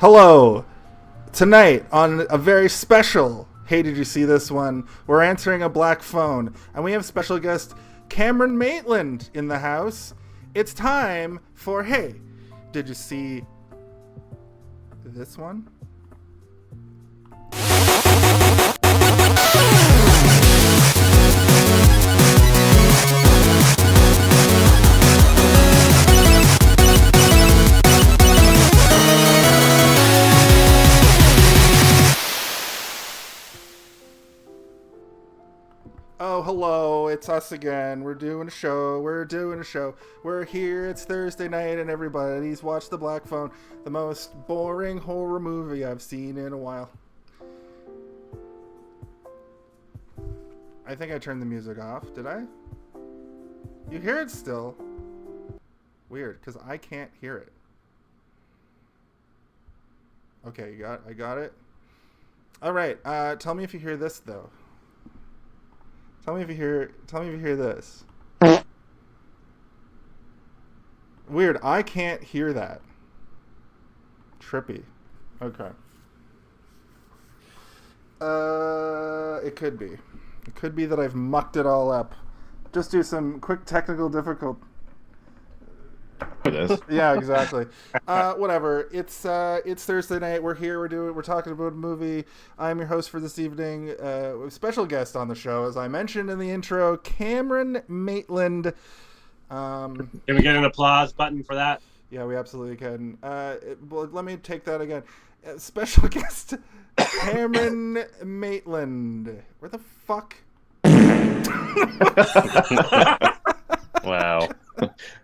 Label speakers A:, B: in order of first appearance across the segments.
A: Hello! Tonight, on a very special Hey Did You See This One, we're answering a black phone, and we have special guest Cameron Maitland in the house. It's time for Hey, Did You See This One? Oh, hello, it's us again. We're doing a show. We're here. It's Thursday night, and everybody's watched The Black Phone, the most boring horror movie I've seen in a while. I think I turned the music off. Did I? You hear it still? Weird, because I can't hear it. Okay, I got it. All right. Tell me if you hear this, though. Tell me if you hear this. Weird, I can't hear that. Trippy. Okay. It could be. It could be that I've mucked it all up. Just do some quick technical difficult.
B: It is.
A: Yeah, exactly. Whatever. It's Thursday night. We're here. We're talking about a movie. I'm your host for this evening. A special guest on the show, as I mentioned in the intro, Cameron Maitland.
C: Can we get an applause button for that?
A: Yeah, we absolutely can. Well, let me take that again. Special guest Cameron Maitland. Where the fuck?
D: Wow.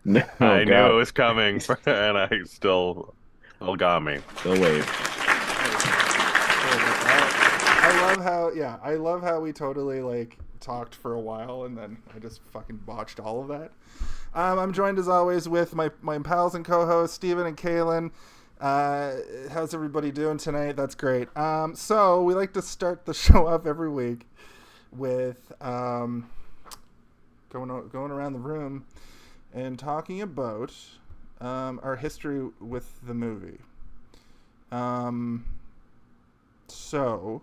B: No,
D: I knew it was coming, and I still got me.
B: Still wave.
A: I love how we totally talked for a while and then I just fucking botched all of that. I'm joined as always with my pals and co-hosts Steven and Kaylin. How's everybody doing tonight? That's great. So we like to start the show up every week with going around the room and talking about our history with the movie. So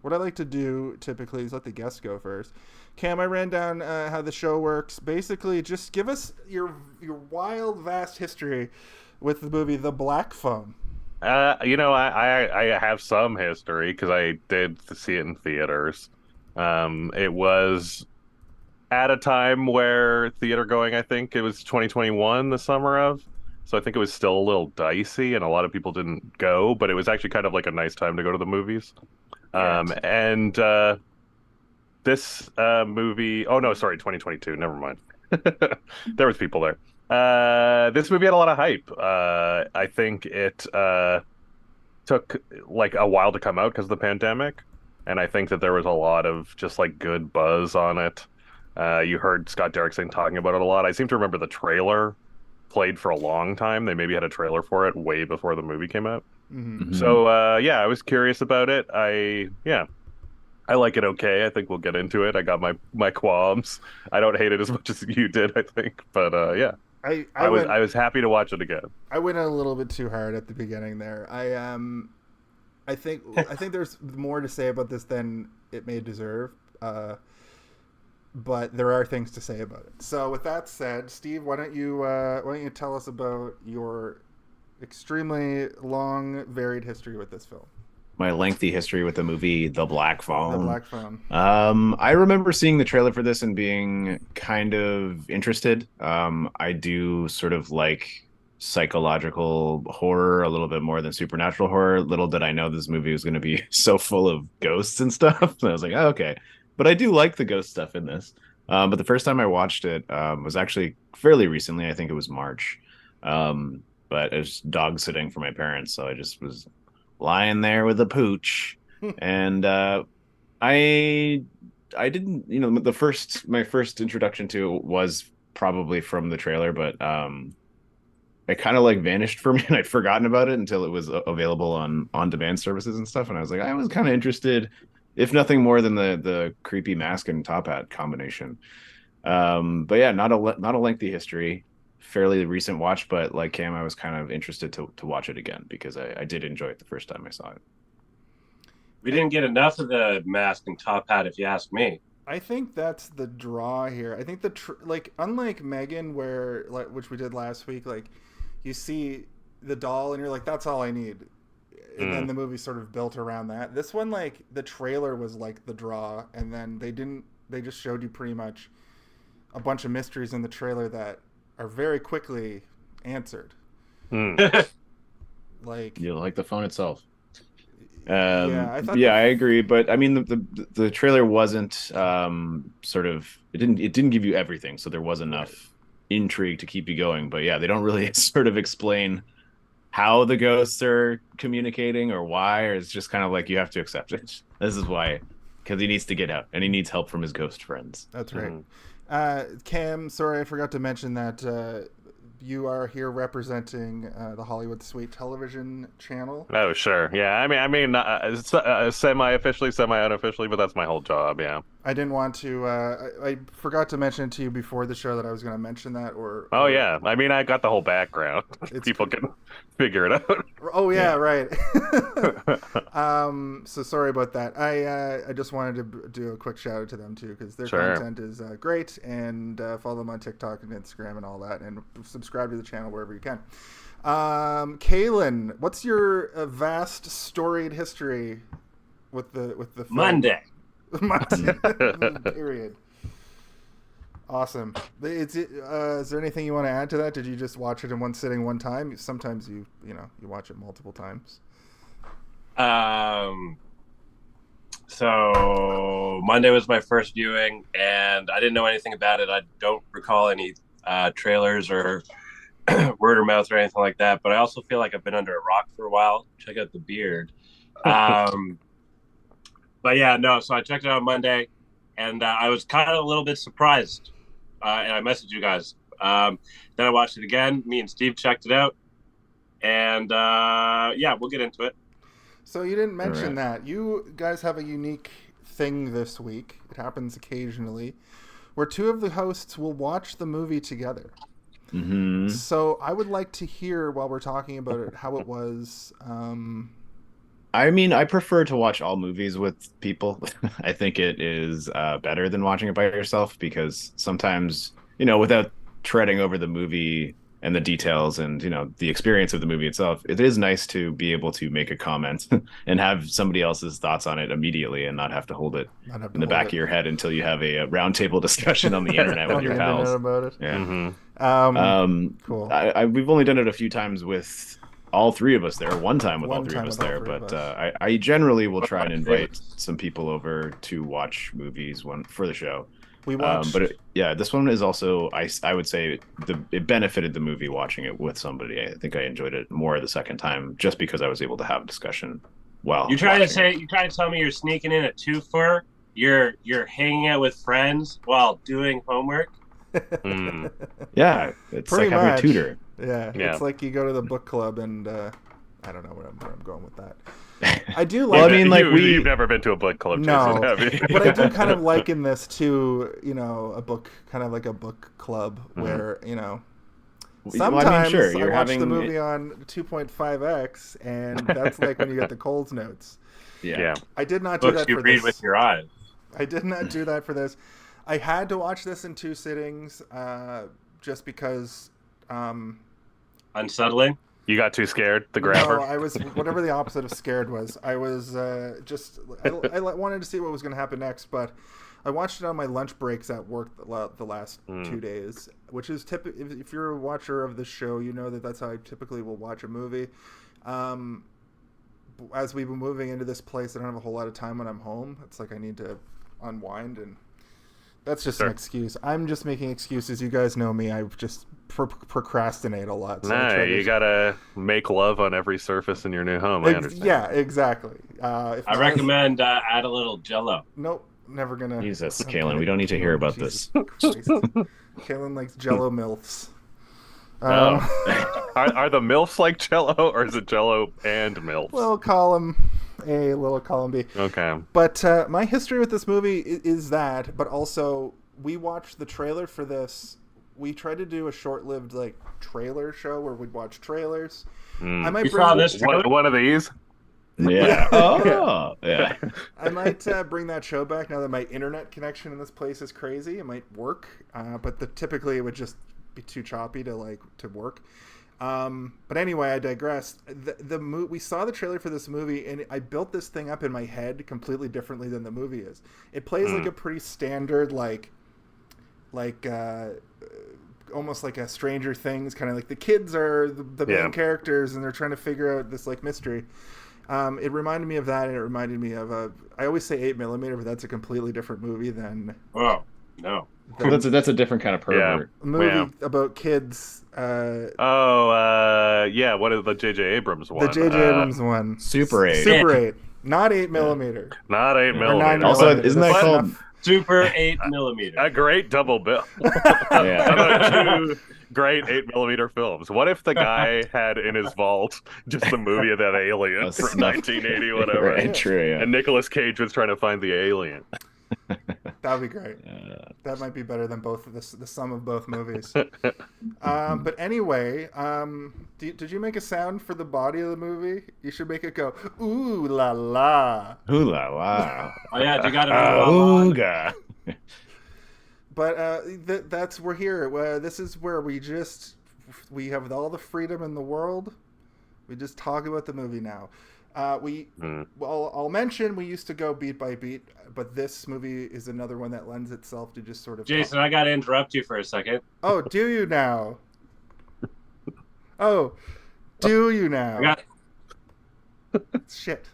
A: what I like to do typically is let the guests go first. Cam, I ran down how the show works. Basically, just give us your wild, vast history with the movie The Black Phone.
D: I have some history because I did see it in theaters. It was at a time where theater going, I think it was 2021, the summer of. So I think it was still a little dicey and a lot of people didn't go, but it was actually kind of like a nice time to go to the movies. And this movie, oh no, sorry, 2022, never mind. There was people there. This movie had a lot of hype. I think it took like a while to come out because of the pandemic. And I think that there was a lot of just like good buzz on it. You heard Scott Derrickson talking about it a lot. I seem to remember the trailer played for a long time. They maybe had a trailer for it way before the movie came out.
A: Mm-hmm.
D: So, I was curious about it. I like it okay. I think we'll get into it. I got my qualms. I don't hate it as much as you did, I think. But, yeah. I was happy to watch it again.
A: I went a little bit too hard at the beginning there. I think there's more to say about this than it may deserve. But there are things to say about it. So with that said, Steve, why don't you tell us about your extremely long, varied history with this film?
B: My lengthy history with the movie The Black Phone.
A: The Black Phone.
B: I remember seeing the trailer for this and being kind of interested. I do sort of like psychological horror a little bit more than supernatural horror. Little did I know this movie was going to be so full of ghosts and stuff. And I was like, oh, okay. But I do like the ghost stuff in this. But the first time I watched it was actually fairly recently. I think it was March. But it was dog sitting for my parents. So I just was lying there with a pooch. And I didn't, my first introduction to it was probably from the trailer. But it kind of vanished for me. And I'd forgotten about it until it was available on on-demand services and stuff. And I was like, I was kind of interested, if nothing more than the creepy mask and top hat combination. But yeah, not a lengthy history. fairly recent watch, but like Cam, I was kind of interested to watch it again because I did enjoy it the first time I saw it.
E: We didn't get enough of the mask and top hat, if you ask me.
A: I think that's the draw here. I think like unlike Megan, where which we did last week, like you see the doll and you're like, that's all I need, and then the movie sort of built around that. This one, like the trailer was like the draw, and then they just showed you pretty much a bunch of mysteries in the trailer that are very quickly answered. Like
B: You like the phone itself.
A: I
B: agree, but I mean the trailer wasn't sort of it didn't give you everything, so there was enough intrigue to keep you going. But yeah, they don't really sort of explain how the ghosts are communicating or why, or it's just kind of like you have to accept it. This is why, because he needs to get out and he needs help from his ghost friends.
A: That's right. Cam, sorry I forgot to mention that you are here representing the Hollywood Suite television channel.
D: Oh, sure. Yeah, I mean, semi-officially, semi-unofficially, but that's my whole job, yeah.
A: I didn't want to... I forgot to mention it to you before the show that I was going to mention that,
D: Oh, yeah. I mean, I got the whole background. People can figure it out.
A: Oh, yeah, right. So sorry about that. I just wanted to do a quick shout out to them, too, because their content is great, and follow them on TikTok and Instagram and all that, and subscribe to the channel wherever you can. Kaylin, what's your vast storied history with the film?
E: Monday.
A: Period. Awesome. Is there anything you want to add to that? Did you just watch it in one sitting one time? Sometimes you watch it multiple times.
E: So Monday was my first viewing, and I didn't know anything about it. I don't recall any trailers or word of mouth or anything like that. But I also feel like I've been under a rock for a while. Check out the beard. But yeah, no. So I checked it out on Monday, and I was kind of a little bit surprised. And I messaged you guys. Then I watched it again. Me and Steve checked it out, and yeah, we'll get into it.
A: So you didn't mention that. You guys have a unique thing this week. It happens occasionally, where two of the hosts will watch the movie together.
B: Mm-hmm.
A: So I would like to hear, while we're talking about it, how it was.
B: I mean, I prefer to watch all movies with people. I think it is better than watching it by yourself, because sometimes, without treading over the movie and the details and, the experience of the movie itself, it is nice to be able to make a comment and have somebody else's thoughts on it immediately and not have to hold it in the back of your head until you have a roundtable discussion on the internet with your pals.
A: About it.
B: Yeah. Mm-hmm.
A: Cool.
B: We've only done it a few times with all three of us there, one time with all three of us there, but I generally will try and invite some people over to watch movies for the show.
A: We watched,
B: this one is also, I would say it benefited the movie watching it with somebody. I think I enjoyed it more the second time just because I was able to have a discussion while
E: you trying to tell me you're sneaking in a twofer? You're hanging out with friends while doing homework?
B: Yeah, it's
A: pretty
B: like having
A: much.
B: A tutor.
A: Yeah, it's like you go to the book club and I don't know where I'm going with that. I do like.
B: Well, I mean,
D: you've never been to a book club,
A: no,
D: Jason, have you?
A: But I do kind of liken this to a book, kind of like a book club where sometimes I watch the movie on 2.5x, and that's like when you get the Coles notes.
B: Yeah.
A: I did not do
E: Books
A: that
E: you
A: for
E: read
A: this.
E: with your eyes.
A: I did not do that for this. I had to watch this in two sittings, just because.
E: Unsettling?
D: You got too scared? The grabber?
A: No, I was whatever the opposite of scared was. I was I wanted to see what was going to happen next, but I watched it on my lunch breaks at work the last 2 days, which is if you're a watcher of the show, you know that's how I typically will watch a movie. As we've been moving into this place, I don't have a whole lot of time when I'm home. It's like I need to unwind, and that's just an excuse. I'm just making excuses. You guys know me. I just procrastinate a lot. So
D: you gotta make love on every surface in your new home. I understand.
A: Yeah, exactly.
E: I recommend add a little Jell-O.
A: Nope, never gonna.
B: Jesus, Kaylin, we don't need to hear about this.
A: Kaylin likes Jell-O milfs.
D: Are the milfs like Jell-O, or is it Jell-O and milfs?
A: Little column A, little column B.
D: Okay.
A: But my history with this movie is that, but also we watched the trailer for this we tried to do a short-lived like trailer show where we'd watch trailers. I might
E: You
A: bring
E: saw this
D: One of these.
B: Yeah. Oh, yeah.
A: I might bring that show back now that my internet connection in this place is crazy. It might work, but typically it would just be too choppy to work. But anyway, I digress. We saw the trailer for this movie, and I built this thing up in my head completely differently than the movie is. It plays like a pretty standard, almost like a Stranger Things, kind of like the kids are the main characters, and they're trying to figure out this like mystery. It reminded me of that, and it reminded me of I always say 8mm, but that's a completely different movie than.
E: Oh no.
B: That's a different kind of pervert.
A: A movie about kids.
D: What is the J.J. Abrams one?
A: The J.J. Abrams one.
B: Super 8.
A: Super 8. Not 8mm.
D: Not 8mm.
B: Also, isn't that called
E: Super 8mm?
D: A great double bill.
B: Yeah.
D: About 2 great 8mm films. What if the guy had in his vault just the movie of that alien from 1980, whatever?
B: Right, true, yeah.
D: And Nicolas Cage was trying to find the alien.
A: That would be great. That might be better than both of the sum of both movies. But anyway, did you make a sound for the body of the movie? You should make it go, ooh la la.
B: Ooh la la.
E: Oh yeah, you got it.
B: Ooga.
A: But we're here. This is where we have all the freedom in the world. We just talk about the movie now. I'll mention we used to go beat by beat, but this movie is another one that lends itself to just sort of.
E: Jason, I got to interrupt you for a second.
A: Oh, do you now? Oh, do you now? Shit.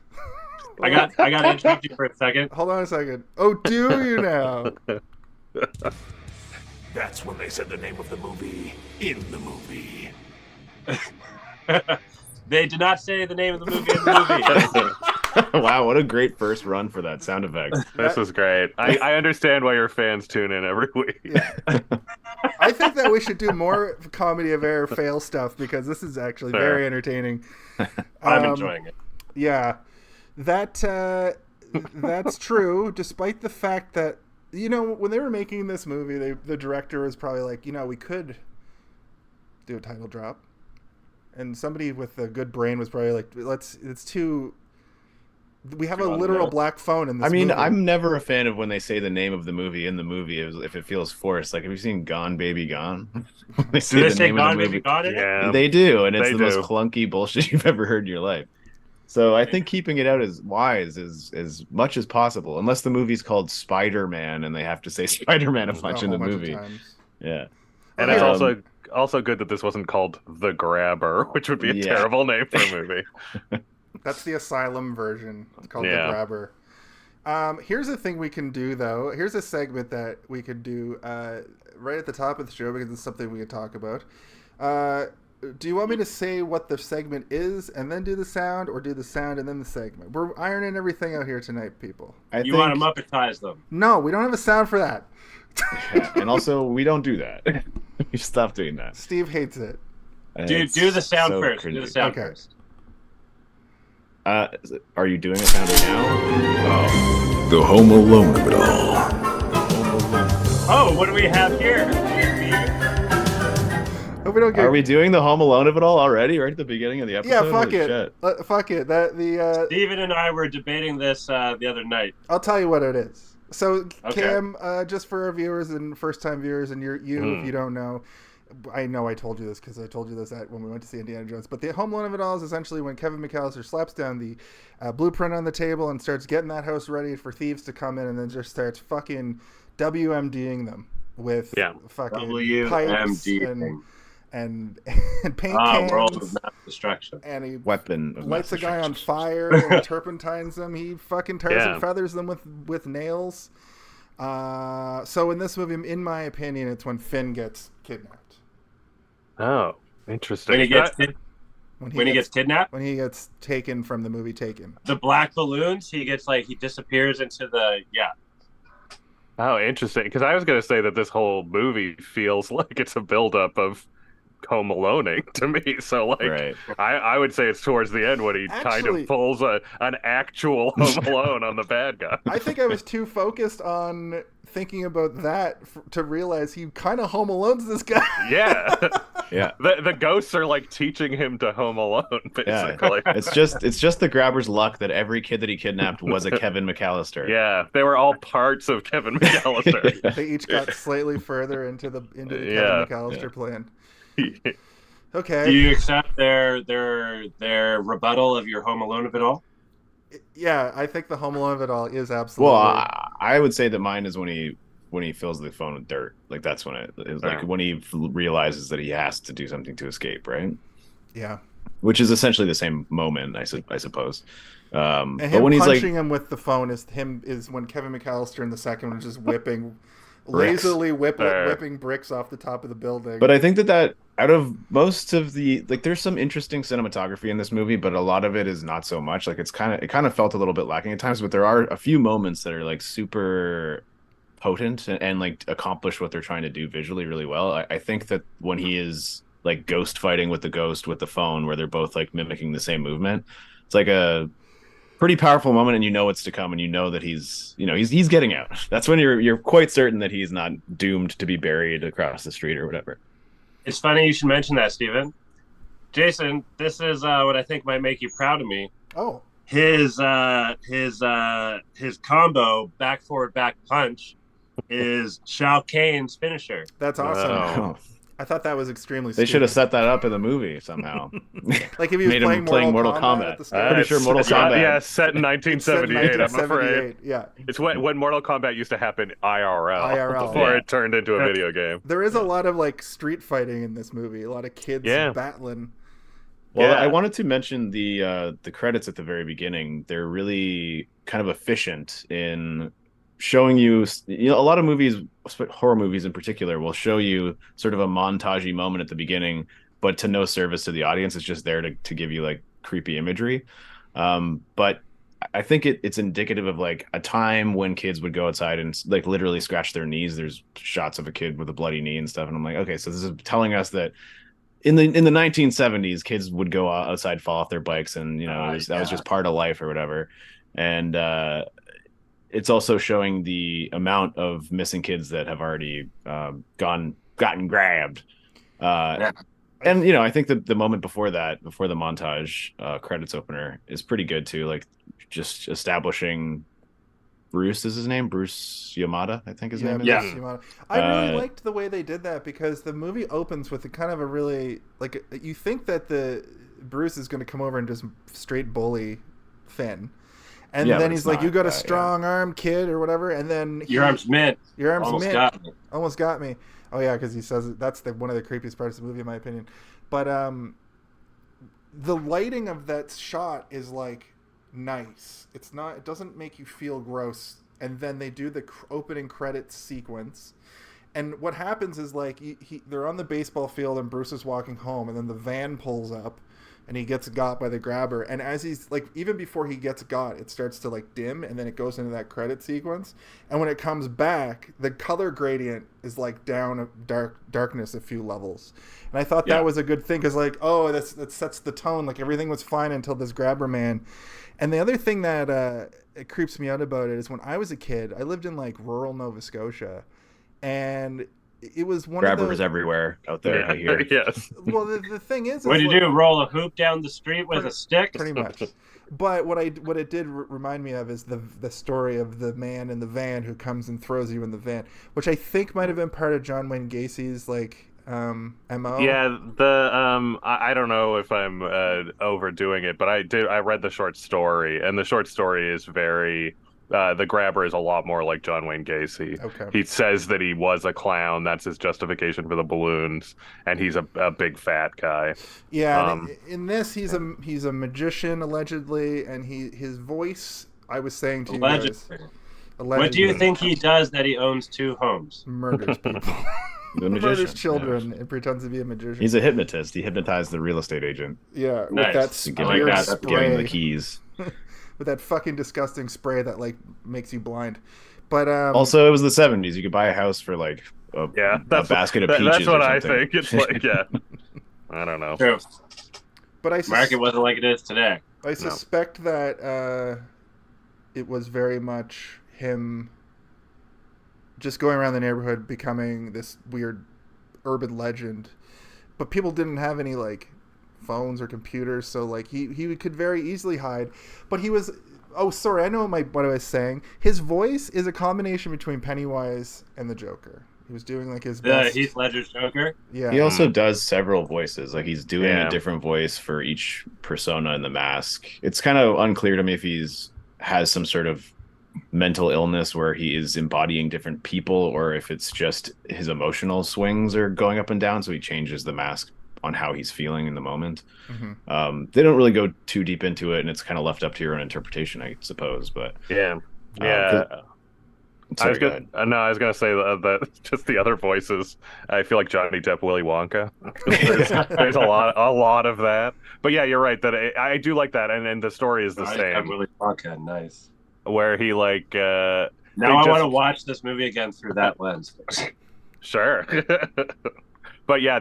E: I got to interrupt you for a second.
A: Hold on a second. Oh, do you now?
F: That's when they said the name of the movie in the movie.
E: They did not say the name of the movie in the movie.
B: Wow, what a great first run for that sound effect.
D: This is great. I understand why your fans tune in every week.
A: Yeah. I think that we should do more comedy of error fail stuff because this is actually very entertaining.
E: I'm enjoying it.
A: Yeah, that's true. Despite the fact that when they were making this movie, the director was probably like, we could do a title drop. And somebody with a good brain was probably like, we have a literal black phone in this movie.
B: I'm never a fan of when they say the name of the movie in the movie if it feels forced. Like, have you seen Gone Baby Gone?
E: Do they say Gone Baby Gone in it?
B: Yeah, they do, and it's the most clunky bullshit you've ever heard in your life. So I think keeping it out is wise as much as possible, unless the movie's called Spider-Man and they have to say Spider-Man a bunch in the movie. Yeah.
D: And it's also good that this wasn't called The Grabber, which would be a terrible name for a movie.
A: That's the Asylum version. It's called The Grabber. Here's a thing we can do, though. Here's a segment that we could do right at the top of the show because it's something we could talk about. Do you want me to say what the segment is and then do the sound, or do the sound and then the segment? We're ironing everything out here tonight, people.
E: You want to Muppetize them?
A: No, we don't have a sound for that.
B: And also, we don't do that. We stopped doing that.
A: Steve hates it.
E: Do the sound first. Do the sound first.
B: Are you doing a sound right now?
F: Oh. The Home Alone of it all.
E: Oh, what do we have here?
B: Are we doing the Home Alone of it all already? Right at the beginning of the episode?
A: Yeah, fuck it. Fuck it.
E: Steven and I were debating this the other night.
A: I'll tell you what it is. So, Cam, just for our viewers and first-time viewers, and if you don't know, I know I told you this because I told you this when we went to see Indiana Jones, but the Home Alone of it all is essentially when Kevin McAllister slaps down the blueprint on the table and starts getting that house ready for thieves to come in, and then just starts fucking WMDing them with fucking pipes and paint cans.
E: World of mass destruction.
A: And he
B: lights
A: a guy on fire and turpentines them. He fucking tars and feathers them with nails. So in this movie, in my opinion, it's when Finn gets kidnapped.
D: Oh, interesting.
E: When he gets kidnapped?
A: When he gets taken from the movie Taken.
E: The black balloons, he disappears into the,
D: Oh, interesting. Because I was going to say that this whole movie feels like it's a buildup of Home Aloneing to me. So like,
B: Right.
D: I would say it's towards the end when he kind
A: Actually-
D: of pulls an actual Home Alone on the bad guy.
A: I think I was too focused on thinking about that to realize he kind of Home Alones this guy.
D: Yeah.
B: Yeah.
D: The ghosts are like teaching him to Home Alone, basically.
B: It's just the grabber's luck that every kid that he kidnapped was a Kevin McAllister.
D: Yeah, they were all parts of Kevin McAllister.
A: They each got slightly further into the
D: Yeah.
A: Kevin McAllister plan.
E: Do
A: Okay.
E: you accept their rebuttal of your Home Alone of it all?
A: Yeah, I think the Home Alone of it all is absolutely.
B: Well, I would say that mine is when he fills the phone with dirt. Like that's when it was like
D: Yeah.
B: when he realizes that he has to do something to escape, right?
A: yeah.
B: Which is essentially the same moment, I suppose.
A: And
B: But
A: him
B: when he's
A: punching
B: like,
A: him with the phone is when Kevin McAllister in the second one is just whipping,
B: Bricks.
A: lazily
D: Sure.
A: whipping bricks off the top of the building.
B: but I think that out of most of the like, there's some interesting cinematography in this movie, but a lot of it is not so much. Like it kind of felt a little bit lacking at times. But there are a few moments that are like super potent and like accomplish what they're trying to do visually really well. I think that when he is like ghost fighting with the ghost with the phone, where they're both like mimicking the same movement, it's like a pretty powerful moment, and you know what's to come, and you know that he's getting out. That's when you're quite certain that he's not doomed to be buried across the street or whatever.
E: It's funny you should mention that, Steven. Jason, this is what I think might make you proud of me.
A: oh,
E: His combo back forward back punch is Shao Kane's finisher.
A: that's awesome.
D: Wow.
A: I thought that was extremely.
B: They should have
A: stupid.
B: set that up in the movie somehow.
A: Like if he was
B: Made him playing Mortal Kombat.
A: at the start.
B: Pretty sure Mortal Kombat.
D: Yeah, set in 1978, I'm afraid.
A: Yeah.
D: It's when Mortal Kombat used to happen IRL,
A: IRL,
D: before
B: yeah.
D: it turned into a video game.
A: There is a lot of like street fighting in this movie. A lot of kids
D: Yeah.
A: battling.
B: Well,
D: Yeah.
B: I wanted to mention the credits at the very beginning. They're really kind of efficient in showing you a lot of movies, horror movies in particular, will show you sort of a montagey moment at the beginning, but to no service to the audience. It's just there to give you like creepy imagery. But I think it's indicative of like a time when kids would go outside and like literally scratch their knees. There's shots of a kid with a bloody knee and stuff, and I'm like, okay, so this is telling us that in the 1970s, kids would go outside, fall off their bikes, and that was just part of life or whatever. And it's also showing the amount of missing kids that have already gotten grabbed. And I think the moment before that, before the montage credits opener, is pretty good too. Like just establishing Bruce is his name, Bruce Yamada, I think his name is.
E: Yeah.
A: Yamada. I really liked the way they did that because the movie opens with a kind of a really like you think that the Bruce is going to come over and just straight bully Finn. And
B: Yeah,
A: then
B: but
A: he's
B: it's
A: like,
B: not
A: "You got a
B: that,
A: strong arm, kid," or whatever. And then
E: Your arm's mint.
A: your arm's
E: Almost
A: mint.
E: got me.
A: Almost got me. Oh yeah, because he says that's one of the creepiest parts of the movie, in my opinion. But the lighting of that shot is like nice. It's not. It doesn't make you feel gross. And then they do the opening credits sequence. And what happens is like they're on the baseball field and Bruce is walking home, and then the van pulls up. And he gets got by the grabber. And as he's like, even before he gets got, it starts to like dim, and then it goes into that credit sequence. And when it comes back, the color gradient is like down darkness a few levels. And I thought that was a good thing because like, oh, that sets the tone. Like everything was fine until this grabber man. And the other thing that it creeps me out about it is when I was a kid, I lived in like rural Nova Scotia, and it was one
B: Grabbers
A: of those
B: everywhere out there. I hear.
D: Yes.
A: Well, the thing is,
E: What do you
A: like,
E: do? Roll a hoop down the street with a stick?
A: pretty much. But what it did remind me of is the story of the man in the van who comes and throws you in the van, which I think might have been part of John Wayne Gacy's like MO.
D: Yeah, I don't know if I'm overdoing it, but I read the short story, and the short story is very the grabber is a lot more like John Wayne Gacy.
A: Okay.
D: He says that he was a clown. That's his justification for the balloons, and he's a big fat guy.
A: Yeah. In this, he's a magician allegedly, and his voice. I was saying to you guys,
E: Allegedly. What do you think he does that he owns 2 homes?
A: Murders people.
B: The magician.
A: Murders children and pretends to be a magician.
B: He's a hypnotist. He hypnotized the real estate agent.
A: Yeah,
E: Nice.
A: with that
B: To give him,
A: weird
B: give him the
A: spray.
B: keys.
A: With that fucking disgusting spray that like makes you blind. But
B: Also, it was the 70s. You could buy a house for like a basket of peaches.
D: That's what
B: or
D: I
B: something.
D: think. It's like, yeah. I don't know.
E: True.
A: But
E: Market wasn't like it is today.
A: I suspect that it was very much him just going around the neighborhood, becoming this weird urban legend. But people didn't have any like phones or computers, so like he could very easily hide. But he was I know what I was saying. His voice is a combination between Pennywise and the Joker. He was doing like his best.
E: Heath Ledger's Joker.
A: Yeah.
B: He also does several voices. Like he's doing a different voice for each persona in the mask. It's kind of unclear to me if has some sort of mental illness where he is embodying different people, or if it's just his emotional swings are going up and down, so he changes the mask on how he's feeling in the moment. They don't really go too deep into it, and it's kind of left up to your own interpretation, I suppose. But
D: yeah.
B: Sorry,
D: I was gonna say that just the other voices. I feel like Johnny Depp, Willy Wonka. there's a lot of that. But yeah, you're right. That I do like that, and the story is the same.
E: Willy Wonka, nice.
D: Where he like.
E: Now I want to watch this movie again through that lens.
D: Sure. But yeah,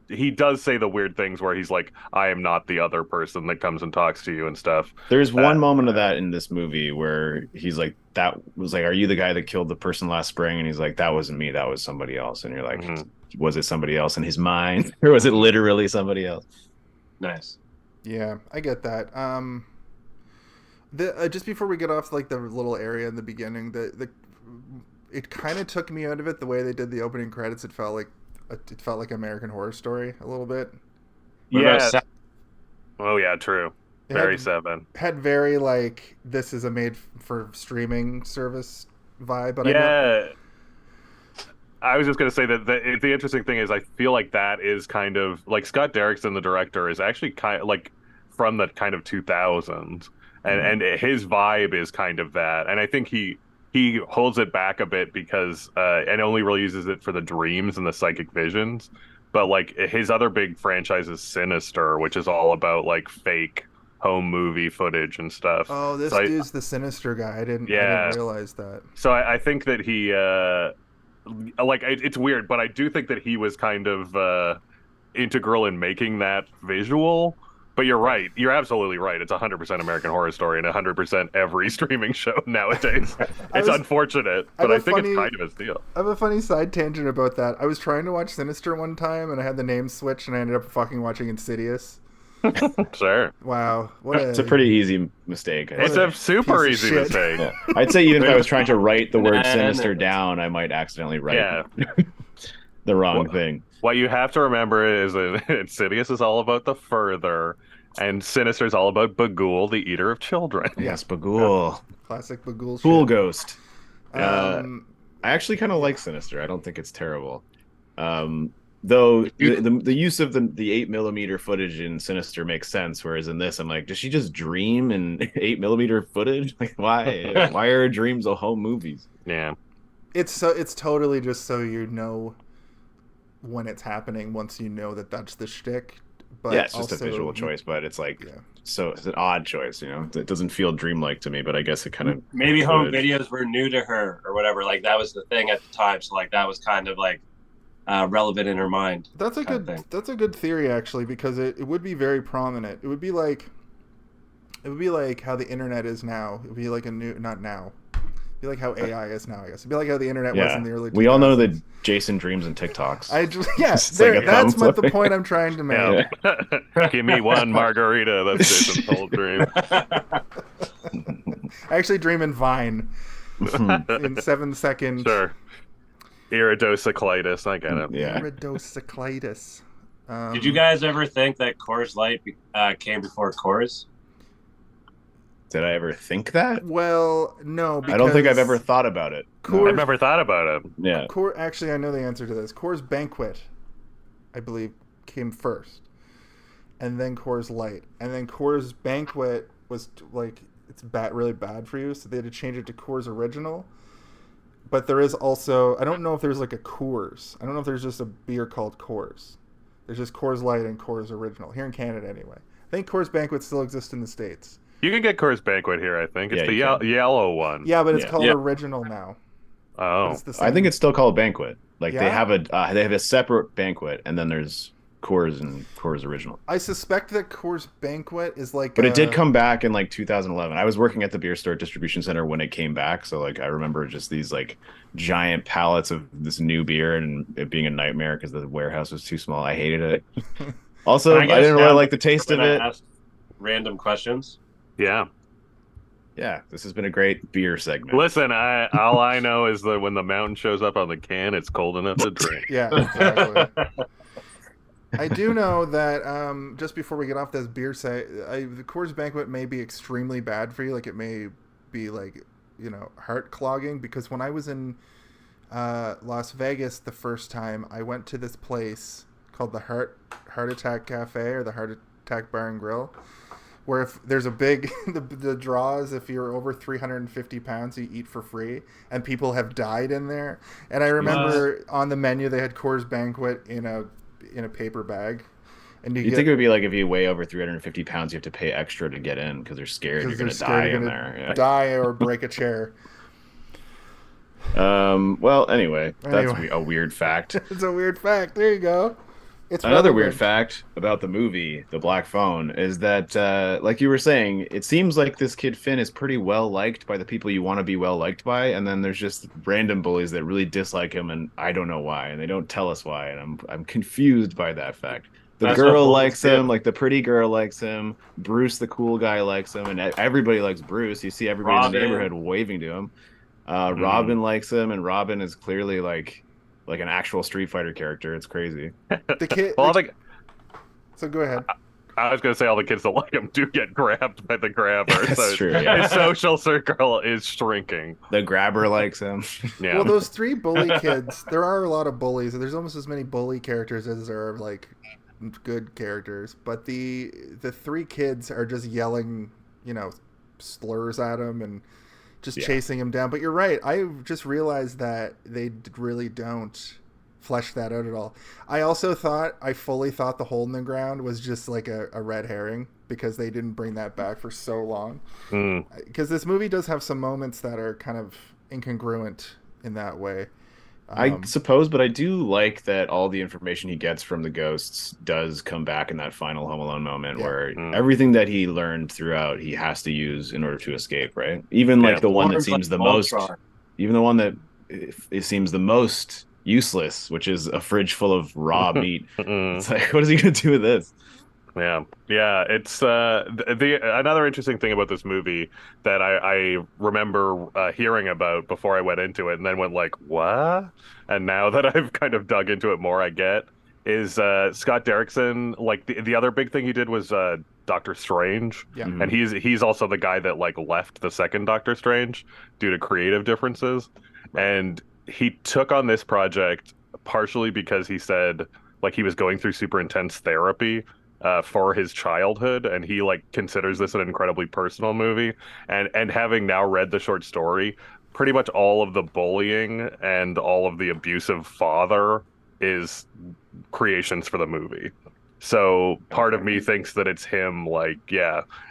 D: he does say the weird things where he's like, I am not the other person that comes and talks to you and stuff.
B: There's one moment of that in this movie where he's like, that was like, are you the guy that killed the person last spring? And he's like, that wasn't me, that was somebody else. And you're like, was it somebody else in his mind, or was it literally somebody else?
E: Nice.
A: Yeah, I get that. Just before we get off like the little area in the beginning, it kind of took me out of it the way they did the opening credits. It felt like American Horror Story a little bit.
D: Yeah. Oh yeah, true. Very Seven.
A: Had very like, this is a made for streaming service vibe, but
D: I was just going to say that the interesting thing is I feel like that is kind of like Scott Derrickson, the director, is actually kind of like from the kind of 2000s, and his vibe is kind of that, and I think he holds it back a bit because and only really uses it for the dreams and the psychic visions. But like his other big franchise is Sinister, which is all about like fake home movie footage and stuff.
A: Oh, this dude's the Sinister guy. I didn't realize that.
D: So I think that he it's weird, but I do think that he was kind of integral in making that visual. But you're right. You're absolutely right. It's 100% American Horror Story and 100% every streaming show nowadays. It's unfortunate, but I think it's kind of his deal.
A: I have a funny side tangent about that. I was trying to watch Sinister one time, and I had the name switched, and I ended up fucking watching Insidious.
D: Sure.
A: Wow.
B: It's a pretty easy mistake.
D: It's a super easy mistake.
B: Yeah. I'd say even if I was trying to write the word Sinister down, I might accidentally write the wrong thing.
D: What you have to remember is that Insidious is all about the further, and Sinister is all about Bagul, the eater of children.
B: Yes, Bagul.
A: Classic Bagul shit.
B: Cool Ghost. I actually kind of like Sinister. I don't think it's terrible. Though the use of the 8mm footage in Sinister makes sense, whereas in this I'm like, does she just dream in 8mm footage? Like, why are dreams of home movies?
D: Yeah.
A: It's totally just so you know when it's happening, once you know that that's the shtick. But
B: yeah, it's just a visual choice, but it's like, so it's an odd choice, you know. It doesn't feel dreamlike to me, but I guess it kind of
E: maybe home videos were new to her or whatever. Like that was the thing at the time, so like that was kind of like relevant in her mind.
A: That's a good theory actually, because it would be very prominent. It would be like how the internet is now. It would be like not now. Be like how AI is now, I guess. It'd be like how the internet was in the early 2000s.
B: We all know that Jason dreams in TikToks.
A: That's the point I'm trying to make.
D: Yeah. Give me one margarita. That's Jason's whole dream.
A: I actually dream in Vine in 7 seconds.
D: Sure. Iridocyclitis. I get it.
B: Yeah.
A: Iridocyclitis.
E: Did you guys ever think that Coors Light came before Coors?
B: Did I ever think that?
A: Well, no. Because
B: I don't think I've ever thought about it.
D: I've never thought about it.
B: Yeah.
A: Actually, I know the answer to this. Coors Banquet, I believe, came first, and then Coors Light, and then Coors Banquet was like, it's really bad for you, so they had to change it to Coors Original. But there is also, I don't know if there's like a Coors. I don't know if there's just a beer called Coors. There's just Coors Light and Coors Original here in Canada, anyway. I think Coors Banquet still exists in the States.
D: You can get Coors Banquet here, I think. It's the yellow one.
A: Yeah, but it's called Original now.
D: Oh.
B: I think it's still called Banquet. Like they have a separate Banquet, and then there's Coors and Coors Original.
A: I suspect that Coors Banquet is like,
B: but it did come back in like 2011. I was working at the beer store distribution center when it came back, so like I remember just these like giant pallets of this new beer and it being a nightmare because the warehouse was too small. I hated it. Also, I didn't really like the taste of it.
E: Ask random questions.
D: Yeah.
B: Yeah, this has been a great beer segment.
D: Listen, all I know is that when the mountain shows up on the can, it's cold enough to drink.
A: Yeah, exactly. I do know that just before we get off this beer the Coors Banquet may be extremely bad for you. Like, it may be like, heart clogging, because when I was in Las Vegas the first time, I went to this place called the Heart Attack Cafe, or the Heart Attack Bar and Grill, where if there's a big the draws, if you're over 350 pounds, you eat for free, and people have died in there. And I remember on the menu they had Coors Banquet in a paper bag. And you
B: think it would be like if you weigh over 350 pounds, you have to pay extra to get in because they're scared you're going to die in there. Yeah.
A: Die or break a chair.
B: Well, anyway, that's a weird fact.
A: It's a weird fact. There you go. It's
B: another weird fact about the movie, The Black Phone, is that, like you were saying, it seems like this kid Finn is pretty well liked by the people you want to be well liked by, and then there's just random bullies that really dislike him, and I don't know why, and they don't tell us why, and I'm confused by that fact. The girl likes him, like the pretty girl likes him. Bruce, the cool guy, likes him, and everybody likes Bruce. You see everybody in the neighborhood waving to him. Robin likes him, and Robin is clearly like an actual Street Fighter character. It's crazy.
A: The kid. So go ahead.
D: I was going to say all the kids that like him do get grabbed by the grabber.
B: That's
D: so
B: true. Yeah.
D: His social circle is shrinking.
B: The grabber likes him.
D: Yeah.
A: Well, those three bully kids, there are a lot of bullies. There's almost as many bully characters as there are like good characters. But the three kids are just yelling, slurs at him and just chasing him down. But you're right. I just realized that they really don't flesh that out at all. I fully thought the hole in the ground was just like a red herring because they didn't bring that back for so long. Because this movie does have some moments that are kind of incongruent in that way.
B: I suppose, but I do like that all the information he gets from the ghosts does come back in that final Home Alone moment where everything that he learned throughout he has to use in order to escape, right? Even like the one that seems the most, even the one that it seems the most useless, which is a fridge full of raw meat. It's like, what is he going to do with this?
D: Yeah. It's another interesting thing about this movie that I remember hearing about before I went into it, and then went like, what? And now that I've kind of dug into it more, I get is Scott Derrickson. Like the other big thing he did was Doctor Strange, and he's also the guy that like left the second Doctor Strange due to creative differences, and he took on this project partially because he said like he was going through super intense therapy for his childhood, and he like considers this an incredibly personal movie. And having now read the short story, pretty much all of the bullying and all of the abusive father is creations for the movie. So part of me thinks that it's him, like,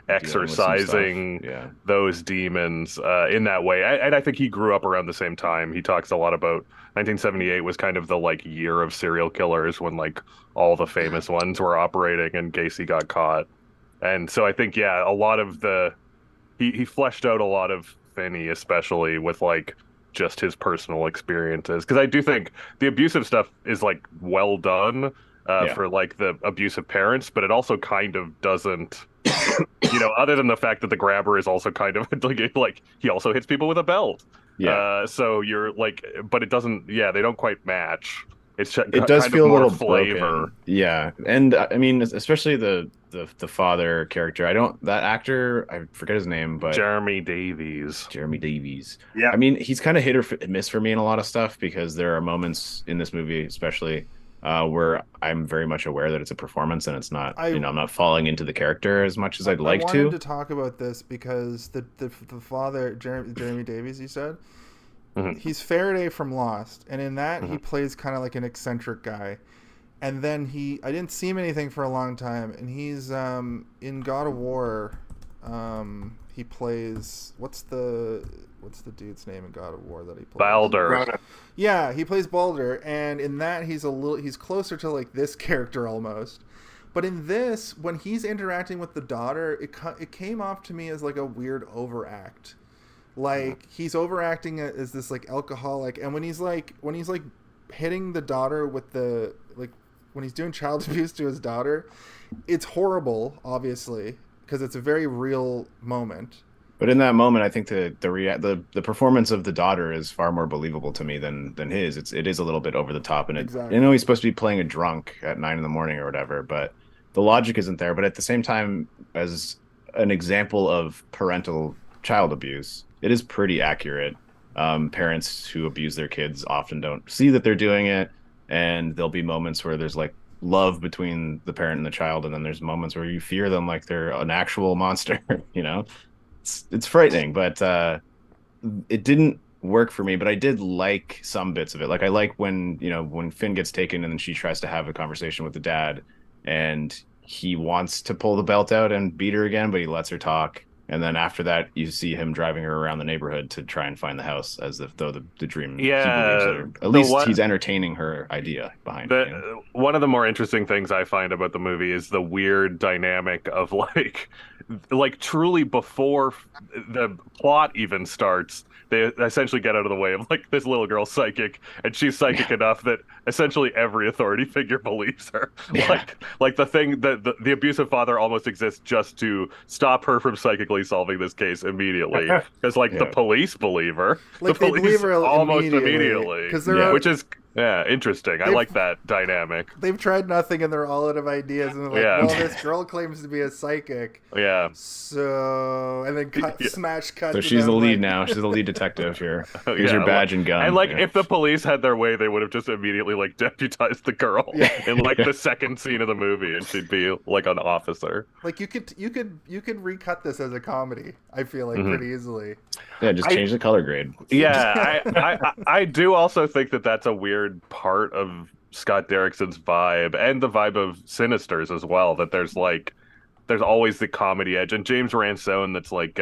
D: exercising those demons in that way. And I think he grew up around the same time. He talks a lot about 1978 was kind of the like year of serial killers when like all the famous ones were operating and Gacy got caught. And so I think, a lot of he fleshed out a lot of Finney, especially with like just his personal experiences. Because I do think the abusive stuff is like well done. For like the abusive parents, but it also kind of doesn't, other than the fact that the grabber is also kind of like he also hits people with a belt. So you're like, but it doesn't. They don't quite match.
B: It does feel a little
D: flavor.
B: Broken. Yeah, and I mean, especially the father character. That actor, I forget his name, but
D: Jeremy Davies.
B: Yeah, I mean, he's kind of hit or miss for me in a lot of stuff because there are moments in this movie, especially. Where I'm very much aware that it's a performance and it's not, I'm not falling into the character as much as I'd like to.
A: I wanted to talk about this because the father, Jeremy Davies, you said, he's Faraday from Lost, and in that he plays kind of like an eccentric guy. And then I didn't see him anything for a long time, and he's in God of War, He plays what's the dude's name in God of War that he plays?
D: Balder.
A: Yeah, he plays Balder, and in that he's closer to like this character almost. But in this, when he's interacting with the daughter, it came off to me as like a weird overact. Like he's overacting as this like alcoholic, and when he's like hitting the daughter with the like when he's doing child abuse to his daughter, it's horrible, obviously, because it's a very real moment.
B: But in that moment, I think the performance of the daughter is far more believable to me than his. It is a little bit over the top, and
A: Exactly.
B: I know he's supposed to be playing a drunk at 9 a.m. or whatever, but the logic isn't there. But at the same time, as an example of parental child abuse, it is pretty accurate. Parents who abuse their kids often don't see that they're doing it, and there'll be moments where there's like love between the parent and the child, and then there's moments where you fear them like they're an actual monster. You know, it's frightening, but it didn't work for me. But I did like some bits of it. Like I like when Finn gets taken and then she tries to have a conversation with the dad, and he wants to pull the belt out and beat her again, but he lets her talk. And then after that, you see him driving her around the neighborhood to try and find the house, as if though the dream.
D: Yeah,
B: he believes at least he's entertaining her idea behind it. You know?
D: One of the more interesting things I find about the movie is the weird dynamic of like truly before the plot even starts, they essentially get out of the way of like this little girl's psychic, and she's psychic enough that essentially every authority figure believes her.
B: Yeah.
D: Like the thing that the abusive father almost exists just to stop her from psychically solving this case immediately, because the police believe her.
A: Like
D: the
A: they
D: police
A: believe her
D: almost
A: immediately,
D: immediately,
A: 'cause they're
D: which is interesting. I like that dynamic.
A: They've tried nothing and they're all out of ideas, and they're like, well, this girl claims to be a psychic.
D: Yeah.
A: So, and then smash cut.
B: So
A: to
B: she's
A: them,
B: the lead
A: like...
B: now. She's the lead detective here. Here's your badge and gun.
D: And if the police had their way, they would have just immediately deputized the girl in the second scene of the movie, and she'd be like an officer.
A: Like you could recut this as a comedy. I feel like pretty easily.
B: Yeah, just change the color grade.
D: Yeah, I do also think that that's a weird part of Scott Derrickson's vibe, and the vibe of Sinisters as well, that there's always the comedy edge. And James Ransone, that's like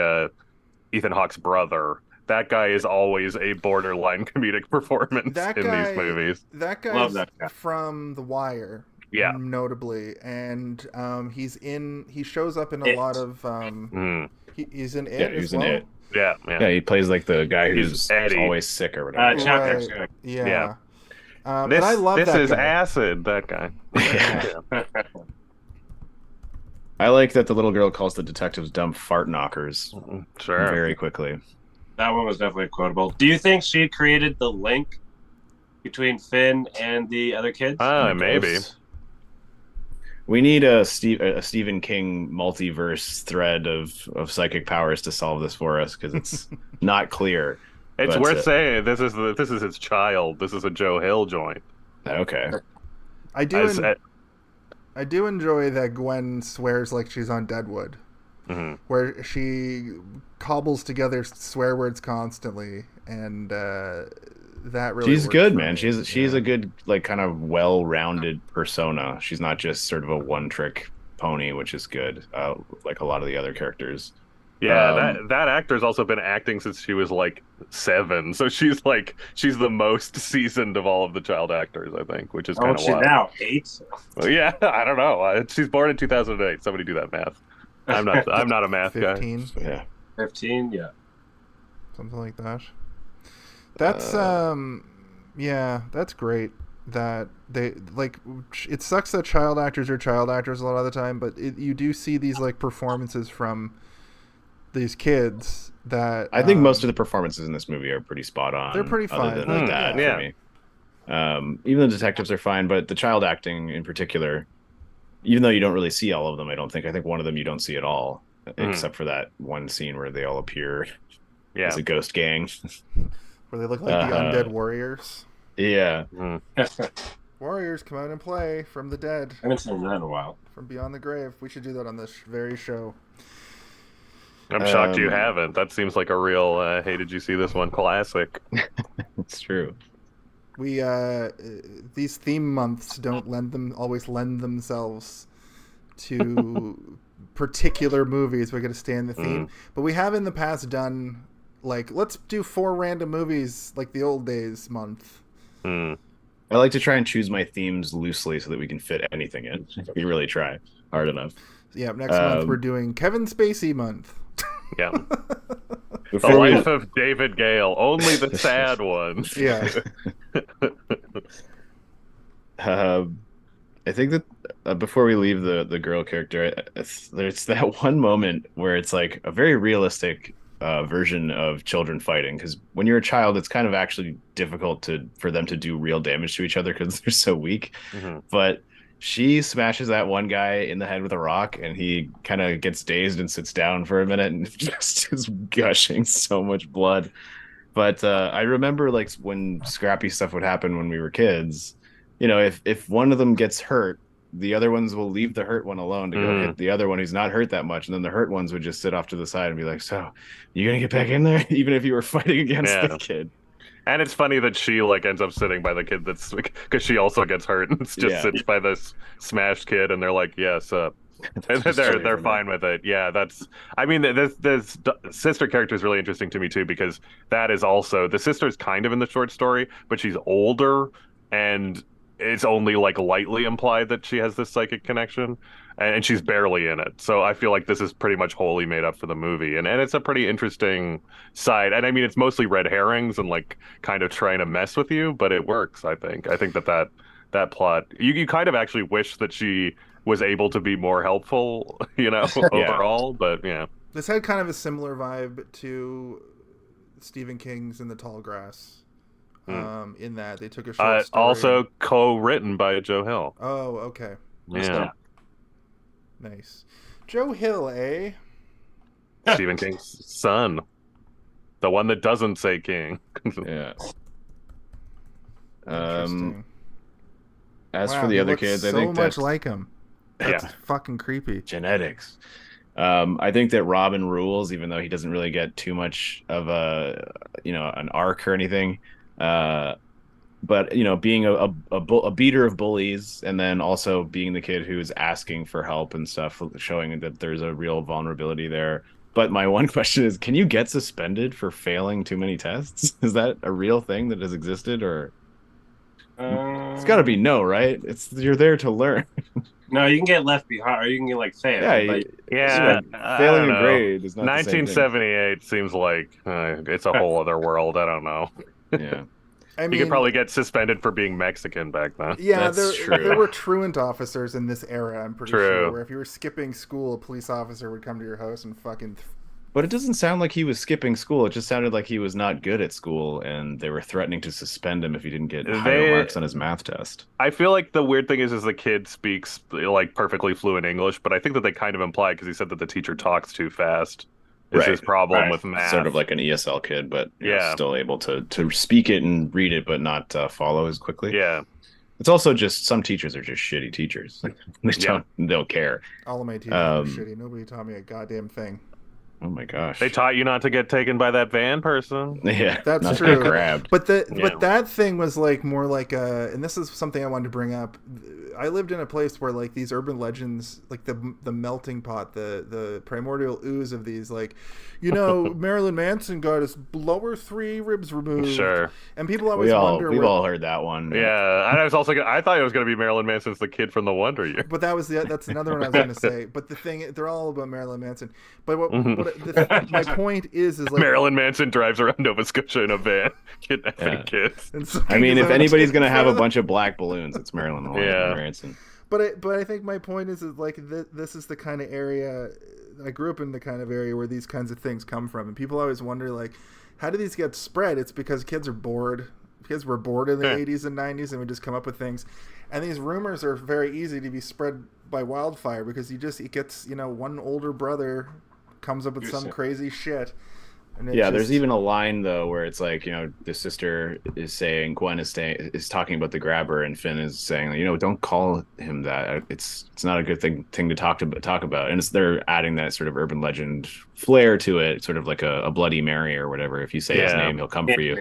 D: Ethan Hawke's brother, that guy is always a borderline comedic performance in these movies.
A: That guy's from The Wire,
D: yeah,
A: notably, and he shows up in a lot of he's in It as well.
B: In It.
D: Yeah,
B: he plays like the guy who's always sick or whatever.
A: Right. Yeah. And
D: this
A: I love
D: this
A: that
D: is
A: guy.
D: acid. That guy.
B: I like that the little girl calls the detectives dumb fart knockers.
D: Sure.
B: Very quickly.
E: That one was definitely quotable. Do you think she created the link between Finn and the other kids?
D: Maybe.
B: We need a Stephen King multiverse thread of psychic powers to solve this for us, because it's not clear.
D: It's worth saying this is his child. This is a Joe Hill joint.
B: Okay.
A: I do enjoy that Gwen swears like she's on Deadwood, where she cobbles together swear words constantly, and that really
B: she's good, man.
A: Me.
B: She's a good, like, kind of well-rounded persona. She's not just sort of a one-trick pony, which is good, like a lot of the other characters.
D: Yeah, that actor's also been acting since she was like 7, so she's the most seasoned of all of the child actors, I think, which is kind of wild.
E: Now 8?
D: Well, yeah, I don't know. She's born in 2008. Somebody do that math. I'm not a math
A: 15?
D: guy.
B: Yeah,
E: 15, yeah,
A: something like that. That's that's great. That they it sucks that child actors are child actors a lot of the time, but you do see these like performances from these kids that
B: I think most of the performances in this movie are pretty spot on.
A: They're pretty fine.
B: Other than the dad for me. Even the detectives are fine, but the child acting in particular, even though you don't really see all of them, I think one of them you don't see at all, except for that one scene where they all appear as a ghost gang.
A: Where they look like the undead warriors.
B: Yeah.
A: Warriors come out and play from the dead.
E: I haven't seen that in a while.
A: From beyond the grave. We should do that on this very show.
D: I'm shocked you haven't. That seems like a real hey, did you see this one classic.
B: It's true.
A: We these theme months don't always lend themselves to particular movies. We're going to stay in the theme. But we have in the past done, like, let's do 4 random movies like the old days month.
B: I like to try and choose my themes loosely so that we can fit anything in. We really try hard enough.
A: Yeah, next month we're doing Kevin Spacey month.
D: Yeah. The life of David Gale. Only the sad ones.
A: Yeah.
B: I think that before we leave the girl character, there's that one moment where it's like a very realistic version of children fighting, because when you're a child, it's kind of actually difficult for them to do real damage to each other because they're so weak. But she smashes that one guy in the head with a rock, and he kind of gets dazed and sits down for a minute and just is gushing so much blood. But I remember, like, when scrappy stuff would happen when we were kids, you know, if one of them gets hurt, the other ones will leave the hurt one alone to go hit the other one who's not hurt that much, and then the hurt ones would just sit off to the side and be like, so you gonna get back in there even if you were fighting against the kid?
D: And it's funny that she, like, ends up sitting by the kid that's, because she also gets hurt and just sits by this smashed kid, and they're like, yes, and they're fine with it. Yeah, that's, I mean, this sister character is really interesting to me too, because that is also, the sister's kind of in the short story, but she's older, and it's only, like, lightly implied that she has this psychic connection, and she's barely in it. So I feel like this is pretty much wholly made up for the movie, and it's a pretty interesting side. And I mean, it's mostly red herrings and, like, kind of trying to mess with you, but it works. I think that plot, you kind of actually wish that she was able to be more helpful, you know, overall. But yeah,
A: this had kind of a similar vibe to Stephen King's In the Tall Grass. In that they took a short story.
D: Also co-written by Joe Hill.
A: Oh, okay.
D: Yeah.
A: Nice. Joe Hill, eh?
D: Stephen King's son. The one that doesn't say King.
B: Yeah.
A: Interesting.
B: As for the other kids, I think
A: so much like him. That's fucking creepy.
B: Genetics. I think that Robin rules, even though he doesn't really get too much of an arc or anything. But, you know, being a beater of bullies, and then also being the kid who's asking for help and stuff, showing that there's a real vulnerability there. But my one question is, can you get suspended for failing too many tests? Is that a real thing that has existed, or it's got to be no, right? You're there to learn.
E: No, you can get left behind, or you can get, like, failed.
B: Failing a grade is not
D: 1978 seems like it's a whole other world. I don't know.
B: Yeah.
A: I mean,
D: you could probably get suspended for being Mexican back then.
A: Yeah, there were truant officers in this era, I'm pretty sure, where if you were skipping school, a police officer would come to your house and fucking...
B: But it doesn't sound like he was skipping school. It just sounded like he was not good at school, and they were threatening to suspend him if he didn't get higher marks on his math test.
D: I feel like the weird thing is the kid speaks, like, perfectly fluent English, but I think that they kind of imply, because he said that the teacher talks too fast. Is his problem with math.
B: Sort of like an ESL kid, but still able to speak it and read it, but not follow as quickly.
D: Yeah.
B: It's also just, some teachers are just shitty teachers. They don't care.
A: All of my teachers are shitty. Nobody taught me a goddamn thing.
B: Oh my gosh.
D: They taught you not to get taken by that van person.
B: Yeah.
A: That's true.
B: Grabbed.
A: But that thing was like more like and this is something I wanted to bring up. I lived in a place where, like, these urban legends, like the melting pot, the primordial ooze of these, like, you know, Marilyn Manson got his lower 3 ribs removed.
D: Sure.
A: And people always wonder.
B: We've all heard that one.
D: Yeah. And I thought it was going to be Marilyn Manson's the kid from the Wonder Years.
A: But that's another one I was going to say. But the thing, they're all about Marilyn Manson. But my point is like,
D: Marilyn Manson drives around Nova Scotia in a van, kidnapping kids.
B: I mean, if anybody's going to have a bunch of black balloons, it's Marilyn Manson.
A: But I think my point is like this is the kind of area I grew up in, the kind of area where these kinds of things come from, and people always wonder, like, how do these get spread? It's because kids are bored. Kids were bored in the 80s and 90s, and we just come up with things, and these rumors are very easy to be spread by wildfire, because it gets, you know, one older brother comes up with some crazy shit.
B: There's even a line, though, where it's like, you know, the sister is saying, Gwen is talking about the grabber, and Finn is saying, you know, don't call him that. It's not a good thing to talk about. And they're adding that sort of urban legend flair to it, sort of like a Bloody Mary or whatever. If you say his name, he'll come for you.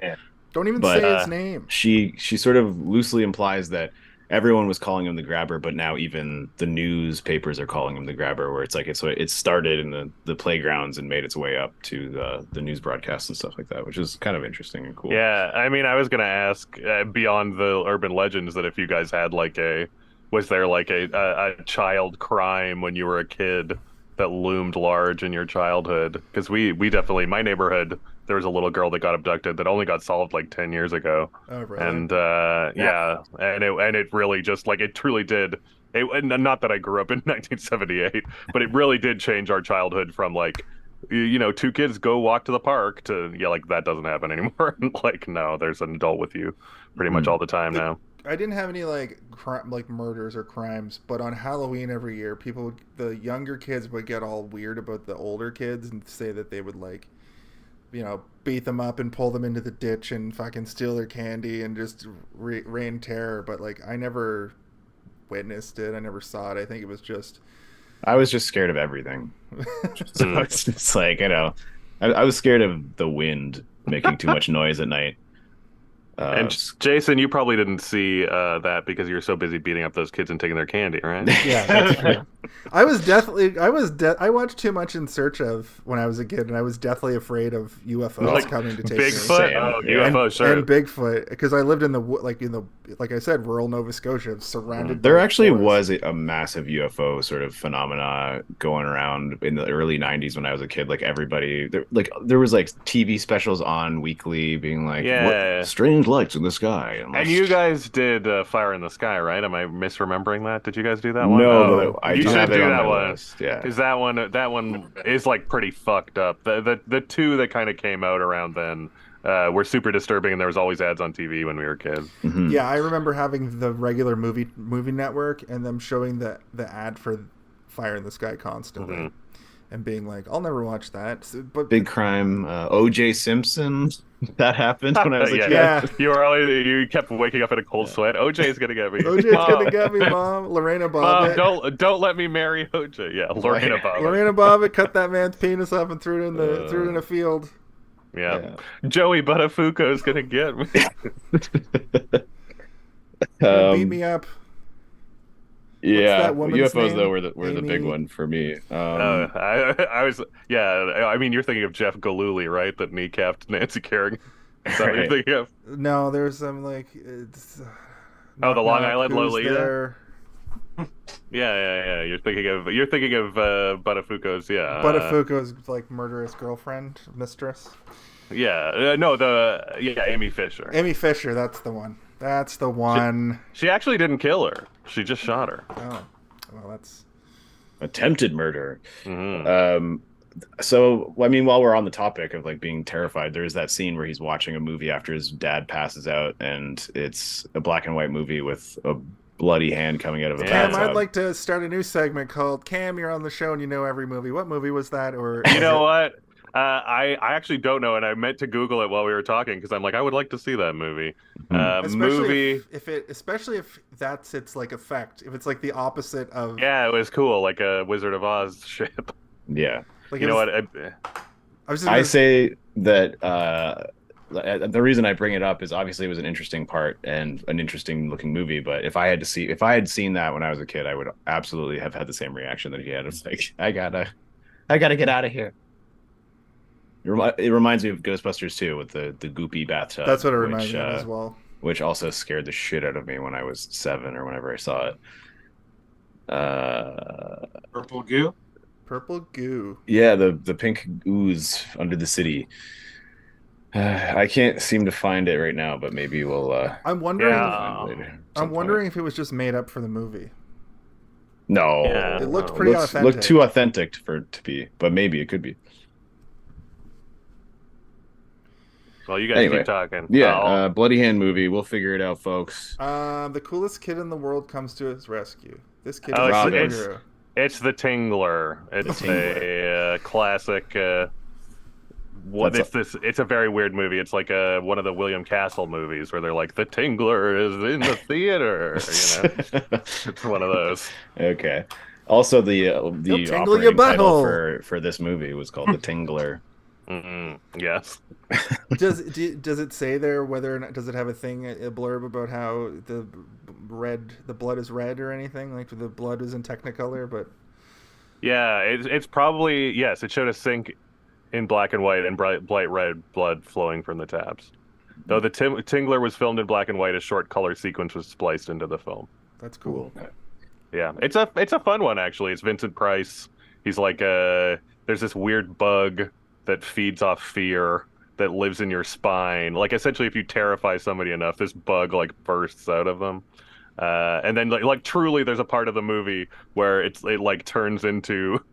A: Don't even say his name.
B: She sort of loosely implies that everyone was calling him the grabber, but now even the newspapers are calling him the grabber, where it's like it started in the playgrounds and made its way up to the news broadcasts and stuff like that, which is kind of interesting and cool.
D: Yeah, I mean, I was gonna ask beyond the urban legends that if you guys had was there like a child crime when you were a kid that loomed large in your childhood? Because we definitely, my neighborhood, there was a little girl that got abducted that only got solved like 10 years ago.
A: Oh, really?
D: And and it really just like it truly did. And not that I grew up in 1978, but it really did change our childhood from like, two kids go walk to the park to like that doesn't happen anymore. Like, no, there's an adult with you pretty much all the time now.
A: I didn't have any like murders or crimes, but on Halloween every year, the younger kids would get all weird about the older kids and say that they would like, beat them up and pull them into the ditch and fucking steal their candy and just rain terror. But like, I never witnessed it. I never saw it. I think it was just.
B: I was just scared of everything. So it's just like, I was scared of the wind making too much noise at night.
D: And Jason, you probably didn't see that because you were so busy beating up those kids and taking their candy, right?
A: Yeah, that's true. I watched too much In Search Of when I was a kid, and I was deathly afraid of UFOs coming to take
D: Bigfoot?
A: me.
D: Oh, UFO, sure.
A: And Bigfoot, because I lived in like I said, rural Nova Scotia, surrounded.
B: There
A: by
B: actually
A: forests.
B: was a massive UFO sort of phenomena going around in the early 90s when I was a kid. Like everybody, there was like TV specials on weekly being like, what strange lights in the sky.
D: And you guys did Fire in the Sky, right? Am I misremembering that? Did you guys do that one?
B: No, I
D: you
B: do
D: should
B: have it
D: do
B: on
D: that
B: my
D: one.
B: list. Yeah,
D: because that one is like pretty fucked up. The two that kind of came out around then were super disturbing, and there was always ads on TV when we were kids.
B: Mm-hmm.
A: Yeah, I remember having the regular movie network and them showing the ad for Fire in the Sky constantly.
D: Mm-hmm.
A: And being like, I'll never watch that. But
B: Big Crime, O.J. Simpson. That happened when I was a kid.
A: Yeah.
D: You kept waking up in a cold sweat. OJ's gonna get me.
A: OJ's gonna get me, Mom. Lorena Bobbitt.
D: Mom, don't let me marry OJ. Yeah, Lorena Bobbitt.
A: Lorena Bobbitt cut that man's penis up and threw it in a field.
D: Yeah. Joey Buttafuoco's gonna get me.
A: Beat me up.
B: Yeah,
A: that woman's
B: UFOs
A: name?
B: though were the big one for me.
D: I was I mean, you're thinking of Jeff Galooly, right? That kneecapped Nancy Kerrigan. Is that what you're thinking of?
A: No, there's some like. It's,
D: the Long Island
A: who's
D: Lolita.
A: there?
D: Yeah. You're thinking of Buttafuoco's. Yeah.
A: Buttafuoco's like murderous girlfriend, mistress.
D: Yeah. Amy Fisher.
A: Amy Fisher, that's the one. That's the one.
D: She actually didn't kill her. She just shot her.
A: Oh, well, that's
B: attempted murder.
D: Mm-hmm.
B: So, I mean, while we're on the topic of like being terrified, there's that scene where he's watching a movie after his dad passes out, and it's a black and white movie with a bloody hand coming out of a
A: Cam,
B: bathtub.
A: I'd like to start a new segment called Cam, you're on the show and you know every movie. What movie was that? Or
D: you know what? I actually don't know, and I meant to Google it while we were talking because I'm like, I would like to see that movie.
A: Especially if that's its like effect. If it's like the opposite of.
D: Yeah, it was cool, like a Wizard of Oz ship.
B: Yeah.
A: Like
D: you know what?
B: I say that the reason I bring it up is obviously it was an interesting part and an interesting looking movie. But if I had seen that when I was a kid, I would absolutely have had the same reaction that he had. It's like I gotta get out of here. It reminds me of Ghostbusters 2 with the goopy bathtub.
A: That's what it reminds me of as well.
B: Which also scared the shit out of me when I was 7 or whenever I saw it.
E: Purple goo.
A: Purple goo.
B: Yeah, the pink ooze under the city. I can't seem to find it right now, but maybe we'll.
A: I'm wondering.
B: Later,
A: I'm wondering if it was just made up for the movie.
B: No,
A: it looked pretty authentic.
B: Looked too authentic to be, but maybe it could be.
D: Well, you guys keep talking.
B: Yeah, Bloody Hand movie. We'll figure it out, folks.
A: The coolest kid in the world comes to his rescue. This kid
B: is
A: a hero.
D: It's The Tingler. It's a classic. It's a very weird movie. It's like one of the William Castle movies where they're like, The Tingler is in the theater. It's one of those.
B: Okay. Also, the operating title for this movie was called The Tingler.
D: Mm-hmm. Yes.
A: Does it say there whether or not does it have a blurb about how the red, the blood is red or anything, like the blood is in Technicolor, but
D: Yeah, it's probably, yes, it showed a sink in black and white and bright red blood flowing from the tabs. Though the Tingler was filmed in black and white, a short color sequence was spliced into the film.
A: that's cool.
D: Yeah, it's a fun one actually. It's Vincent Price. He's like there's this weird bug that feeds off fear that lives in your spine. Like essentially, if you terrify somebody enough, this bug like bursts out of them. And then like truly, there's a part of the movie where it like turns into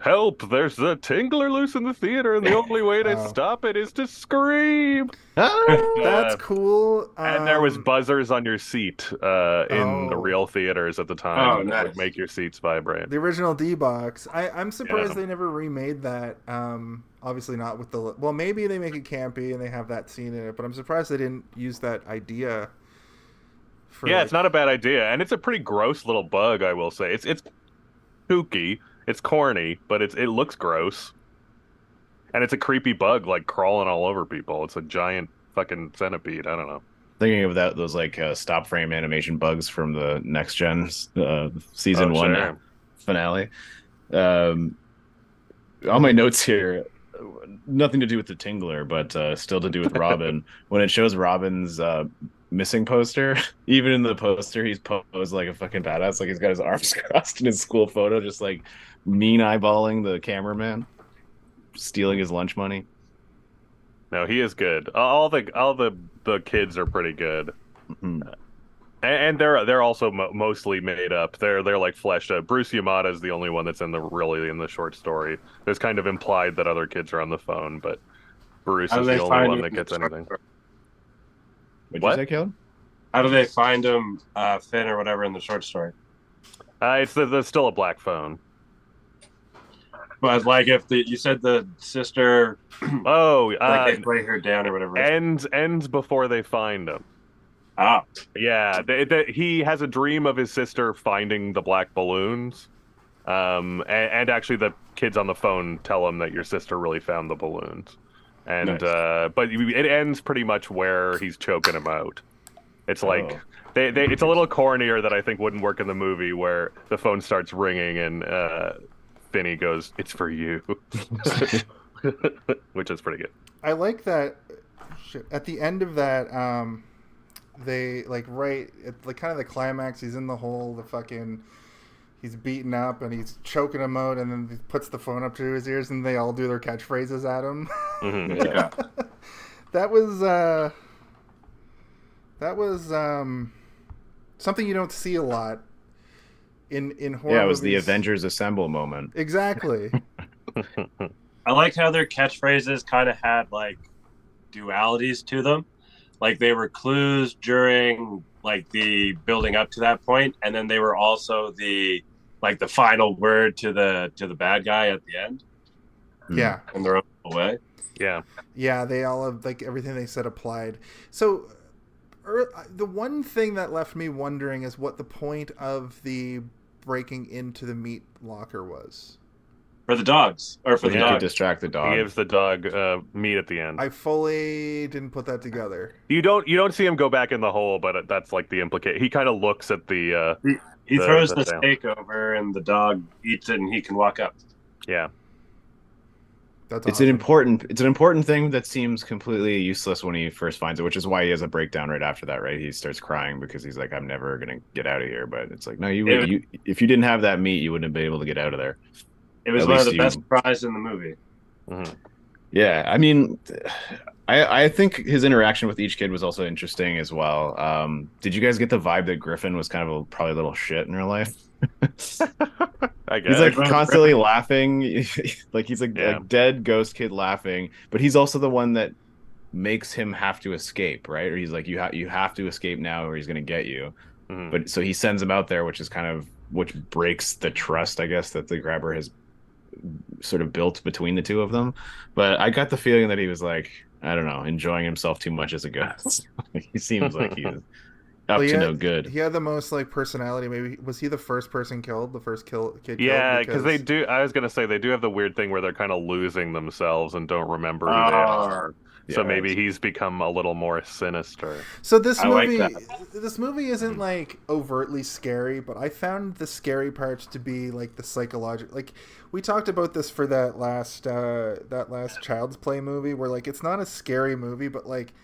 D: help. There's a Tingler loose in the theater, and the only way to stop it is to scream.
A: That's cool.
D: And there was buzzers on your seat in the real theaters at the time that would make your seats vibrate.
A: The original D-Box. I'm surprised they never remade that. Obviously not with the... Well, maybe they make it campy and they have that scene in it, but I'm surprised they didn't use that idea.
D: It's not a bad idea, and it's a pretty gross little bug, I will say. It's kooky, it's corny, but it looks gross. And it's a creepy bug, like, crawling all over people. It's a giant fucking centipede, I don't know.
B: Thinking of those like stop frame animation bugs from the Next Gen season 1 finale. On my notes here, nothing to do with the Tingler, but still to do with Robin. When it shows Robin's missing poster, even in the poster, he's posed like a fucking badass. Like he's got his arms crossed in his school photo, just like mean eyeballing the cameraman, stealing his lunch money.
D: No, he is good. All the kids are pretty good.
B: Mm-hmm.
D: And they're also mostly made up. They're like fleshed out. Bruce Yamada is the only one that's in the short story. There's kind of implied that other kids are on the phone, but Bruce is the only one that gets anything.
B: What'd you say, Caleb?
E: How do they find him, Finn or whatever, in the short story?
D: There's still a black phone.
E: But like, if you said the sister, like they play her down or whatever,
D: ends before they find him.
E: Ah,
D: yeah, he has a dream of his sister finding the black balloons, and actually the kids on the phone tell him that your sister really found the balloons, and nice. But it ends pretty much where he's choking him out. It's like it's a little cornier that I think wouldn't work in the movie, where the phone starts ringing and Finney goes, "It's for you," which is pretty good.
A: I like that. At the end of that, they like right at like kind of the climax. He's in the hole. He's beaten up and he's choking him out, and then he puts the phone up to his ears, and they all do their catchphrases at him.
D: Mm-hmm.
E: Yeah.
A: That was something you don't see a lot in horror.
B: Yeah, it was
A: movies.
B: the Avengers Assemble moment.
A: Exactly.
E: I liked how their catchphrases kind of had like dualities to them. Like they were clues during like the building up to that point, and then they were also the final word to the bad guy at the end.
A: Yeah.
E: In their own way.
D: Yeah.
A: Yeah, they all have like everything they said applied. So the one thing that left me wondering is what the point of the breaking into the meat locker was.
E: For the dogs, or for the dog.
B: To distract the dog.
D: He gives the dog meat at the end.
A: I fully didn't put that together.
D: You don't see him go back in the hole, but that's like the implication. He kind of looks at the.
E: He throws the steak over, and the dog eats it, and he can walk up.
D: Yeah.
A: That's
B: it's
A: awesome.
B: an important thing that seems completely useless when he first finds it, which is why he has a breakdown right after that, right? He starts crying because he's like, "I'm never gonna get out of here." But it's like, no, you if you didn't have that meat, you wouldn't have been able to get out of there.
E: It was one of the best cries in the movie.
D: Mm-hmm.
B: Yeah, I mean, I think his interaction with each kid was also interesting as well. Did you guys get the vibe that Griffin was kind of probably a little shit in real life?
D: I guess.
B: He's like constantly laughing, like he's like a dead ghost kid laughing, but he's also the one that makes him have to escape, right? Or he's like, you have to escape now, or he's gonna get you.
D: Mm-hmm.
B: But so he sends him out there, which breaks the trust, I guess, that the grabber has sort of built between the two of them. But I got the feeling that he was like, I don't know, enjoying himself too much as a ghost. He seems like he's up to no good.
A: He had the most like personality. Maybe was he the first person killed? The first kid?
D: Yeah, because they do. I was gonna say they do have the weird thing where they're kind of losing themselves and don't remember who they are. So maybe he's become a little more sinister.
A: So this
E: I like
A: movie, this movie isn't like overtly scary, but I found the scary parts to be like the psychological. Like we talked about this for that last Child's Play movie, where like it's not a scary movie, but like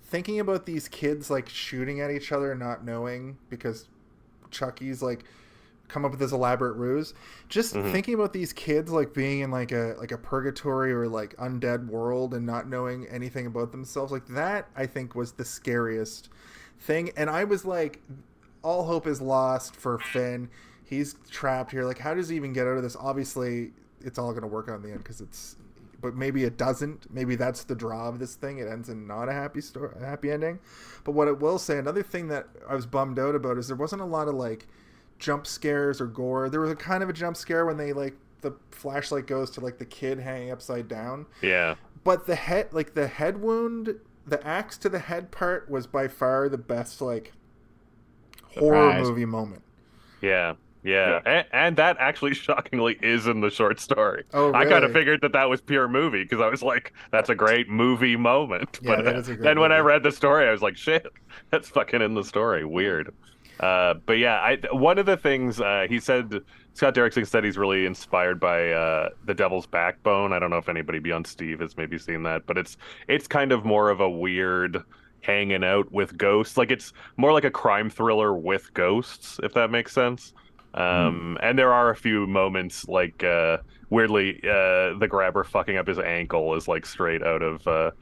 A: thinking about these kids like shooting at each other, not knowing because Chucky's like come up with this elaborate ruse. Just thinking about these kids like being in like a purgatory or like undead world and not knowing anything about themselves, like that I think was the scariest thing. And I was like, all hope is lost for Finn. He's trapped here. Like, how does he even get out of this? Obviously it's all going to work out in the end because but maybe it doesn't. Maybe that's the draw of this thing. It ends in not a happy ending. But what it will say, another thing that I was bummed out about is there wasn't a lot of like jump scares or gore. There was a kind of a jump scare when they like the flashlight goes to like the kid hanging upside down.
D: Yeah.
A: But the head wound, the axe to the head part was by far the best like horror movie moment.
D: Yeah. And that actually shockingly is in the short story.
A: Oh, really?
D: I kind of figured that was pure movie because I was like, that's a great movie moment.
A: Yeah,
D: But
A: that is a great
D: then when I
A: movie.
D: read the story, I was like, shit, that's fucking in the story. Weird. But yeah, one of the things he said, Scott Derrickson said he's really inspired by The Devil's Backbone. I don't know if anybody beyond Steve has maybe seen that, but it's kind of more of a weird hanging out with ghosts. Like it's more like a crime thriller with ghosts, if that makes sense. And there are a few moments like weirdly the grabber fucking up his ankle is like straight out of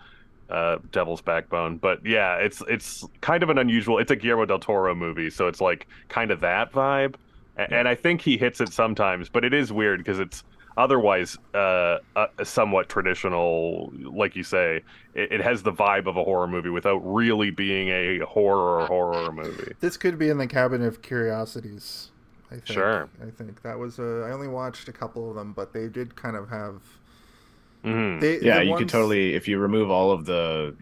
D: Devil's Backbone. But yeah, it's kind of an unusual, it's a Guillermo del Toro movie, so it's like kind of that vibe. And I think he hits it sometimes, but it is weird because it's otherwise somewhat traditional. Like you say, it has the vibe of a horror movie without really being a horror movie.
A: This could be in the Cabinet of Curiosities, I think.
D: Sure.
A: I think that was I only watched a couple of them, but they did kind of have
B: you could totally, if you remove all of the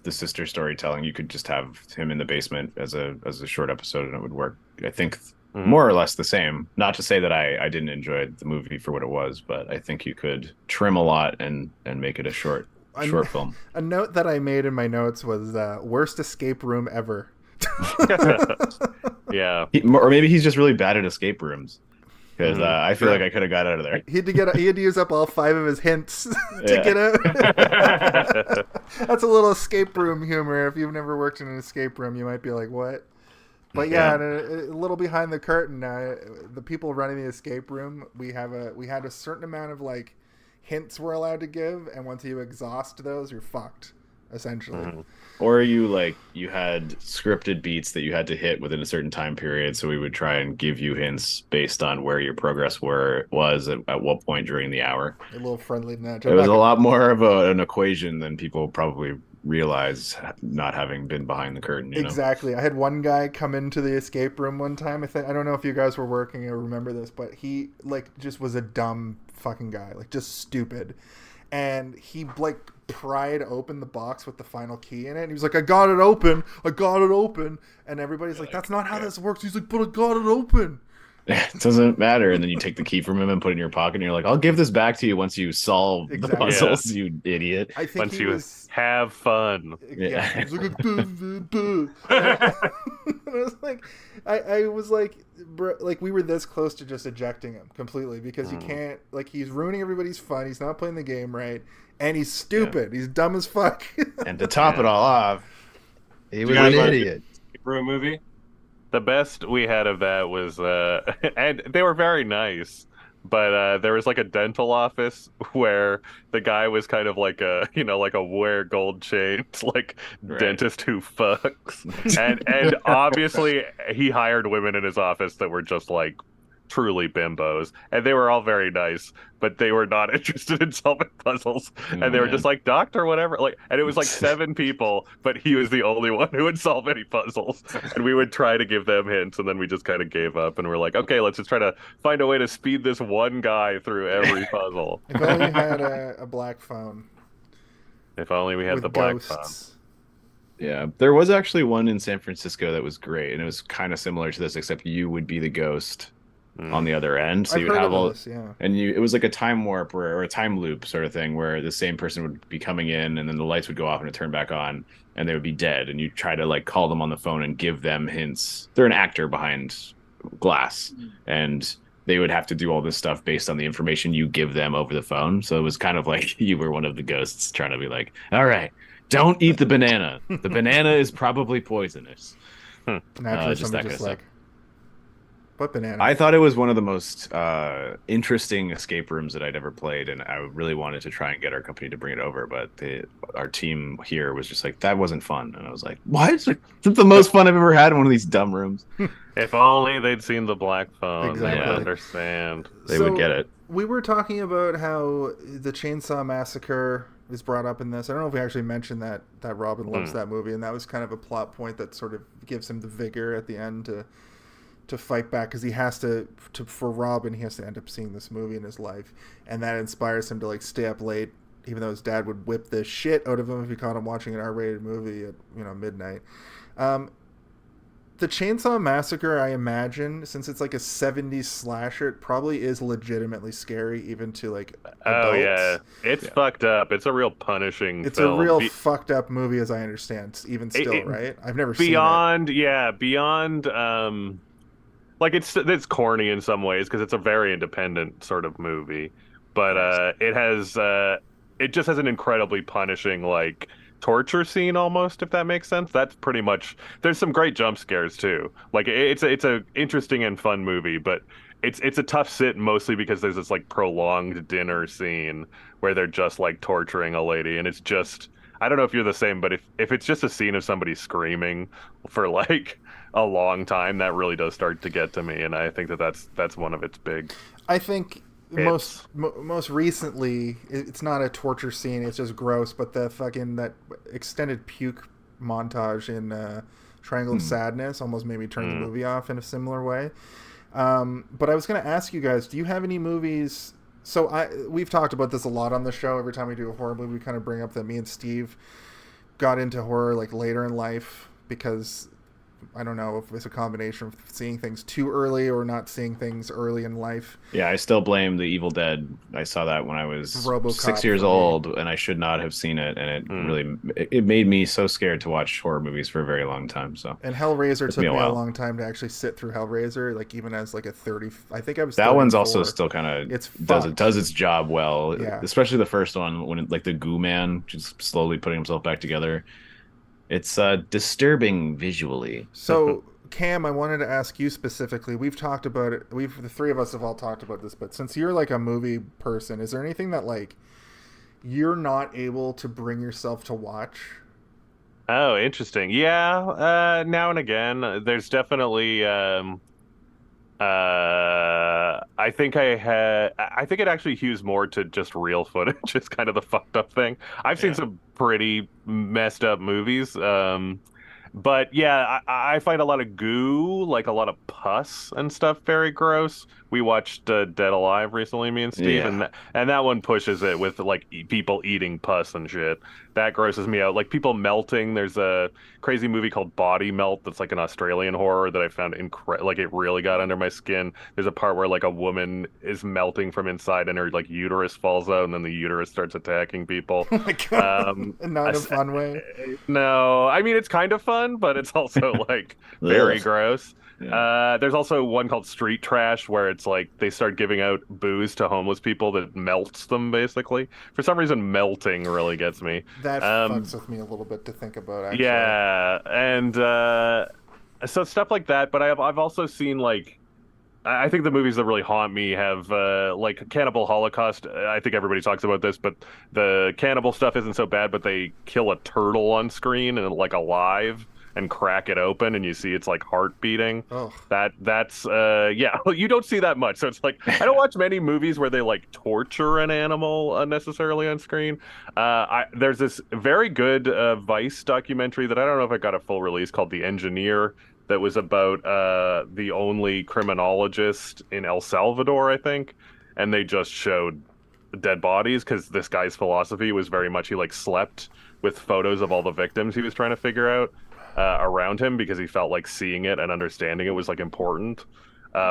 B: the sister storytelling, you could just have him in the basement as a short episode and it would work, I think, more or less the same. Not to say that I didn't enjoy the movie for what it was, but I think you could trim a lot and make it a short film.
A: A note that I made in my notes was worst escape room ever.
D: Yeah.
B: Or maybe he's just really bad at escape rooms. Because I feel like I could have got out of there.
A: He had to use up all 5 of his hints to get out. That's a little escape room humor. If you've never worked in an escape room, you might be like, what? But yeah, a little behind the curtain, the people running the escape room, we had a certain amount of like hints we're allowed to give, and once you exhaust those, you're fucked, essentially.
B: Or you had scripted beats that you had to hit within a certain time period, so we would try and give you hints based on where your progress was at what point during the hour.
A: A little friendly nudge.
B: It was a lot more of an equation than people probably realize, not having been behind the curtain.
A: Exactly. I had one guy come into the escape room one time. I don't know if you guys were working or remember this, but he like just was a dumb fucking guy, like just stupid. And he like pried open the box with the final key in it. And he was like, I got it open. And everybody's like, that's not how this works. He's like, but I got it open.
B: It doesn't matter. And then you take the key from him and put it in your pocket and you're like, I'll give this back to you once you solve the puzzles, you idiot.
A: I think
D: once you have fun.
A: Yeah. He was like, and I was like, bro, like we were this close to just ejecting him completely because you can't, like, he's ruining everybody's fun. He's not playing the game right. And he's stupid. Yeah. He's dumb as fuck.
B: And to top it all off, he was an idiot.
E: For a movie?
D: The best we had of that was, and they were very nice, but there was like a dental office where the guy was kind of like like a wear gold chains, like dentist who fucks. And obviously he hired women in his office that were just like truly bimbos, and they were all very nice, but they were not interested in solving puzzles. And they were just like, doctor, whatever, like, and it was like 7 people, but he was the only one who would solve any puzzles. And we would try to give them hints, and then we just kind of gave up, and we're like, okay, let's just try to find a way to speed this one guy through every puzzle.
A: If only we had a black phone.
D: If only we had the black phone.
B: Yeah, there was actually one in San Francisco that was great, and it was kind of similar to this, except you would be the ghost on the other end. So
A: I've
B: you would
A: heard
B: have
A: of
B: all,
A: this, yeah.
B: and it was like a time warp or a time loop sort of thing where the same person would be coming in and then the lights would go off and it turn back on and they would be dead. And you try to like call them on the phone and give them hints. They're an actor behind glass and they would have to do all this stuff based on the information you give them over the phone. So it was kind of like you were one of the ghosts trying to be like, all right, don't eat the banana. The banana is probably poisonous.
A: Naturally,
B: just
A: somebody
B: that
A: just
B: kind of
A: like, what banana?
B: I thought it was one of the most interesting escape rooms that I'd ever played, and I really wanted to try and get our company to bring it over, but our team here was just like, that wasn't fun. And I was like, what? It's the most fun I've ever had in one of these dumb rooms.
D: If only they'd seen the black phone,
A: Exactly.
D: they would understand.
B: They would get it.
A: We were talking about how the Chainsaw Massacre is brought up in this. I don't know if we actually mentioned that Robin loves that movie, and that was kind of a plot point that sort of gives him the vigor at the end to fight back, because he has to for Robin, he has to end up seeing this movie in his life, and that inspires him to like stay up late, even though his dad would whip the shit out of him if he caught him watching an R-rated movie at midnight. The Chainsaw Massacre, I imagine, since it's like a 70s slasher, it probably is legitimately scary even to like adults.
D: Oh yeah, it's fucked up. It's a real punishing.
A: It's
D: film.
A: a real fucked up movie, as I understand. Even still, right? I've never seen it.
D: Beyond. Like it's corny in some ways because it's a very independent sort of movie, but it just has an incredibly punishing like torture scene almost, if that makes sense. That's pretty much. There's some great jump scares too. Like it's a interesting and fun movie, but it's a tough sit mostly because there's this like prolonged dinner scene where they're just like torturing a lady, and it's just. I don't know if you're the same, but if it's just a scene of somebody screaming for like a long time, that really does start to get to me, and I think that's one of its big.
A: I think most recently, it's not a torture scene; it's just gross. But that extended puke montage in Triangle of Sadness almost made me turn the movie off in a similar way. But I was going to ask you guys: do you have any movies? So we've talked about this a lot on the show. Every time we do a horror movie, we kind of bring up that me and Steve got into horror like later in life because I don't know if it's a combination of seeing things too early or not seeing things early in life.
B: Yeah, I still blame The Evil Dead. I saw that when I was
A: RoboCop
B: 6 years old, and I should not have seen it. And it made me so scared to watch horror movies for a very long time. So.
A: And Hellraiser took me a long time to actually sit through Hellraiser, like even as like a 30. I think I was.
B: That
A: 34.
B: One's also still kind of does its job well.
A: Yeah.
B: Especially the first one when like the Goo Man just slowly putting himself back together. It's disturbing visually.
A: So. Cam, I wanted to ask you specifically. We've talked about it. The three of us have all talked about this, but since you're like a movie person, is there anything that like you're not able to bring yourself to watch?
D: Oh, interesting. Yeah, now and again, there's definitely. I think it actually hews more to just real footage. It's kind of the fucked up thing. I've seen some pretty messed up movies. But yeah, I find a lot of goo, like a lot of pus and stuff, very gross. We watched Dead Alive recently, me and Steve, and that one pushes it with like people eating pus and shit. That grosses me out. Like people melting. There's a crazy movie called Body Melt that's like an Australian horror that I found like it really got under my skin. There's a part where like a woman is melting from inside and her like uterus falls out and then the uterus starts attacking people.
A: Oh my God. Not in a fun way.
D: No, I mean it's kind of fun, but it's also like very gross. Yeah. There's also one called Street Trash where it's like they start giving out booze to homeless people that melts them basically. For some reason, melting really gets me.
A: That fucks with me a little bit to think about, actually.
D: Yeah, and so stuff like that. But I've also seen like I think the movies that really haunt me have like Cannibal Holocaust. I think everybody talks about this, but the cannibal stuff isn't so bad. But they kill a turtle on screen and like alive. And crack it open and you see it's like heart beating. Oh. That's you don't see that much. So it's like I don't watch many movies where they like torture an animal unnecessarily on screen. There's this very good Vice documentary that I don't know if it got a full release called The Engineer that was about the only criminologist in El Salvador, I think, and they just showed dead bodies because this guy's philosophy was very much he like slept with photos of all the victims he was trying to figure out. Around him because he felt like seeing it and understanding it was like important.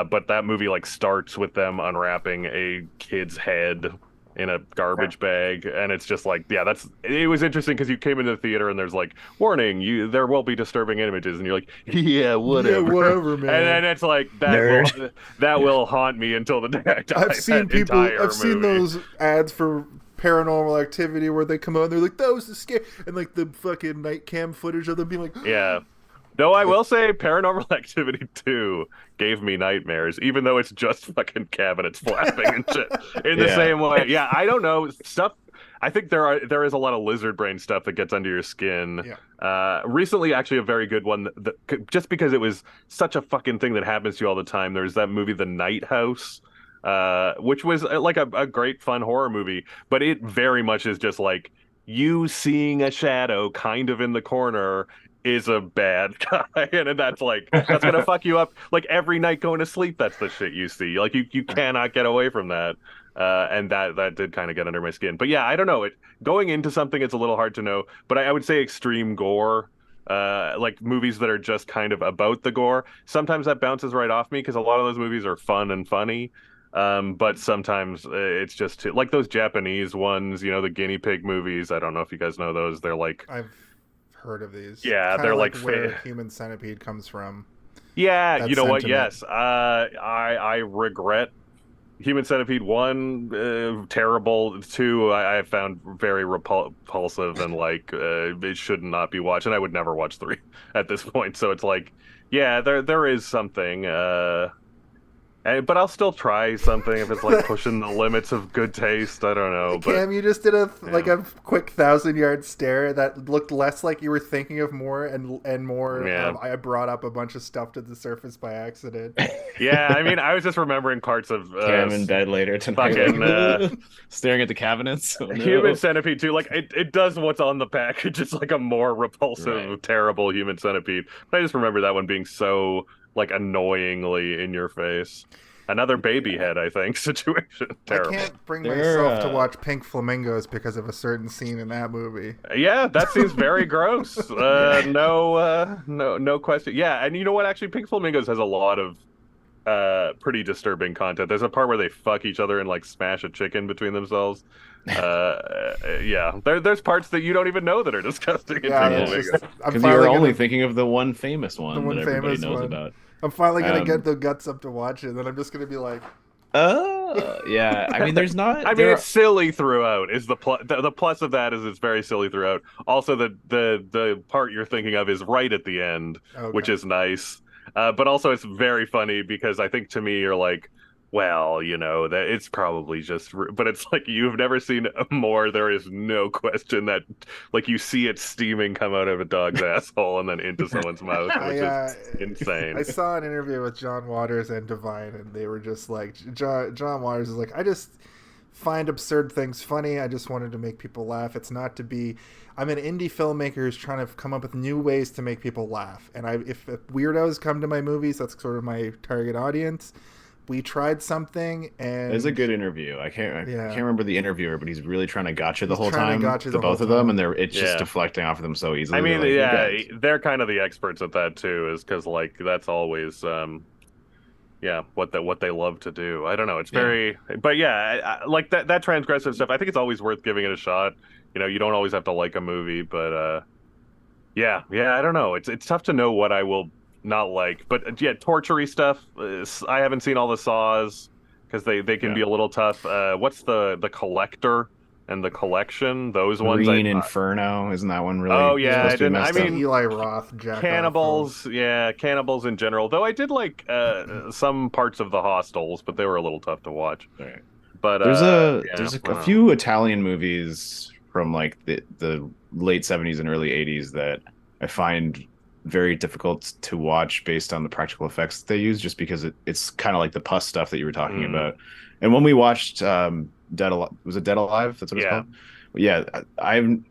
D: But that movie like starts with them unwrapping a kid's head in a garbage bag, and it's just like, yeah, it was interesting because you came into the theater and there's like, warning, there will be disturbing images, and you're like, yeah, whatever,
A: Yeah, whatever, man.
D: And then it's like that will haunt me until the day I die.
A: I've seen those ads for Paranormal Activity where they come out and they're like, that was the scare, and like the fucking night cam footage of them being like,
D: yeah. No, I will say Paranormal Activity 2 gave me nightmares, even though it's just fucking cabinets flapping and shit in the same way. Yeah, I don't know. I think there is a lot of lizard brain stuff that gets under your skin. Yeah. Recently, actually, a very good one, just because it was such a fucking thing that happens to you all the time. There's that movie, The Night House, which was like a great, fun horror movie, but it very much is just like you seeing a shadow kind of in the corner is a bad guy, and that's gonna fuck you up like every night going to sleep. That's the shit you see. Like you cannot get away from that. And that did kind of get under my skin. But yeah, I don't know. Going into something, it's a little hard to know. But I would say extreme gore, like movies that are just kind of about the gore. Sometimes that bounces right off me because a lot of those movies are fun and funny. But sometimes it's just too, like those Japanese ones, the guinea pig movies. I don't know if you guys know those. They're like,
A: I've heard of these.
D: Yeah,
A: kind
D: they're
A: of
D: like
A: where Human Centipede comes from.
D: Yeah,
A: that
D: you know
A: sentiment.
D: what? Yes, I regret Human Centipede 1, terrible. 2, I found very repulsive and like it should not be watched, and I would never watch 3 at this point. So it's like, yeah, there is something. But I'll still try something if it's like pushing the limits of good taste. I don't know.
A: Cam, you just did a quick 1,000-yard stare that looked less like you were thinking of more and more.
D: Yeah.
A: I brought up a bunch of stuff to the surface by accident.
D: Yeah, I mean, I was just remembering parts of
B: Cam in bed later tonight,
D: fucking
B: staring at the cabinets. Oh, no.
D: Human Centipede 2. Like it does what's on the package. It's like a more repulsive, terrible Human Centipede. But I just remember that one being so like annoyingly in your face. Another baby head, I think, situation. Terrible.
A: I can't bring myself to watch Pink Flamingos because of a certain scene in that movie.
D: Yeah, that seems very gross. No question. Yeah, and you know what? Actually, Pink Flamingos has a lot of pretty disturbing content. There's a part where they fuck each other and like smash a chicken between themselves. Yeah, there's parts that you don't even know that are disgusting.
B: Because you were only thinking of the one famous one that everybody knows about.
A: I'm finally gonna get the guts up to watch it, and then I'm just gonna be like,
B: yeah. I mean, there's not.
D: I mean, it's silly throughout. Is the plus of that is it's very silly throughout. Also, the part you're thinking of is right at the end, which is nice. But also, it's very funny because I think to me you're like, well, that it's probably just, but it's like you've never seen more. There is no question that, like, you see it steaming come out of a dog's asshole and then into someone's mouth, which is insane.
A: I saw an interview with John Waters and Divine, and they were just like, John Waters is like, I just find absurd things funny. I just wanted to make people laugh. It's not to be. I'm an indie filmmaker who's trying to come up with new ways to make people laugh. And if weirdos come to my movies, that's sort of my target audience. We tried something, and
B: it's a good interview. I can't remember the interviewer, but he's really trying to gotcha the whole time. The both of them, and it's just deflecting off of them so easily.
D: I mean, they're kind of the experts at that too, is because like that's always what they love to do. I don't know. It's very, but like that transgressive stuff. I think it's always worth giving it a shot. You don't always have to like a movie, but I don't know. It's tough to know what I will not like, but torture-y stuff. I haven't seen all the Saws because they can be a little tough. What's the Collector and the Collection? Those ones.
B: Green Inferno, isn't that one really?
D: Oh yeah, I didn't. I mean,
A: Eli Roth,
D: cannibals. Yeah, cannibals in general. Though I did like some parts of the Hostels, but they were a little tough to watch.
B: Right.
D: But
B: there's a few Italian movies from like the late 70s and early 80s that I find very difficult to watch based on the practical effects that they use, just because it's kind of like the pus stuff that you were talking about. And when we watched Dead Alive, was it Dead Alive? That's what it's called? Yeah,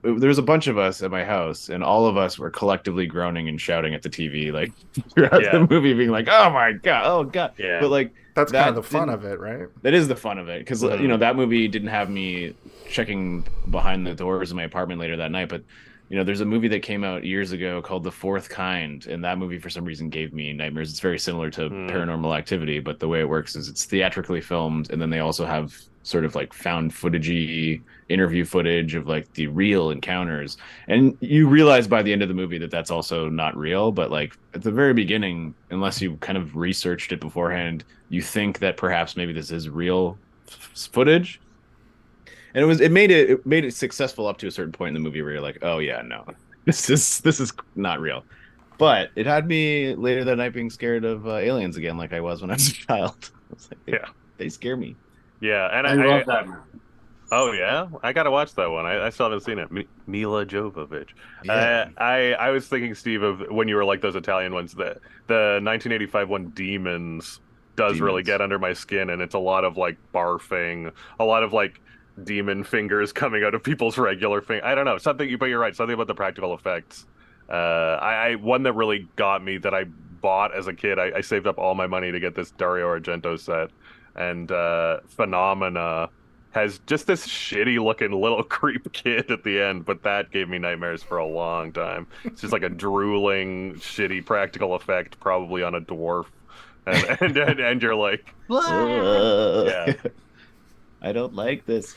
B: there's a bunch of us at my house, and all of us were collectively groaning and shouting at the TV like throughout the movie, being like, "Oh my god, oh god!"
D: Yeah.
B: But like
A: that's kind of the fun of it, right?
B: That is the fun of it, because that movie didn't have me checking behind the doors of my apartment later that night, but there's a movie that came out years ago called The Fourth Kind, and that movie for some reason gave me nightmares. It's very similar to Paranormal Activity, but the way it works is it's theatrically filmed, and then they also have sort of like found footagey interview footage of like the real encounters. And you realize by the end of the movie that that's also not real, but like at the very beginning, unless you kind of researched it beforehand, you think that perhaps maybe this is real footage. And it made it successful up to a certain point in the movie where you're like, oh yeah, no, this is not real. But it had me later that night being scared of aliens again, like I was when I was a child. I was like, they scare me.
D: Yeah, and
E: I love that movie.
D: Oh yeah, I gotta watch that one. I still haven't seen it. Mila Jovovich.
B: Yeah.
D: I was thinking, Steve, of when you were like those Italian ones. The 1985 one, Demons, does really get under my skin, and it's a lot of like barfing, a lot of like demon fingers coming out of people's regular I don't know, something. But you're right, something about the practical effects. One that really got me that I bought as a kid. I saved up all my money to get this Dario Argento set, and Phenomena has just this shitty looking little creep kid at the end, but that gave me nightmares for a long time. It's just like a drooling, shitty practical effect, probably on a dwarf, and you're like, yeah.
B: I don't like this.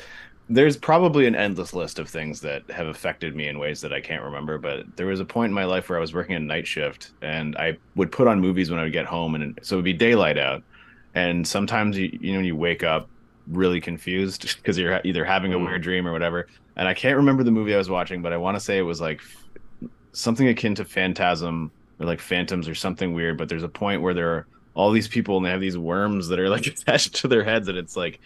B: There's probably an endless list of things that have affected me in ways that I can't remember, but there was a point in my life where I was working a night shift, and I would put on movies when I would get home, and so it would be daylight out, and sometimes you wake up really confused because you're either having a weird dream or whatever, and I can't remember the movie I was watching, but I want to say it was like something akin to Phantasm or like Phantoms or something weird, but there's a point where there are all these people and they have these worms that are like attached to their heads, and it's like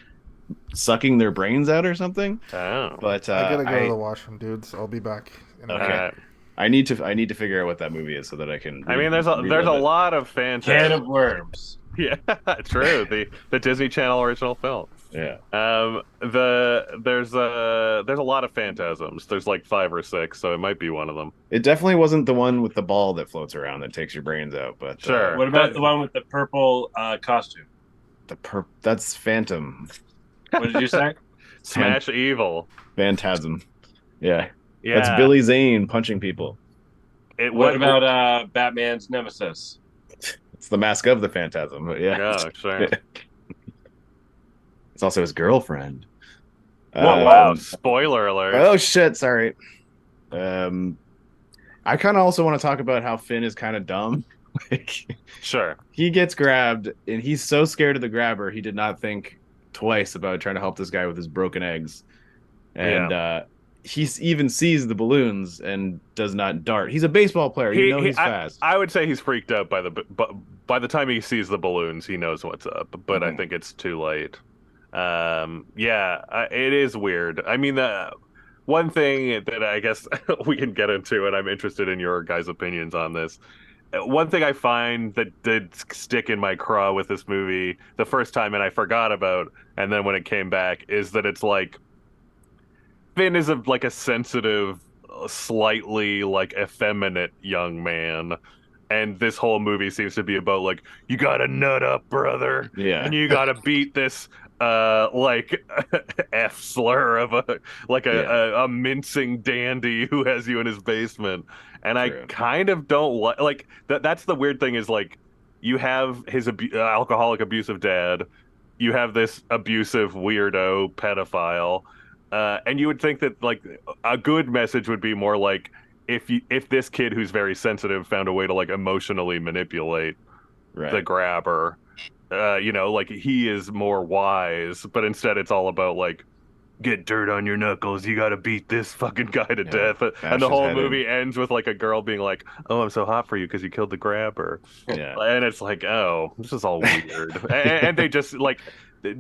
B: sucking their brains out or something.
D: Oh.
B: But
A: I gotta go to the washroom, dudes. I'll be back in a minute.
B: I need to figure out what that movie is so that I can
D: there's a lot of fantastic
E: Can of Worms.
D: Yeah, true. The Disney Channel original film.
B: Yeah.
D: There's a lot of phantasms. There's like 5 or 6, so it might be one of them.
B: It definitely wasn't the one with the ball that floats around that takes your brains out, but
D: sure.
E: What about the one with the purple costume?
B: That's Phantom.
E: What did you say?
D: Smash Evil.
B: Phantasm. Yeah.
D: Yeah.
B: That's Billy Zane punching people.
E: What about Batman's nemesis?
B: It's the mask of the Phantasm. But yeah.
D: Oh, sure.
B: It's also his girlfriend.
D: Wow. Spoiler alert.
B: Oh shit, sorry. I kind of also want to talk about how Finn is kind of dumb.
D: Sure.
B: He gets grabbed, and he's so scared of the grabber, he did not think twice about trying to help this guy with his broken eggs. And he even sees the balloons and does not dart. He's a baseball player. He's fast.
D: I would say he's freaked out by the time he sees the balloons, he knows what's up. But I think it's too late. It is weird. I mean, the one thing that I guess we can get into, and I'm interested in your guys' opinions on this. One thing I find that did stick in my craw with this movie the first time, and I forgot about, and then when it came back, is that it's like Finn is a sensitive, slightly like effeminate young man, and this whole movie seems to be about like, you gotta nut up, brother, and you gotta beat this F slur of a mincing dandy who has you in his basement. And
B: True.
D: I kind of don't like that. That's the weird thing is like, you have his alcoholic, abusive dad, you have this abusive weirdo pedophile, and you would think that like a good message would be more like, if this kid who's very sensitive found a way to like emotionally manipulate the grabber, like he is more wise. But instead, it's all about like, get dirt on your knuckles, you gotta beat this fucking guy to death. And the whole movie ends with like a girl being like, oh, I'm so hot for you because you killed the grabber.
B: Yeah.
D: And it's like, oh, this is all weird. and they just like,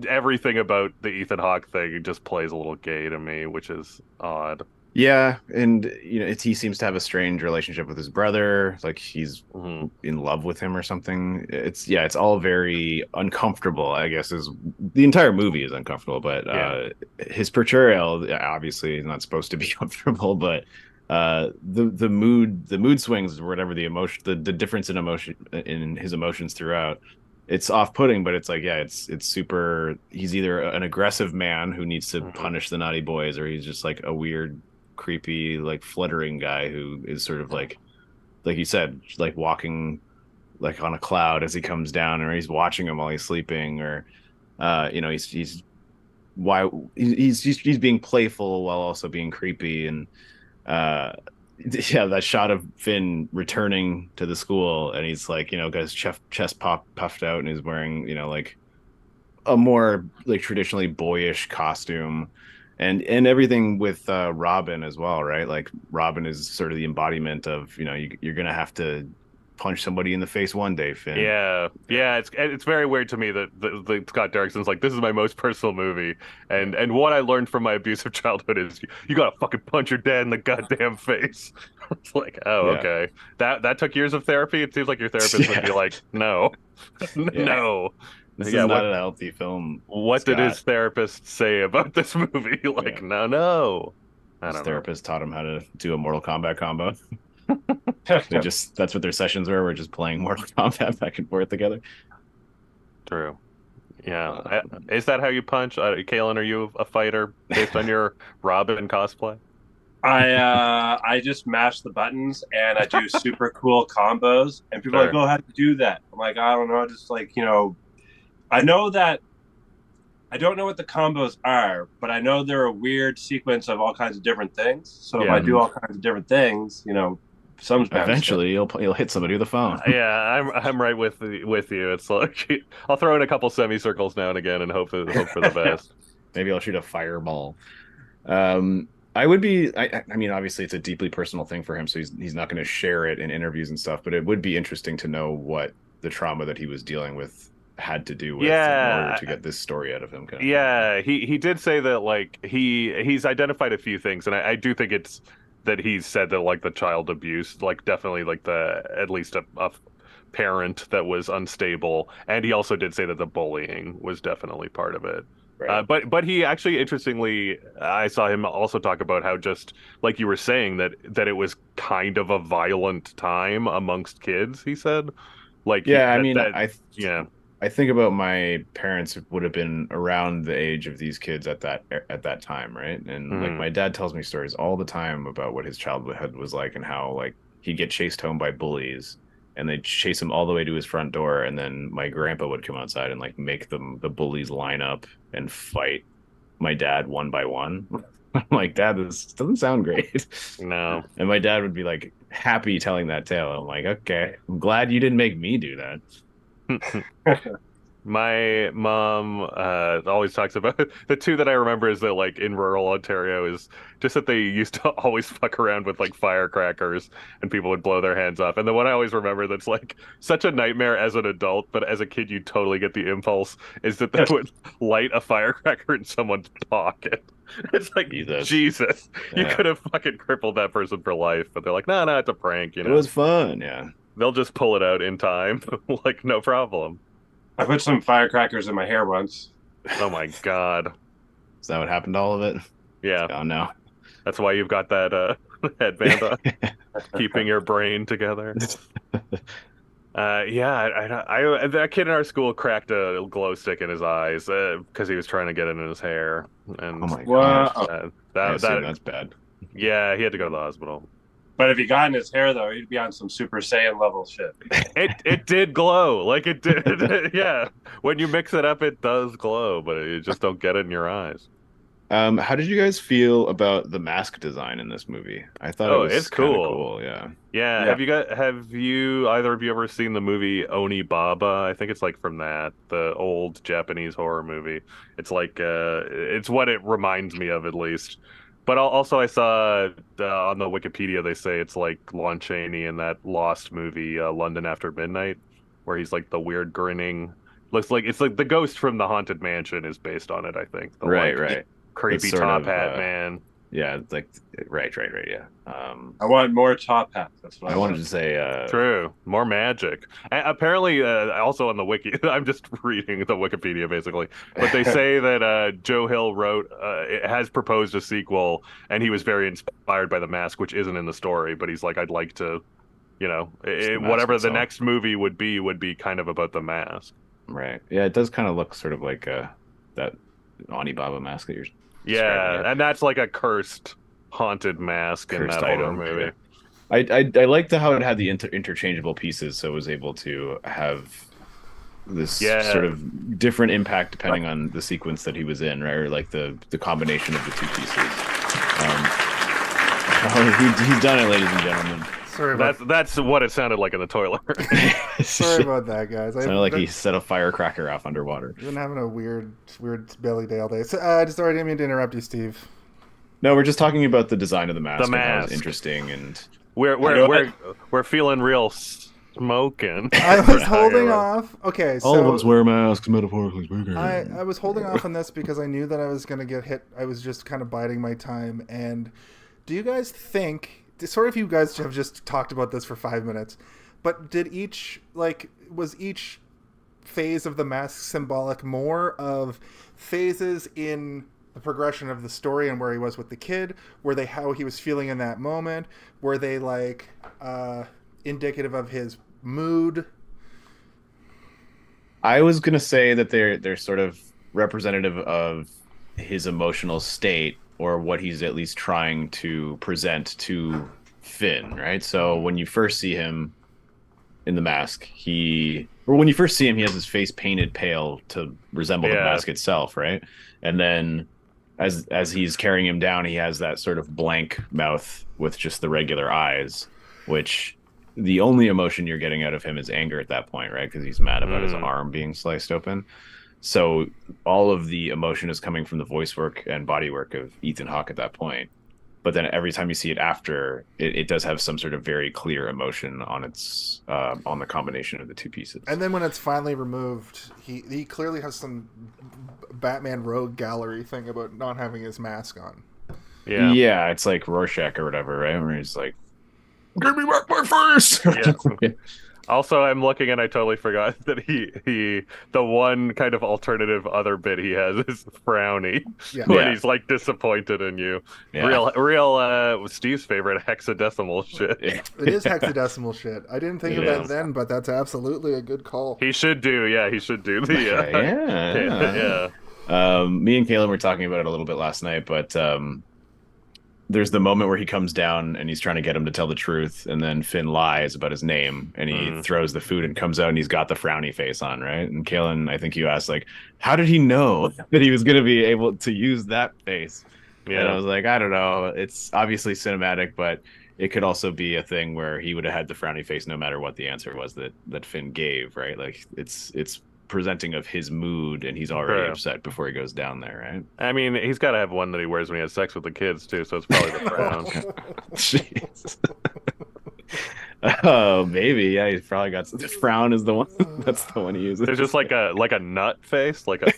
D: everything about the Ethan Hawke thing just plays a little gay to me, which is odd.
B: Yeah, and he seems to have a strange relationship with his brother, like he's in love with him or something. It's all very uncomfortable, I guess. The entire movie is uncomfortable, but his portrayal obviously is not supposed to be comfortable, but the mood swings or whatever, the emotion, the difference in emotion in his emotions throughout, it's off-putting, but it's like, it's super. He's either an aggressive man who needs to punish the naughty boys, or he's just like a weird creepy, like fluttering guy who is sort of like you said, like walking like on a cloud as he comes down, or he's watching him while he's sleeping, or he's being playful while also being creepy. And yeah, that shot of Finn returning to the school, and he's like, got his chest puffed out, and he's wearing, like a more like traditionally boyish costume, and everything with Robin as well, right? Like Robin is sort of the embodiment of, you're gonna have to punch somebody in the face one day, Finn.
D: Yeah. It's very weird to me that the Scott Derrickson's like, this is my most personal movie, and what I learned from my abusive childhood is you gotta fucking punch your dad in the goddamn face. It's like, oh,
B: Yeah.
D: okay. That took years of therapy. It seems like your therapist would be like, no, no.
B: This is not a healthy film.
D: What
B: Scott.
D: did his therapist say about this movie? Like, no.
B: His therapist taught him how to do a Mortal Kombat combo. That's what their sessions were. We're just playing Mortal Kombat back and forth together.
D: True. Yeah. Is that how you punch? Kalen, are you a fighter based on your Robin cosplay?
E: I just mash the buttons and I do super cool combos, and people are like, "Oh, how do you do that?" I'm like, I don't know, just like, I know that I don't know what the combos are, but I know they're a weird sequence of all kinds of different things. So if I do all kinds of different things, sometimes
B: eventually you'll hit somebody with a phone.
D: Yeah, I'm right with you. It's like I'll throw in a couple semicircles now and again and hope for the best.
B: Maybe I'll shoot a fireball. I would be. I mean, obviously, it's a deeply personal thing for him, so he's not going to share it in interviews and stuff. But it would be interesting to know what the trauma that he was dealing with had to do with in order to get this story out of him.
D: He did say that like he's identified a few things, and I do think it's that he's said that like the child abuse, like definitely like at least a parent that was unstable, and he also did say that the bullying was definitely part of it. Right. But he actually, interestingly, I saw him also talk about how, just like you were saying, that it was kind of a violent time amongst kids. He said, like,
B: I think about my parents would have been around the age of these kids at that time, right? And like my dad tells me stories all the time about what his childhood was like, and how like he'd get chased home by bullies, and they'd chase him all the way to his front door, and then my grandpa would come outside and like make the bullies line up and fight my dad one by one. I'm like, Dad, this doesn't sound great.
D: No.
B: And my dad would be like happy telling that tale. I'm like, okay, I'm glad you didn't make me do that.
D: My mom always talks about the two that I remember is that like in rural Ontario is just that they used to always fuck around with like firecrackers and people would blow their hands off. And the one I always remember that's like such a nightmare as an adult, but as a kid you totally get the impulse, is that they would light a firecracker in someone's pocket. It's like, Jesus. You could have fucking crippled that person for life, but they're like, no, it's a prank.
B: It was fun, yeah.
D: They'll just pull it out in time, like no problem.
E: I put some firecrackers in my hair once.
D: Oh my God.
B: Is that what happened to all of it?
D: Yeah.
B: Oh no.
D: That's why you've got that headband on, keeping your brain together. That kid in our school cracked a glow stick in his eyes because he was trying to get it in his hair. And
B: oh my God. That's bad.
D: Yeah, he had to go to the hospital.
E: But if he got in his hair, though, he'd be on some Super Saiyan level shit.
D: It did glow. Like it did. Yeah. When you mix it up, it does glow, but you just don't get it in your eyes.
B: How did you guys feel about the mask design in this movie? I thought it's cool. Yeah.
D: Have you either of you ever seen the movie Onibaba? I think it's like from the old Japanese horror movie. It's like it's what it reminds me of, at least. But also I saw on the Wikipedia they say it's like Lon Chaney in that Lost movie London After Midnight, where he's like the weird grinning. It's like the ghost from the Haunted Mansion is based on it, I think.
B: Right.
D: Creepy top hat man.
B: Yeah, it's like right. Yeah.
E: I want more top hats. That's what
B: I wanted to say.
D: True, more magic. Apparently, also on the wiki, I'm just reading the Wikipedia basically, but they say that Joe Hill has proposed a sequel, and he was very inspired by The Mask, which isn't in the story, but he's like, I'd like to, whatever the next movie would be kind of about the mask.
B: Right. Yeah, it does kind of look sort of like that Onibaba mask that you're.
D: Yeah, and that's like a cursed haunted mask in
B: Cursed
D: that horror
B: item.
D: movie.
B: I liked how it had the interchangeable pieces, so it was able to have this sort of different impact depending on the sequence that he was in, right? Or like the combination of the two pieces. He's done it, ladies and gentlemen.
A: Sorry
D: That's what it sounded like in the toilet.
A: Sorry about that, guys.
B: Sounded like he set a firecracker off underwater.
A: I've been having a weird belly day all day. So, sorry, I didn't mean to interrupt you, Steve.
B: No, we're just talking about the design of the mask.
D: The mask.
B: And how it's interesting, and
D: we're feeling real smoking.
A: I was holding off. Okay, so
B: all of us wear masks, metaphorically speaking.
A: I was holding off on this because I knew that I was going to get hit. I was just kind of biding my time. And do you guys think, sort of you guys have just talked about this for 5 minutes, but was each phase of the mask symbolic more of phases in the progression of the story and where he was with the kid? Were they how he was feeling in that moment? Were they like indicative of his mood?
B: I was gonna say that they're sort of representative of his emotional state, or what he's at least trying to present to Finn, right? So when you first see him in the mask, he has his face painted pale to resemble the mask itself, right? And then as he's carrying him down, he has that sort of blank mouth with just the regular eyes, which the only emotion you're getting out of him is anger at that point, right? Because he's mad about his arm being sliced open. So all of the emotion is coming from the voice work and body work of Ethan Hawke at that point. But then every time you see it after, it does have some sort of very clear emotion on its on the combination of the two pieces.
A: And then when it's finally removed, he clearly has some Batman rogue gallery thing about not having his mask on.
B: Yeah, it's like Rorschach or whatever, right? Where he's like, "Give me back my face!"
D: Yeah. Also, I'm looking and I totally forgot that he the one kind of alternative other bit he has is frowny when he's like disappointed in you. Yeah. Real Steve's favorite hexadecimal shit.
A: It is hexadecimal shit. I didn't think of that then, but that's absolutely a good call.
D: He should do the
B: Me and Caleb were talking about it a little bit last night, but there's the moment where he comes down and he's trying to get him to tell the truth, and then Finn lies about his name, and he throws the food and comes out and he's got the frowny face on, right? And Kalen, I think you asked, like, how did he know that he was going to be able to use that face? Yeah. And I was like, I don't know. It's obviously cinematic, but it could also be a thing where he would have had the frowny face no matter what the answer was that Finn gave, right? Like, it's presenting of his mood, and he's already upset before he goes down there, right?
D: I mean, he's got to have one that he wears when he has sex with the kids too, so it's probably the frown.
B: Jeez. Oh, maybe. Yeah, he's probably got the frown is the one. That's the one he uses.
D: There's just like a nut face, like a.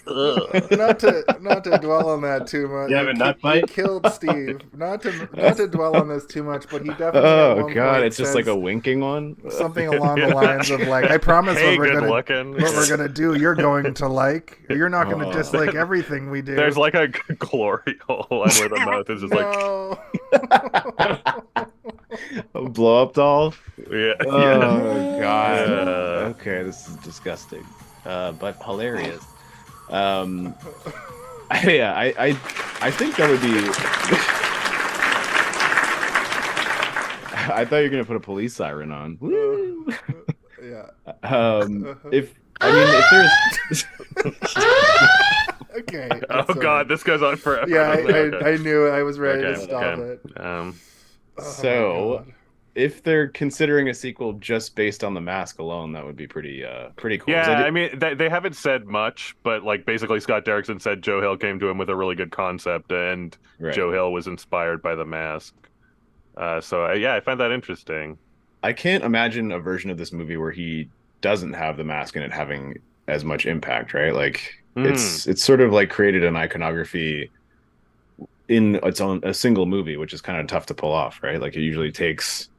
A: not to dwell on that too much.
E: You have a nut bite?
A: He killed Steve. Not to dwell on this too much, but he definitely.
B: Oh God, it's just like a winking one.
A: Something along the lines of like, I promise
D: hey,
A: what we're gonna do. You're going to like. You're not going to dislike everything we do.
D: There's like a glory hole where the mouth is just like.
B: A blow up doll.
D: Yeah.
B: Oh God. Okay, this is disgusting, but hilarious. I think that would be. I thought you were gonna put a police siren on. Woo!
A: Yeah.
B: If there's.
A: Okay.
D: Oh God, this goes on forever.
A: Yeah, I knew it. I was ready to stop it.
B: So, if they're considering a sequel just based on the mask alone, that would be pretty cool.
D: Yeah, I mean, they haven't said much, but like basically Scott Derrickson said Joe Hill came to him with a really good concept, and Joe Hill was inspired by the mask. So I find that interesting.
B: I can't imagine a version of this movie where he doesn't have the mask and it having as much impact, right? Like it's sort of like created an iconography in its own a single movie, which is kind of tough to pull off, right? Like it usually takes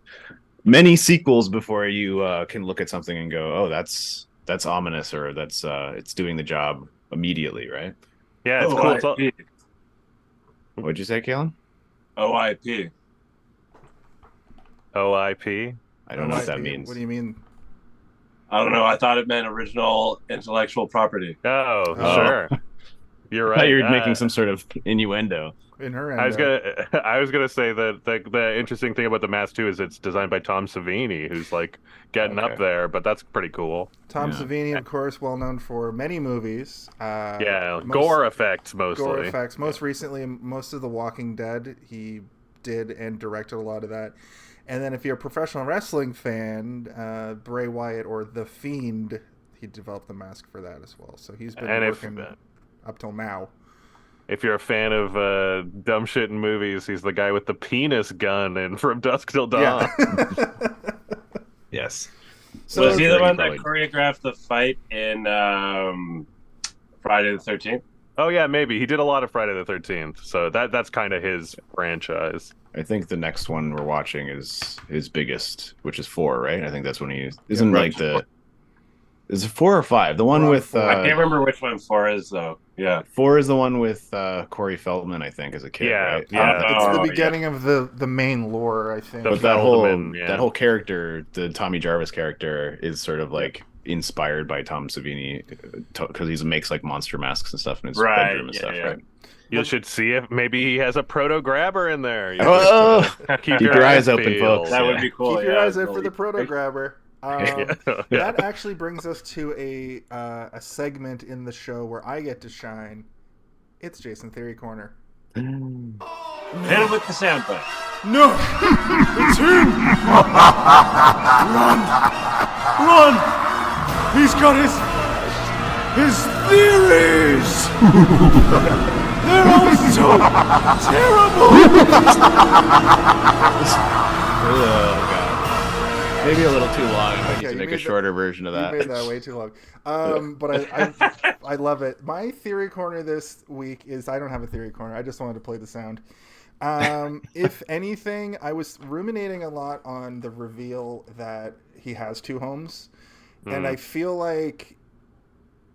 B: many sequels before you can look at something and go, oh, that's ominous, or that's it's doing the job immediately, right?
D: Yeah, it's cool.
B: What'd you say, Kalen?
E: OIP.
D: OIP?
B: I don't know what that means.
A: What do you mean?
E: I don't know. I thought it meant original intellectual property.
D: Oh. Sure. You're
B: I thought
D: right.
B: you were making some sort of innuendo.
A: In her
D: I
A: end.
D: was gonna say that the interesting thing about the mask too is it's designed by Tom Savini, who's like getting up there, but that's pretty cool.
A: Tom
B: Yeah.
A: Savini, of course, well known for many movies.
D: Gore effects mostly.
A: Gore effects. Most recently, most of The Walking Dead, he did and directed a lot of that. And then if you're a professional wrestling fan, Bray Wyatt or The Fiend, he developed the mask for that as well. So he's been working up till now.
D: If you're a fan of dumb shit in movies, he's the guy with the penis gun in From Dusk Till Dawn.
A: Yeah.
B: Yes.
A: So
E: was he the one that
B: probably.
E: choreographed the fight in Friday the 13th?
D: Oh yeah, maybe he did a lot of Friday the 13th, so that's kind of his franchise.
B: I think the next one we're watching is his biggest, which is 4, right? I think that's when he isn't like the. Is it 4 or 5? The one with
E: I can't remember which one 4 is though. Yeah,
B: 4 is the one with Corey Feldman, I think, as a kid.
D: Yeah,
B: right?
D: yeah.
A: It's the beginning of the main lore, I think.
B: But
D: Feldman,
B: that whole character, the Tommy Jarvis character, is sort of like inspired by Tom Savini because he makes like monster masks and stuff in his bedroom and stuff, right?
D: You should see if maybe he has a proto grabber in there.
B: Keep your eyes open,
D: peeled.
B: folks.
E: that would be cool.
A: Keep your eyes out for the proto grabber.
D: Yeah.
A: That actually brings us to a segment in the show where I get to shine. It's Jason Theory Corner.
E: Hit him with the soundbite.
A: No, it's him! Run! He's got his theories. They're all so terrible.
B: Oh god. Maybe a little too long. I need
A: Yeah,
B: to
A: you
B: make a
A: made
B: shorter version of that.
A: You made that way too long. But I love it. My theory corner this week is I don't have a theory corner. I just wanted to play the sound. If anything, I was ruminating a lot on the reveal that he has 2 homes. And I feel like...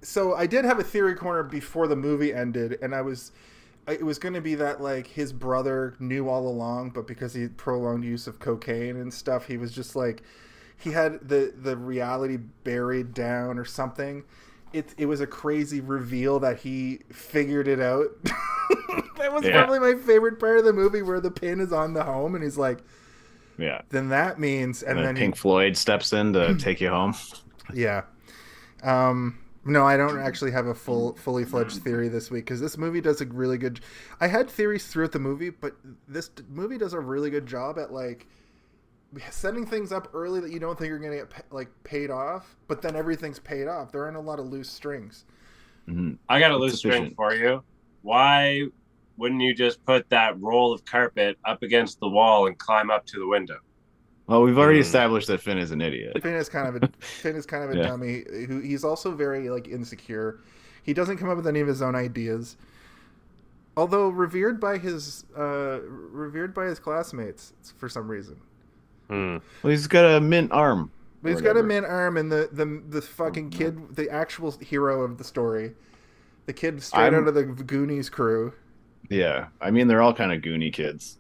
A: So I did have a theory corner before the movie ended, and it was going to be that like his brother knew all along, but because he had prolonged use of cocaine and stuff, he was just like... He had the reality buried down or something. It was a crazy reveal that he figured it out. That was probably my favorite part of the movie, where the pin is on the home and he's like,
B: Yeah.
A: then that means...
B: And then Pink Floyd steps in to take you home.
A: Yeah. No, I don't actually have a fully fledged theory this week because this movie does a really good... I had theories throughout the movie, but this movie does a really good job at like setting things up early that you don't think are going to get paid off, but then everything's paid off. There aren't a lot of loose strings.
B: Mm-hmm.
E: I got a loose string for you. Why wouldn't you just put that roll of carpet up against the wall and climb up to the window?
B: Well, we've already established that Finn is an idiot.
A: Finn is kind of a dummy. He's also very like insecure. He doesn't come up with any of his own ideas. Although revered by his classmates for some reason.
B: Well, he's got a mint arm.
A: But he's got a mint arm, and the fucking kid, the actual hero of the story, the kid straight out of the Goonies crew.
B: Yeah, I mean they're all kind of Goonie kids.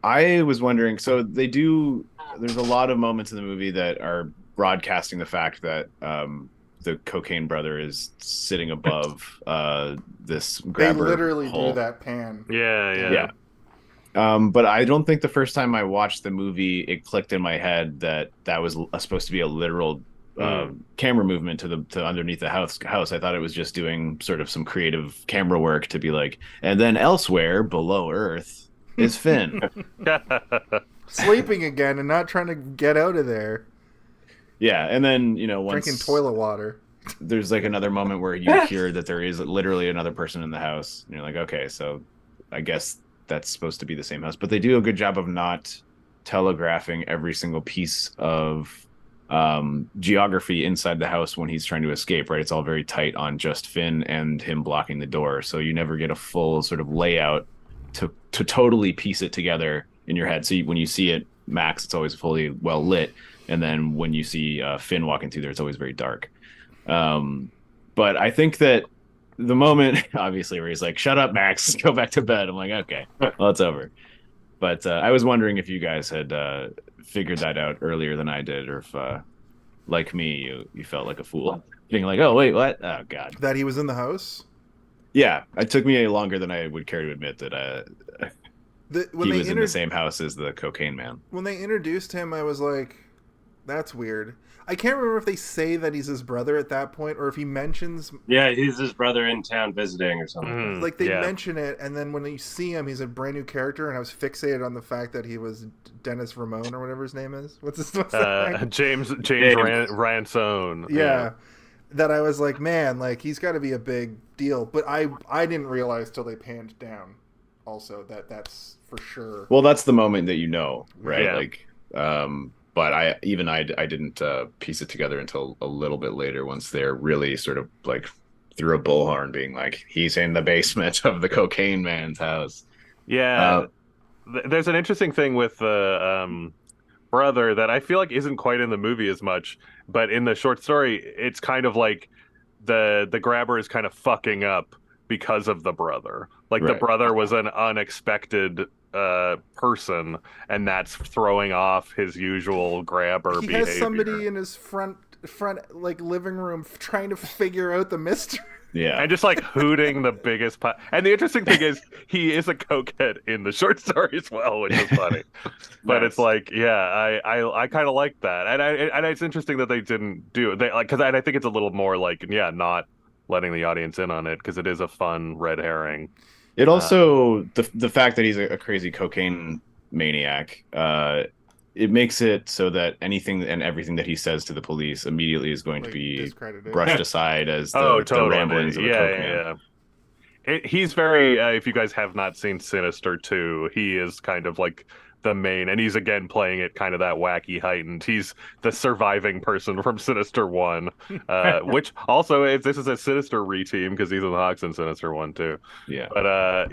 B: I was wondering, so there's a lot of moments in the movie that are broadcasting the fact that the cocaine brother is sitting above this grabber.
A: They literally
B: hole.
A: do that pan.
D: Yeah.
B: But I don't think the first time I watched the movie, it clicked in my head that was supposed to be a literal camera movement to underneath the house. I thought it was just doing sort of some creative camera work to be like, and then elsewhere below Earth is Finn.
A: Sleeping again and not trying to get out of there.
B: Yeah, and then, once
A: drinking toilet water.
B: There's like another moment where you hear that there is literally another person in the house. And you're like, okay, so I guess that's supposed to be the same house. But they do a good job of not telegraphing every single piece of geography inside the house when he's trying to escape, right? It's all very tight on just Finn and him blocking the door. So you never get a full sort of layout to totally piece it together in your head. So when you see it, Max, it's always fully well lit. And then when you see Finn walking through there, it's always very dark. But I think that the moment, obviously, where he's like, shut up, Max, go back to bed. I'm like, okay, well, it's over. But I was wondering if you guys had figured that out earlier than I did, or if, like me, you felt like a fool. Being like, oh, wait, what? Oh, God.
A: That he was in the house?
B: Yeah, it took me longer than I would care to admit that he was in the same house as the cocaine man.
A: When they introduced him, I was like, that's weird. I can't remember if they say that he's his brother at that point, or if he mentions...
E: Yeah, he's his brother in town visiting or something.
A: Like, they mention it, and then when you see him, he's a brand new character, and I was fixated on the fact that he was Dennis Ramon, or whatever his name is. What's his name?
D: James Ransone.
A: Yeah. That I was like, man, like, he's got to be a big deal. But I didn't realize till they panned down, also, that that's for sure.
B: Well, that's the moment that you know, right?
D: Yeah.
B: Like, but I didn't piece it together until a little bit later, once they're really sort of like through a bullhorn, being like, he's in the basement of the cocaine man's house.
D: Yeah, there's an interesting thing with the brother that I feel like isn't quite in the movie as much, but in the short story, it's kind of like the grabber is kind of fucking up because of the brother. Like the brother was an unexpected person, and that's throwing off his usual grabber behavior.
A: He has somebody in his front like living room trying to figure out the mystery.
B: Yeah,
D: and just like hooting the biggest And the interesting thing is, he is a cokehead in the short story as well, which is funny. But it's like, yeah, I kind of like that, and it's interesting that they didn't do it. Because I think it's a little more like, not letting the audience in on it, because it is a fun red herring.
B: It also the fact that he's a crazy cocaine maniac, it makes it so that anything and everything that he says to the police immediately is going to be brushed aside as the ramblings of a coke man.
D: He's very, if you guys have not seen Sinister 2, he is kind of like the main, and he's again playing it kind of that wacky heightened. He's the surviving person from Sinister 1, which also this is a Sinister re-team, because he's in the Hawks in Sinister 1 too.
B: Yeah,
D: but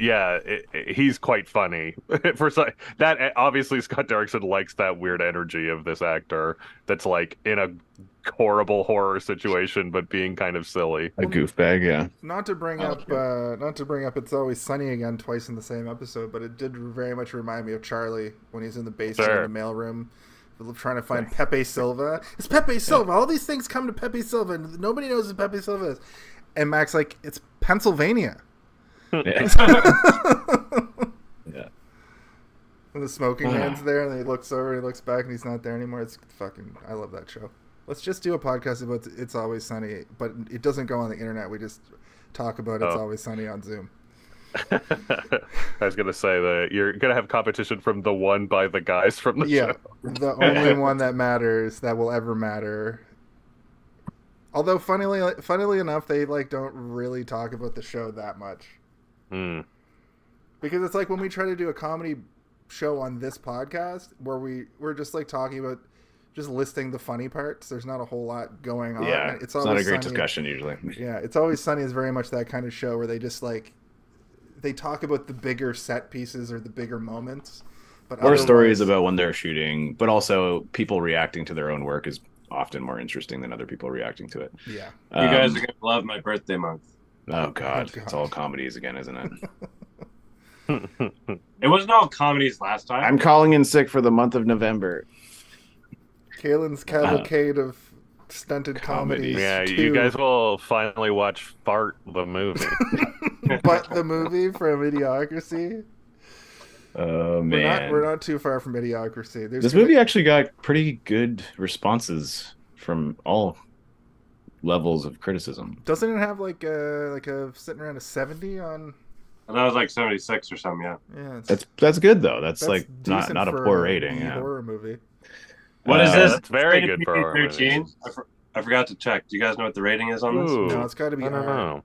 D: he's quite funny. That obviously Scott Derrickson likes that weird energy of this actor that's like in a horrible horror situation but being kind of silly,
B: a goofbag. Yeah,
A: not to bring up It's Always Sunny again twice in the same episode, but it did very much remind me of Charlie when he's in the basement in the mailroom trying to find Pepe Silva. It's Pepe Silva. All these things come to Pepe Silva, and nobody knows who Pepe Silva is. And Mac's like, it's Pennsylvania.
B: Yeah.
A: And the smoking man's there, and he looks over, he looks back, and he's not there anymore. It's fucking, I love that show. Let's just do a podcast about It's Always Sunny, but it doesn't go on the internet. We just talk about It's Always Sunny on Zoom.
D: I was going to say that you're going to have competition from the one by the guys from the show.
A: The only one that matters, that will ever matter. Although, funnily enough, they like don't really talk about the show that much. Because it's like when we try to do a comedy show on this podcast, where we're just like talking about just listing the funny parts. There's not a whole lot going on.
B: Yeah, it's not a great discussion usually.
A: Yeah, It's Always Sunny is very much that kind of show where they just like they talk about the bigger set pieces or the bigger moments. But
B: or stories about when they're shooting, but also people reacting to their own work is often more interesting than other people reacting to it.
A: Yeah,
E: you guys are gonna love my birthday month.
B: Oh God, it's all comedies again, isn't it?
E: It wasn't all comedies last time.
B: I'm calling in sick for the month of November.
A: Kalen's cavalcade of stunted comedies.
D: Yeah, you guys will finally watch Fart the movie.
A: But the movie from Idiocracy.
B: Oh man,
A: we're not too far from Idiocracy.
B: This movie actually got pretty good responses from all levels of criticism.
A: Doesn't it have like a sitting around a 70 on?
E: And that was like 76 or something.
A: Yeah,
B: that's good though. That's like not a poor rating.
A: Yeah, horror movie.
E: What is this?
D: It's very good for
E: 13. I forgot to check. Do you guys know what the rating is on this?
A: No, it's got to be.
D: I don't know.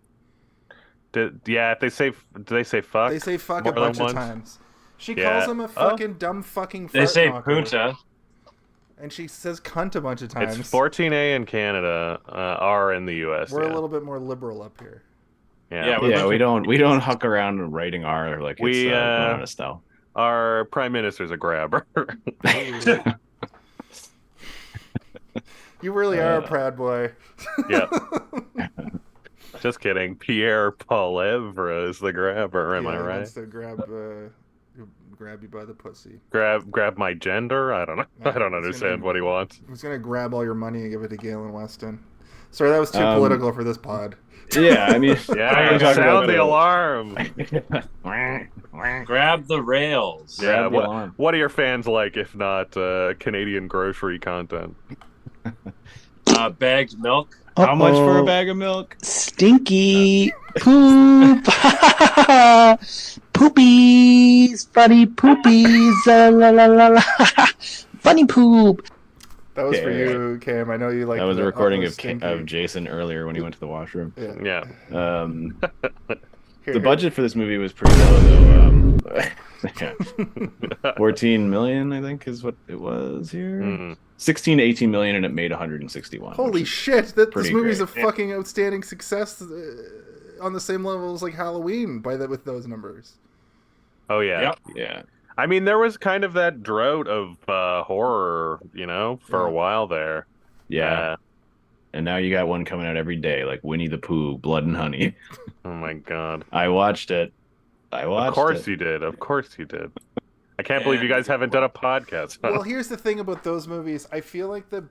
D: Do they say fuck?
A: They say fuck a bunch of times. She calls him a fucking dumb fucking.
E: They say
A: knocker.
E: punta.
A: And she says cunt a bunch of times.
D: It's 14A in Canada, R in the US.
A: We're a little bit more liberal up here.
D: Yeah,
B: we don't huck around writing R like it's Banana style.
D: Our prime minister's a grabber.
A: You really are a proud boy.
D: Yeah. Just kidding. Pierre Paulevre is the grabber. Am I right?
A: He wants to grab you by the pussy.
D: Grab my gender? I don't know. I don't understand what he wants.
A: He's gonna grab all your money and give it to Galen Weston. Sorry, that was too political for this pod.
B: Yeah, I mean,
D: Yeah, sound the alarm.
E: Grab the rails.
D: Yeah, what are your fans like if not Canadian grocery content?
E: Bagged milk.
B: How much for a bag of milk?
G: Stinky poop. Poopies. Funny poopies. La la la la. Funny poop.
A: That was for you, Cam. I know you like.
B: That was a recording of Jason earlier when he went to the washroom.
D: Yeah.
B: The budget for this movie was pretty low, though. 14 million, I think, is what it was here. 16 to 18 million, and it made 161.
A: Holy shit! This movie's a
B: great.
A: fucking outstanding success on the same level as like Halloween with those numbers.
D: Oh yeah.
E: Yep.
B: Yeah.
D: I mean, there was kind of that drought of horror, for a while there.
B: Yeah. And now you got one coming out every day, like Winnie the Pooh, Blood and Honey.
D: Oh my god.
B: I watched it.
D: Of course you did. Of course you did. I can't believe you guys haven't done a podcast.
A: Well, here's the thing about those movies. I feel like the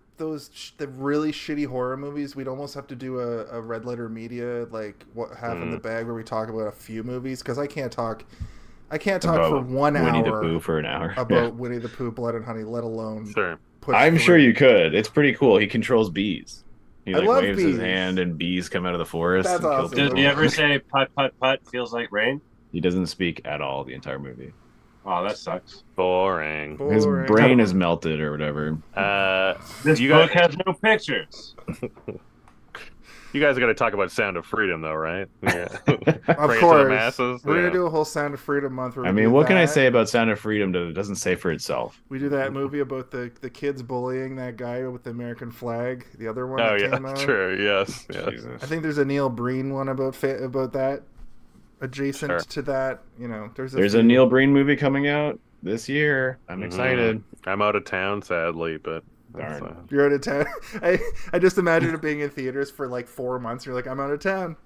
A: really shitty horror movies, we'd almost have to do a Red Letter Media, like what Half in the Bag, where we talk about a few movies, because I can't talk for 1 hour.
B: Winnie the Pooh for an hour.
A: About Winnie the Pooh, Blood and Honey, let alone.
D: Sure.
B: I'm sure you could. It's pretty cool. He controls bees. He
A: love
B: waves
A: bees.
B: his hand and bees come out of the forest.
A: That's awesome.
E: Did he ever say "putt putt putt"? Feels like rain.
B: He doesn't speak at all the entire movie.
E: Oh, that sucks.
D: Boring.
B: His brain is melted or whatever.
E: This book has no pictures.
D: You guys are going to talk about Sound of Freedom, though, right? Yeah.
A: Of
D: Bring it to
A: course.
D: the masses.
A: We're gonna do a whole Sound of Freedom month.
B: I mean, what can I say about Sound of Freedom that it doesn't say for itself?
A: We do that movie about the kids bullying that guy with the American flag. The other one.
D: Oh
A: that
D: yeah,
A: came out.
D: true. Yes.
A: I think there's a Neil Breen one about that. Adjacent to that, there's
B: a Neil Breen movie coming out this year. I'm excited.
D: I'm out of town, sadly, but
B: Darn.
A: You're out of town. I just imagine it being in theaters for like 4 months. You're like, I'm out of town.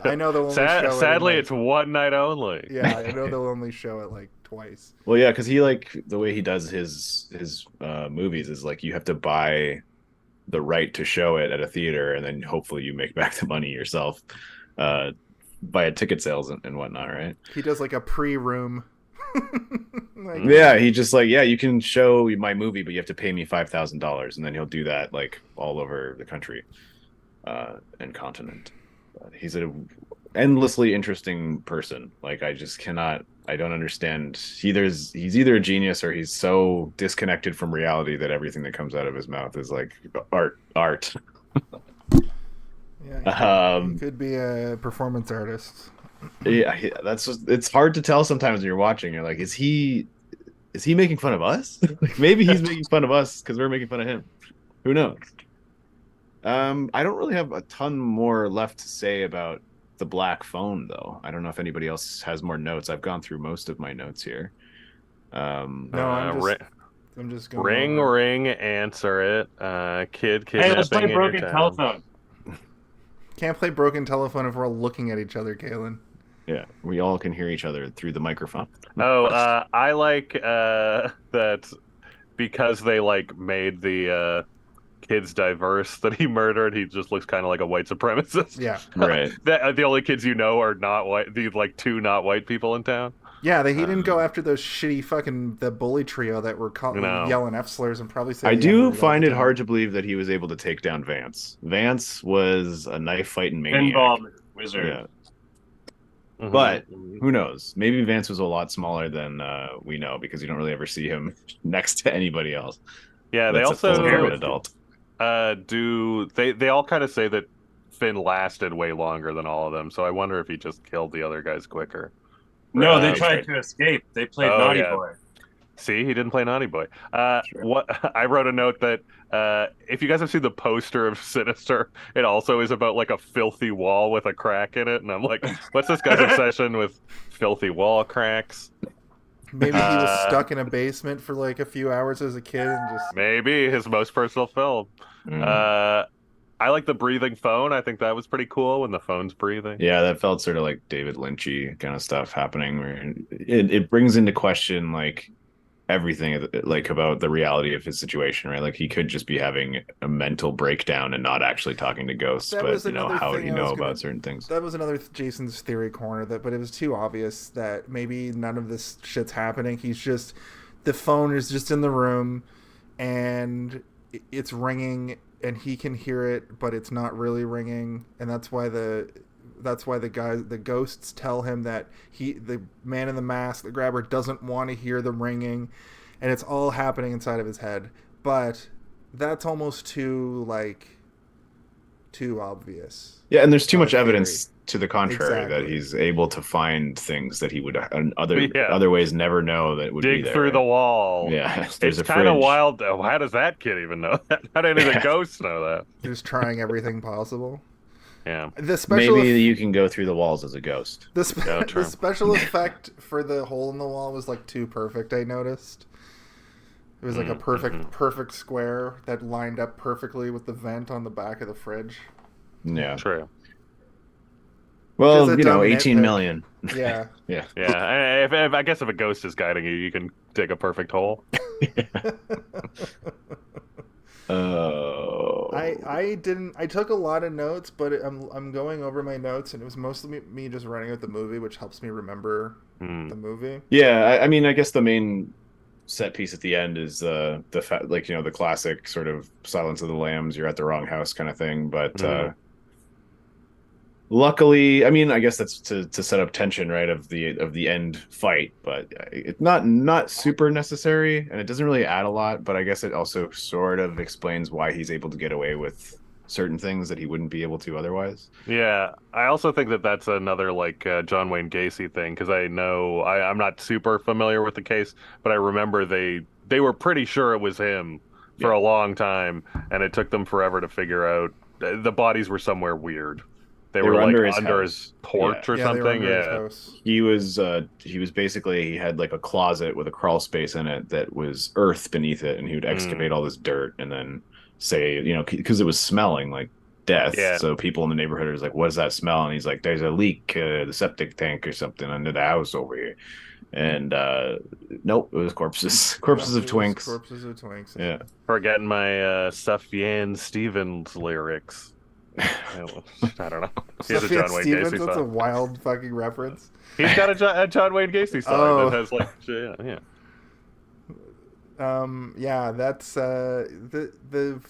A: I know they'll only show it.
D: Sadly, it's one night only.
A: Yeah, I know they'll only show it like twice.
B: Well, yeah, because he the way he does his movies is like you have to buy the right to show it at a theater, and then hopefully you make back the money yourself via ticket sales and whatnot, right?
A: He does like a pre-room.
B: He just you can show my movie, but you have to pay me $5,000, and then he'll do that like all over the country and continent. He's an endlessly interesting person. Like I don't understand. He's either a genius or he's so disconnected from reality that everything that comes out of his mouth is like art.
A: Yeah, he could be a performance artist.
B: Yeah, it's hard to tell sometimes when you're watching. You're like, is he making fun of us? Like maybe he's making fun of us because we're making fun of him. Who knows? I don't really have a ton more left to say about the Black Phone, though. I don't know if anybody else has more notes. I've gone through most of my notes here.
A: I'm just going.
D: Ring, answer it. Kid kidnapping.
E: Hey, let's play
D: in your
E: Broken
D: town.
E: Telephone.
A: Can't play Broken Telephone if we're all looking at each other, Kalen.
B: Yeah, we all can hear each other through the microphone.
D: Oh, I like that because they made the kids diverse that he murdered. He just looks kind of like a white supremacist.
A: Yeah,
B: right.
D: The only kids are not white. These two not white people in town.
A: Yeah, he didn't go after those shitty the bully trio that were yelling F slurs and probably saying.
B: I do find it hard to believe that he was able to take down Vance. Vance was a knife fighting maniac.
E: Pinball wizard.
B: Yeah. Mm-hmm. But who knows? Maybe Vance was a lot smaller than we know because you don't really ever see him next to anybody else.
D: Yeah,
B: That's
D: they also
B: an adult.
D: They all kind of say that Finn lasted way longer than all of them. So I wonder if he just killed the other guys quicker.
E: No, they tried to escape. They played Naughty Boy.
D: See, he didn't play Naughty Boy. What I wrote a note that if you guys have seen the poster of Sinister, it also is about a filthy wall with a crack in it, and I'm like, what's this guy's obsession with filthy wall cracks?
A: Maybe he was stuck in a basement for a few hours as a kid and just.
D: Maybe his most personal film. I like the breathing phone. I think that was pretty cool when the phone's breathing.
B: Yeah, that felt sort of like David Lynchy kind of stuff happening where it brings into question everything like about the reality of his situation, right? Like he could just be having a mental breakdown and not actually talking to ghosts, but how would he know about certain things?
A: That was another Jason's theory corner, but it was too obvious that maybe none of this shit's happening. He's just, the phone is just in the room and it's ringing and he can hear it, but it's not really ringing, and that's why the ghosts tell him that the man in the mask, the grabber, doesn't want to hear the ringing, and it's all happening inside of his head. But that's almost too obvious.
B: Yeah, and there's too much evidence to the contrary that he's able to find things that he would other ways never know that would be there.
D: Dig through the wall.
B: Yeah,
D: it's kind of wild though. How does that kid even know that? How did the ghosts know that?
A: Just trying everything possible.
D: Yeah.
B: Maybe you can go through the walls as a ghost.
A: The special effect for the hole in the wall was like too perfect, I noticed. It was like a perfect square that lined up perfectly with the vent on the back of the fridge.
B: Yeah.
D: True.
B: Well, 18 million.
A: Yeah.
B: Yeah.
D: Yeah. If I guess if a ghost is guiding you, you can dig a perfect hole.
B: Oh.
A: I took a lot of notes, but I'm going over my notes, and it was mostly me just running out the movie, which helps me remember the movie.
B: Yeah, I mean, I guess the main set piece at the end is the fact, like, the classic sort of Silence of the Lambs, you're at the wrong house kind of thing, but luckily, I mean, I guess that's to set up tension, right, of the end fight, but it's not super necessary, and it doesn't really add a lot, but I guess it also sort of explains why he's able to get away with certain things that he wouldn't be able to otherwise.
D: Yeah, I also think that's another John Wayne Gacy thing, because I know I'm not super familiar with the case, but I remember they were pretty sure it was him for a long time, and it took them forever to figure out the bodies were somewhere weird. They were under his porch or something. Yeah,
B: he was basically, he had like a closet with a crawl space in it that was earth beneath it, and he would excavate all this dirt and then say, because it was smelling like death. Yeah. So people in the neighborhood are like, "What does that smell?" And he's like, "There's a leak, the septic tank or something under the house over here." And nope, it was corpses of twinks.
A: Corpses of twinks.
B: Yeah,
D: forgetting my Sufjan Stevens lyrics. I don't know. He has a John Wayne Gacy song.
A: That's a wild fucking reference.
D: He's got a John Wayne Gacy song that has
A: yeah. That's the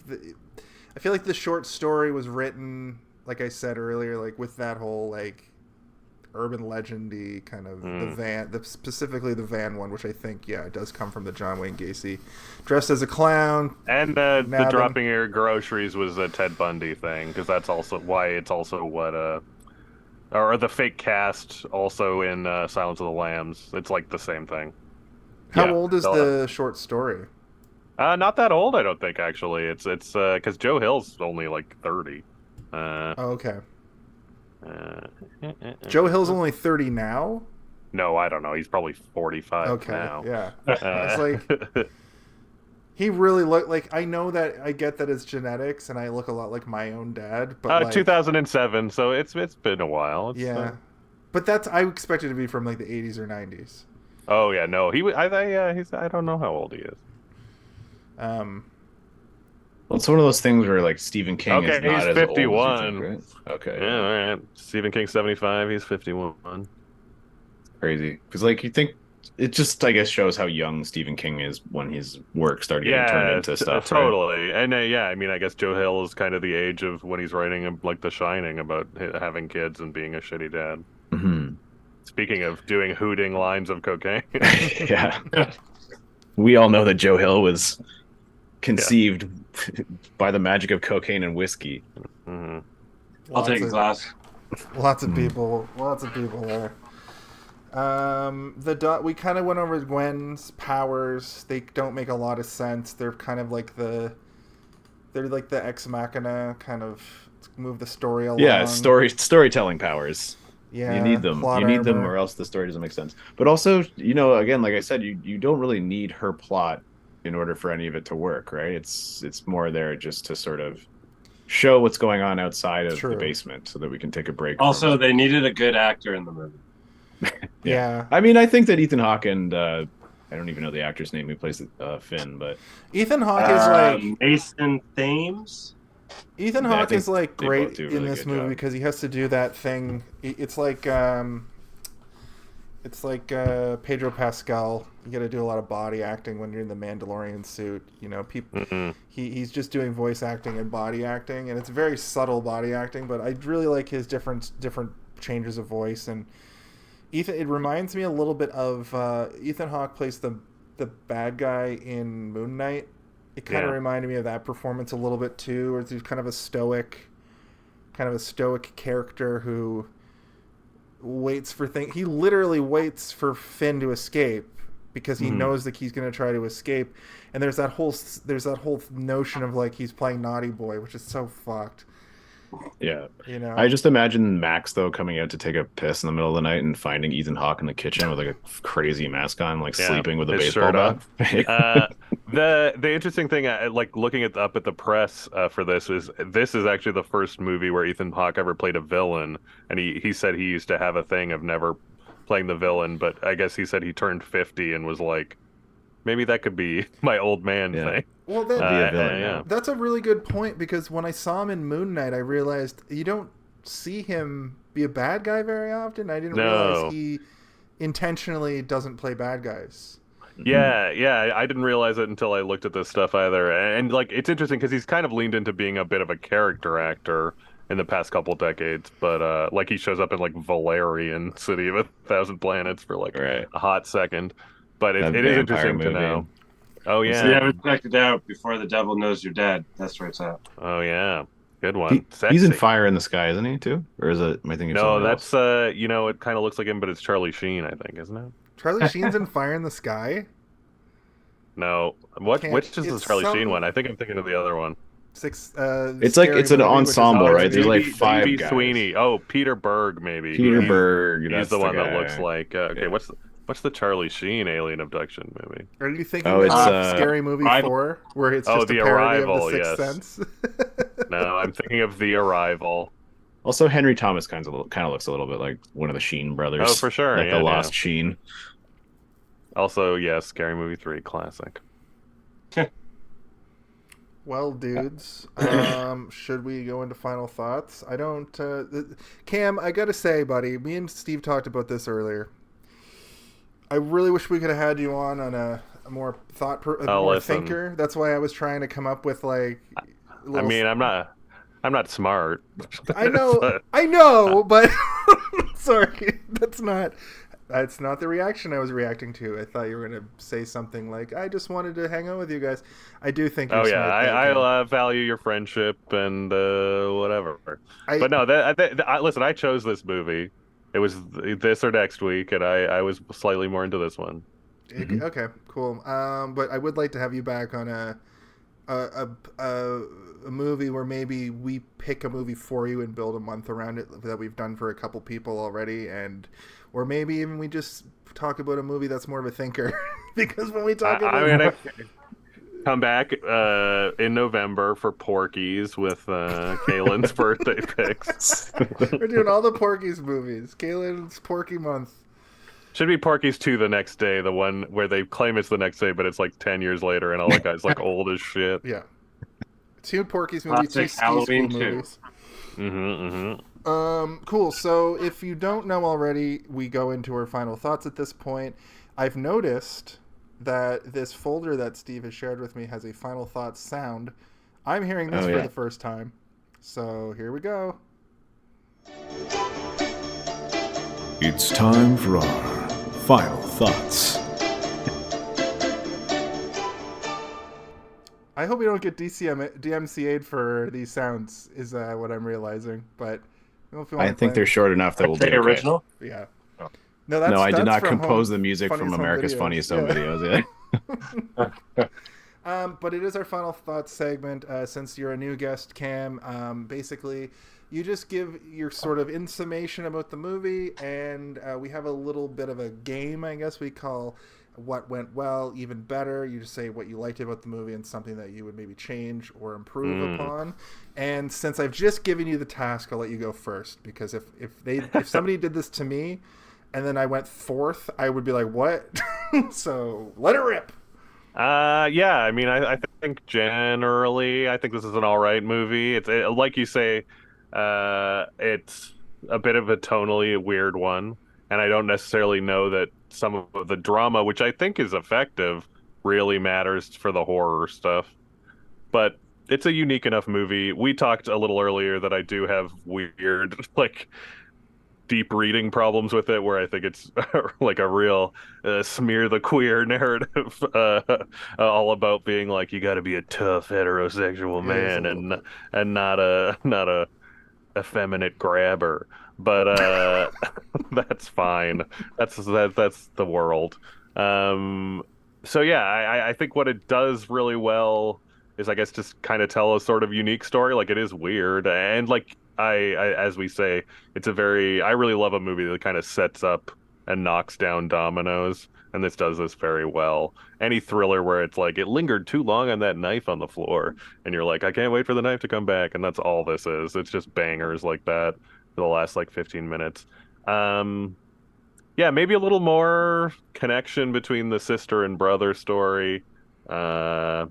A: I feel like the short story was written, like I said earlier, like with that whole like urban legendy kind of specifically the van one, which I think it does come from the John Wayne Gacy dressed as a clown,
D: and the dropping your groceries was a Ted Bundy thing, because that's also why it's also what or the fake cast also in Silence of the Lambs. It's like the same thing.
A: How old is the short story?
D: Not that old, I don't think. Actually, it's because Joe Hill's only like 30.
A: Okay. Joe Hill's only 30 now?
D: No, I don't know. He's probably 45 now.
A: Yeah. It's like he really looked like, I know that I get that it's genetics, and I look a lot like my own dad. But
D: 2007, so it's been a while.
A: But I expected to be from like the 80s or 90s.
D: Oh yeah, no, I don't know how old he is.
B: Well, it's one of those things where like Stephen King is not
D: he's
B: as
D: 51.
B: old as you think, right? Okay.
D: Yeah, all right. Stephen King's 75. He's 51.
B: Crazy, because like you think it just, I guess, shows how young Stephen King is when his work started getting turned into stuff.
D: Totally,
B: right?
D: And I mean, I guess Joe Hill is kind of the age of when he's writing like The Shining about having kids and being a shitty dad.
B: Mm-hmm.
D: Speaking of doing hooting lines of cocaine.
B: Yeah. We all know that Joe Hill was conceived by the magic of cocaine and whiskey.
E: Mm-hmm. I'll take a glass.
A: Lots of people there. We kind of went over Gwen's powers. They don't make a lot of sense. They're kind of like the ex machina, kind of move the story along.
B: Yeah, storytelling powers.
A: Yeah,
B: you need them. You need them, or else the story doesn't make sense. But also, again, like I said, you don't really need her plot in order for any of it to work, right? It's more there just to sort of show what's going on outside of the basement, so that we can take a break.
E: Also, they needed a good actor in the movie.
A: Yeah.
B: I mean, I think that Ethan Hawke and I don't even know the actor's name who plays Finn, but
A: Ethan Hawke is like
E: Mason Thames.
A: Ethan
B: Yeah, I
A: Hawke
B: think
A: is like
B: they
A: great
B: both do a
A: in
B: really
A: this
B: good
A: movie
B: job.
A: because he has to do that thing. It's like Pedro Pascal. You got to do a lot of body acting when you're in the Mandalorian suit. You know, he's just doing voice acting and body acting, and it's very subtle body acting. But I really like his different changes of voice. And Ethan, it reminds me a little bit of Ethan Hawke plays the bad guy in Moon Knight. It kind of reminded me of that performance a little bit too, where he's kind of a stoic character who waits for things. He literally waits for Finn to escape because he knows that he's going to try to escape. And there's that whole notion of like he's playing naughty boy, which is so fucked.
B: Yeah.
A: You know,
B: I just imagine Max though coming out to take a piss in the middle of the night and finding Ethan Hawke in the kitchen with like a crazy mask on, like sleeping with a
D: his
B: baseball
D: shirt
B: bat.
D: The interesting thing, like looking up at the press for this is actually the first movie where Ethan Hawke ever played a villain, and he said he used to have a thing of never playing the villain, but I guess he said he turned 50 and was like, maybe that could be my old man thing.
A: Well, that's a really good point because when I saw him in Moon Knight, I realized you don't see him be a bad guy very often. I didn't realize he intentionally doesn't play bad guys.
D: Yeah, I didn't realize it until I looked at this stuff either. And like, it's interesting because he's kind of leaned into being a bit of a character actor in the past couple decades, but like he shows up in like Valerian, City of a Thousand Planets for like a hot second. But it is interesting to know. Oh yeah,
E: So you haven't checked it out before the devil knows you're dead. That's where it's at.
D: Oh yeah, good one.
B: He's in Fire in the Sky, isn't he too? Or is it? Am I thinking of
D: No,
B: someone
D: that's
B: else?
D: it kind of looks like him, but it's Charlie Sheen, I think, isn't it?
A: Charlie Sheen's in Fire in the Sky.
D: No, which is the Charlie Sheen one? I think I'm thinking of the other one.
B: It's like it's an ensemble, right? There's like five guys.
D: Sweeney. Oh, Peter Berg, maybe.
B: Peter Berg.
D: He's the one that looks like. Okay, what's the Charlie Sheen alien abduction movie?
A: Are you thinking of Scary Movie 4, where it's just
D: The
A: a parody
D: Arrival,
A: of The Sixth Sense?
D: No, I'm thinking of The Arrival.
B: Also, Henry Thomas kind of looks a little bit like one of the Sheen brothers.
D: Oh, for sure.
B: Like the Lost Sheen.
D: Also, yes, Scary Movie 3, classic.
A: Well, dudes, should we go into final thoughts? I don't... Cam, I gotta say, buddy, me and Steve talked about this earlier. I really wish we could have had you on a more thinker. That's why I was trying to come up with like...
D: I mean, I'm not smart.
A: I know, but... Sorry, that's not the reaction I was reacting to. I thought you were going to say something like, I just wanted to hang out with you guys. I do think you're smart.
D: I value your friendship and whatever. But no, listen, I chose this movie. It was this or next week, and I was slightly more into this one.
A: Okay, cool. But I would like to have you back on a movie where maybe we pick a movie for you and build a month around it that we've done for a couple people already, or maybe even we just talk about a movie that's more of a thinker. Because when we talk about...
D: I'm going to come back in November for Porky's with Kaylin's birthday picks.
A: We're doing all the Porky's movies. Kaylin's Porky month.
D: Should be Porky's 2 the next day, the one where they claim it's the next day, but it's like 10 years later and all the guys like old as shit.
A: Yeah. 2 Porky's movies, 2 Halloween movies. Cool. So if you don't know already, we go into our final thoughts at this point. I've noticed that this folder that Steve has shared with me has a final thoughts sound. I'm hearing this for the first time. So here we go.
F: It's time for our final thoughts.
A: I hope we don't get DMCA'd for these sounds, is what I'm realizing. But
B: I think they're short enough that we'll be okay.
E: Original?
A: Yeah.
E: Oh.
A: No,
B: I did not compose the music from America's Funniest Home Videos.
A: But it is our final thoughts segment. Since you're a new guest, Cam, basically you just give your sort of in summation about the movie, and we have a little bit of a game, I guess we call what went well, even better. You just say what you liked about the movie and something that you would maybe change or improve upon. And since I've just given you the task, I'll let you go first, because if somebody did this to me, and then I went fourth, I would be like, what? So let it rip.
D: Yeah, I mean, I think generally, I think this is an all right movie. Like you say, it's a bit of a tonally weird one, and I don't necessarily know that some of the drama, which I think is effective, really matters for the horror stuff. But it's a unique enough movie. We talked a little earlier that I do have weird, like, deep reading problems with it, where I think it's like a real smear the queer narrative, all about being like, you got to be a tough heterosexual man and not a effeminate grabber. But that's fine. That's the world. So yeah, I think what it does really well is, I guess, just kind of tell a sort of unique story. Like, it is weird, and like as we say, I really love a movie that kind of sets up and knocks down dominoes, and this does this very well. Any thriller where it's like, it lingered too long on that knife on the floor, and you're like, I can't wait for the knife to come back, and that's all this is. It's just bangers like that for the last like 15 minutes. Yeah, maybe a little more connection between the sister and brother story. Like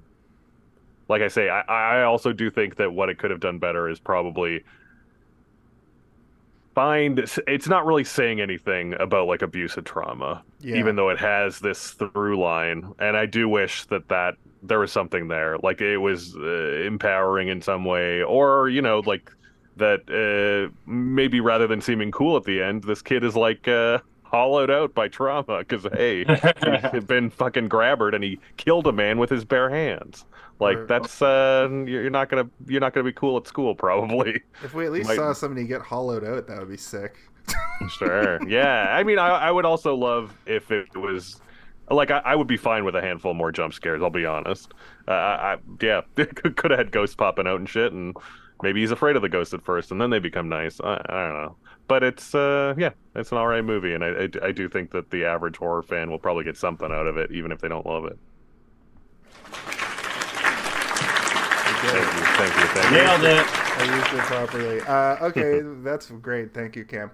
D: I say, I also do think that what it could have done better is probably it's not really saying anything about like abuse and trauma, even though it has this through line. And I do wish that there was something there, like it was empowering in some way, or, like that maybe rather than seeming cool at the end, this kid is like hollowed out by trauma because, hey, he'd been fucking grabbered and he killed a man with his bare hands. Like, that's you're not gonna be cool at school, probably.
A: If we at least saw somebody get hollowed out, that would be sick.
D: Sure. Yeah. I mean, I would also love if it was like, I would be fine with a handful more jump scares. I'll be honest. Yeah, could have had ghosts popping out and shit, and maybe he's afraid of the ghosts at first, and then they become nice. I don't know. But it's it's an alright movie, and I do think that the average horror fan will probably get something out of it, even if they don't love it. Thank you.
E: Nailed it.
A: I used it properly. Okay, that's great. Thank you, Cam.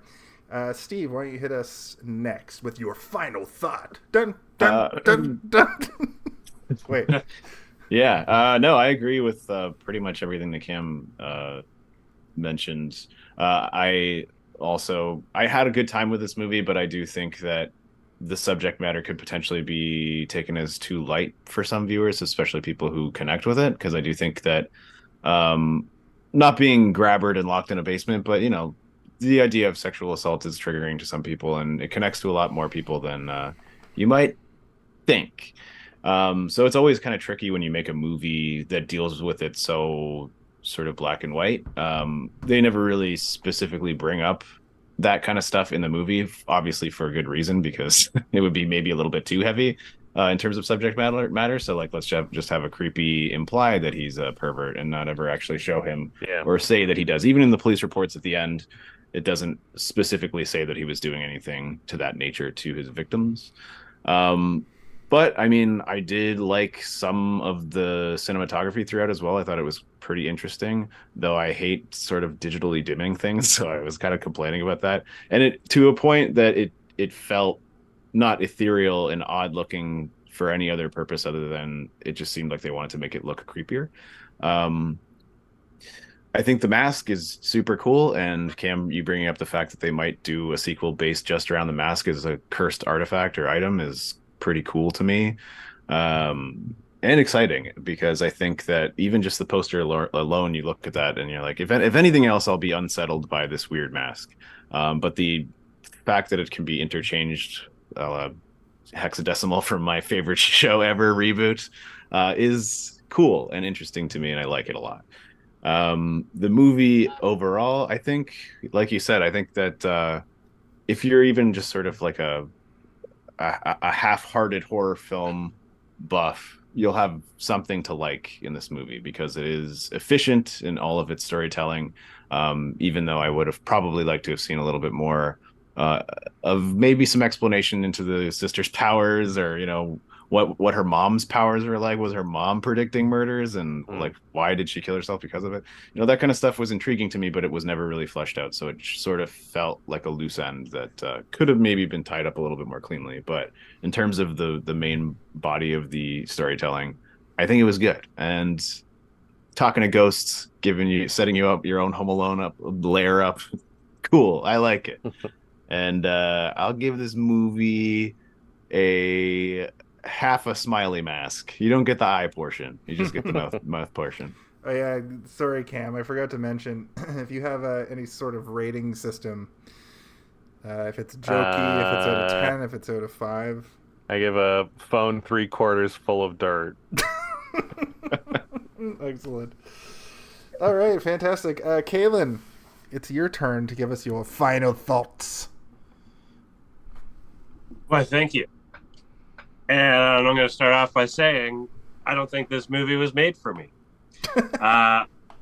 A: Steve, why don't you hit us next with your final thought? Dun, dun, dun, dun. Wait.
B: Yeah. No, I agree with pretty much everything that Cam mentioned. I had a good time with this movie, but I do think that the subject matter could potentially be taken as too light for some viewers, especially people who connect with it. Because I do think that not being grabbered and locked in a basement, but the idea of sexual assault is triggering to some people, and it connects to a lot more people than you might think. So it's always kind of tricky when you make a movie that deals with it so sort of black and white. They never really specifically bring up that kind of stuff in the movie, obviously for a good reason, because it would be maybe a little bit too heavy in terms of subject matter. So like, let's just have a creepy imply that he's a pervert and not ever actually show him or say that he does. Even in the police reports at the end, it doesn't specifically say that he was doing anything to that nature to his victims. But I mean, I did like some of the cinematography throughout as well. I thought it was pretty interesting, though I hate sort of digitally dimming things. So I was kind of complaining about that. And it to a point that it felt not ethereal and odd looking for any other purpose other than it just seemed like they wanted to make it look creepier. I think The Mask is super cool. And Cam, you bringing up the fact that they might do a sequel based just around the mask as a cursed artifact or item is pretty cool to me, and exciting, because I think that even just the poster alone, you look at that and you're like, if anything else, I'll be unsettled by this weird mask. But the fact that it can be interchanged, hexadecimal from my favorite show ever, Reboot, is cool and interesting to me, and I like it a lot. The movie overall, I think, like you said, I think that if you're even just sort of like a half-hearted horror film buff, you'll have something to like in this movie, because it is efficient in all of its storytelling, even though I would have probably liked to have seen a little bit more of maybe some explanation into the sister's powers, or what her mom's powers were like. Was her mom predicting murders, and like why did she kill herself because of it? That kind of stuff was intriguing to me, but it was never really fleshed out. So it sort of felt like a loose end that could have maybe been tied up a little bit more cleanly. But in terms of the main body of the storytelling, I think it was good. And talking to ghosts, setting you up your own Home Alone layer up, cool. I like it. And I'll give this movie a half a smiley mask. You don't get the eye portion. You just get the mouth portion.
A: Oh yeah, sorry Cam, I forgot to mention if you have any sort of rating system, if it's jokey, if it's out of 10, if it's out of 5.
D: I give a phone 3/4 full of dirt.
A: Excellent. All right, fantastic. Kaylin, it's your turn to give us your final thoughts.
E: Why, thank you. And I'm going to start off by saying I don't think this movie was made for me.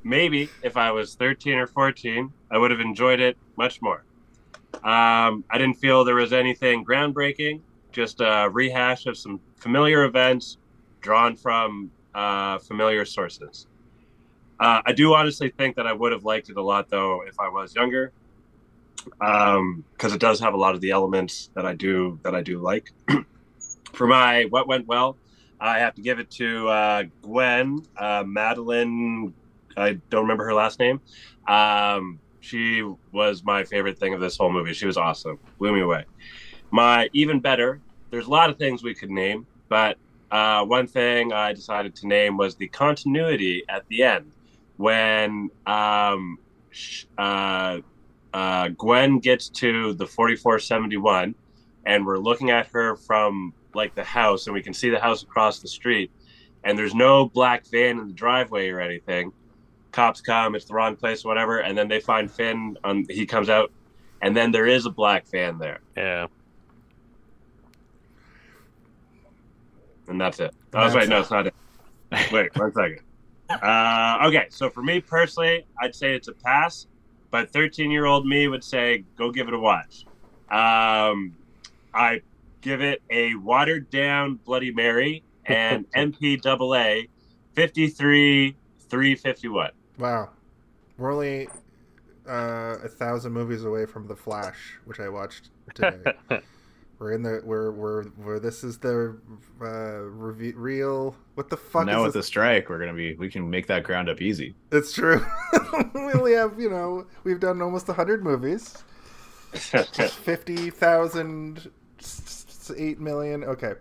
E: Maybe if I was 13 or 14, I would have enjoyed it much more. I didn't feel there was anything groundbreaking, just a rehash of some familiar events drawn from familiar sources. I do honestly think that I would have liked it a lot, though, if I was younger, because it does have a lot of the elements that I do like. For my what went well, I have to give it to Gwen, Madeleine. I don't remember her last name. She was my favorite thing of this whole movie. She was awesome. Blew me away. My even better, there's a lot of things we could name, but one thing I decided to name was the continuity at the end. When Gwen gets to the 4471 and we're looking at her from like the house and we can see the house across the street and there's no black van in the driveway or anything. Cops come, it's the wrong place or whatever, and then they find Finn, he comes out, and then there is a black van there.
D: Yeah.
E: And that's it. Oh, wait, no, it's not it. Wait, 1 second. Okay, so for me personally, I'd say it's a pass, but 13-year-old me would say, go give it a watch. I give it a watered-down Bloody Mary and MPAA 53-351.
A: Wow. We're only 1,000 movies away from The Flash, which I watched today. We're in the where this is the real. What the fuck?
B: Now
A: is
B: with
A: this?
B: the strike, we can make that ground up easy.
A: It's true. We only have we've done almost 100 movies. 50,000, 8 million. Okay.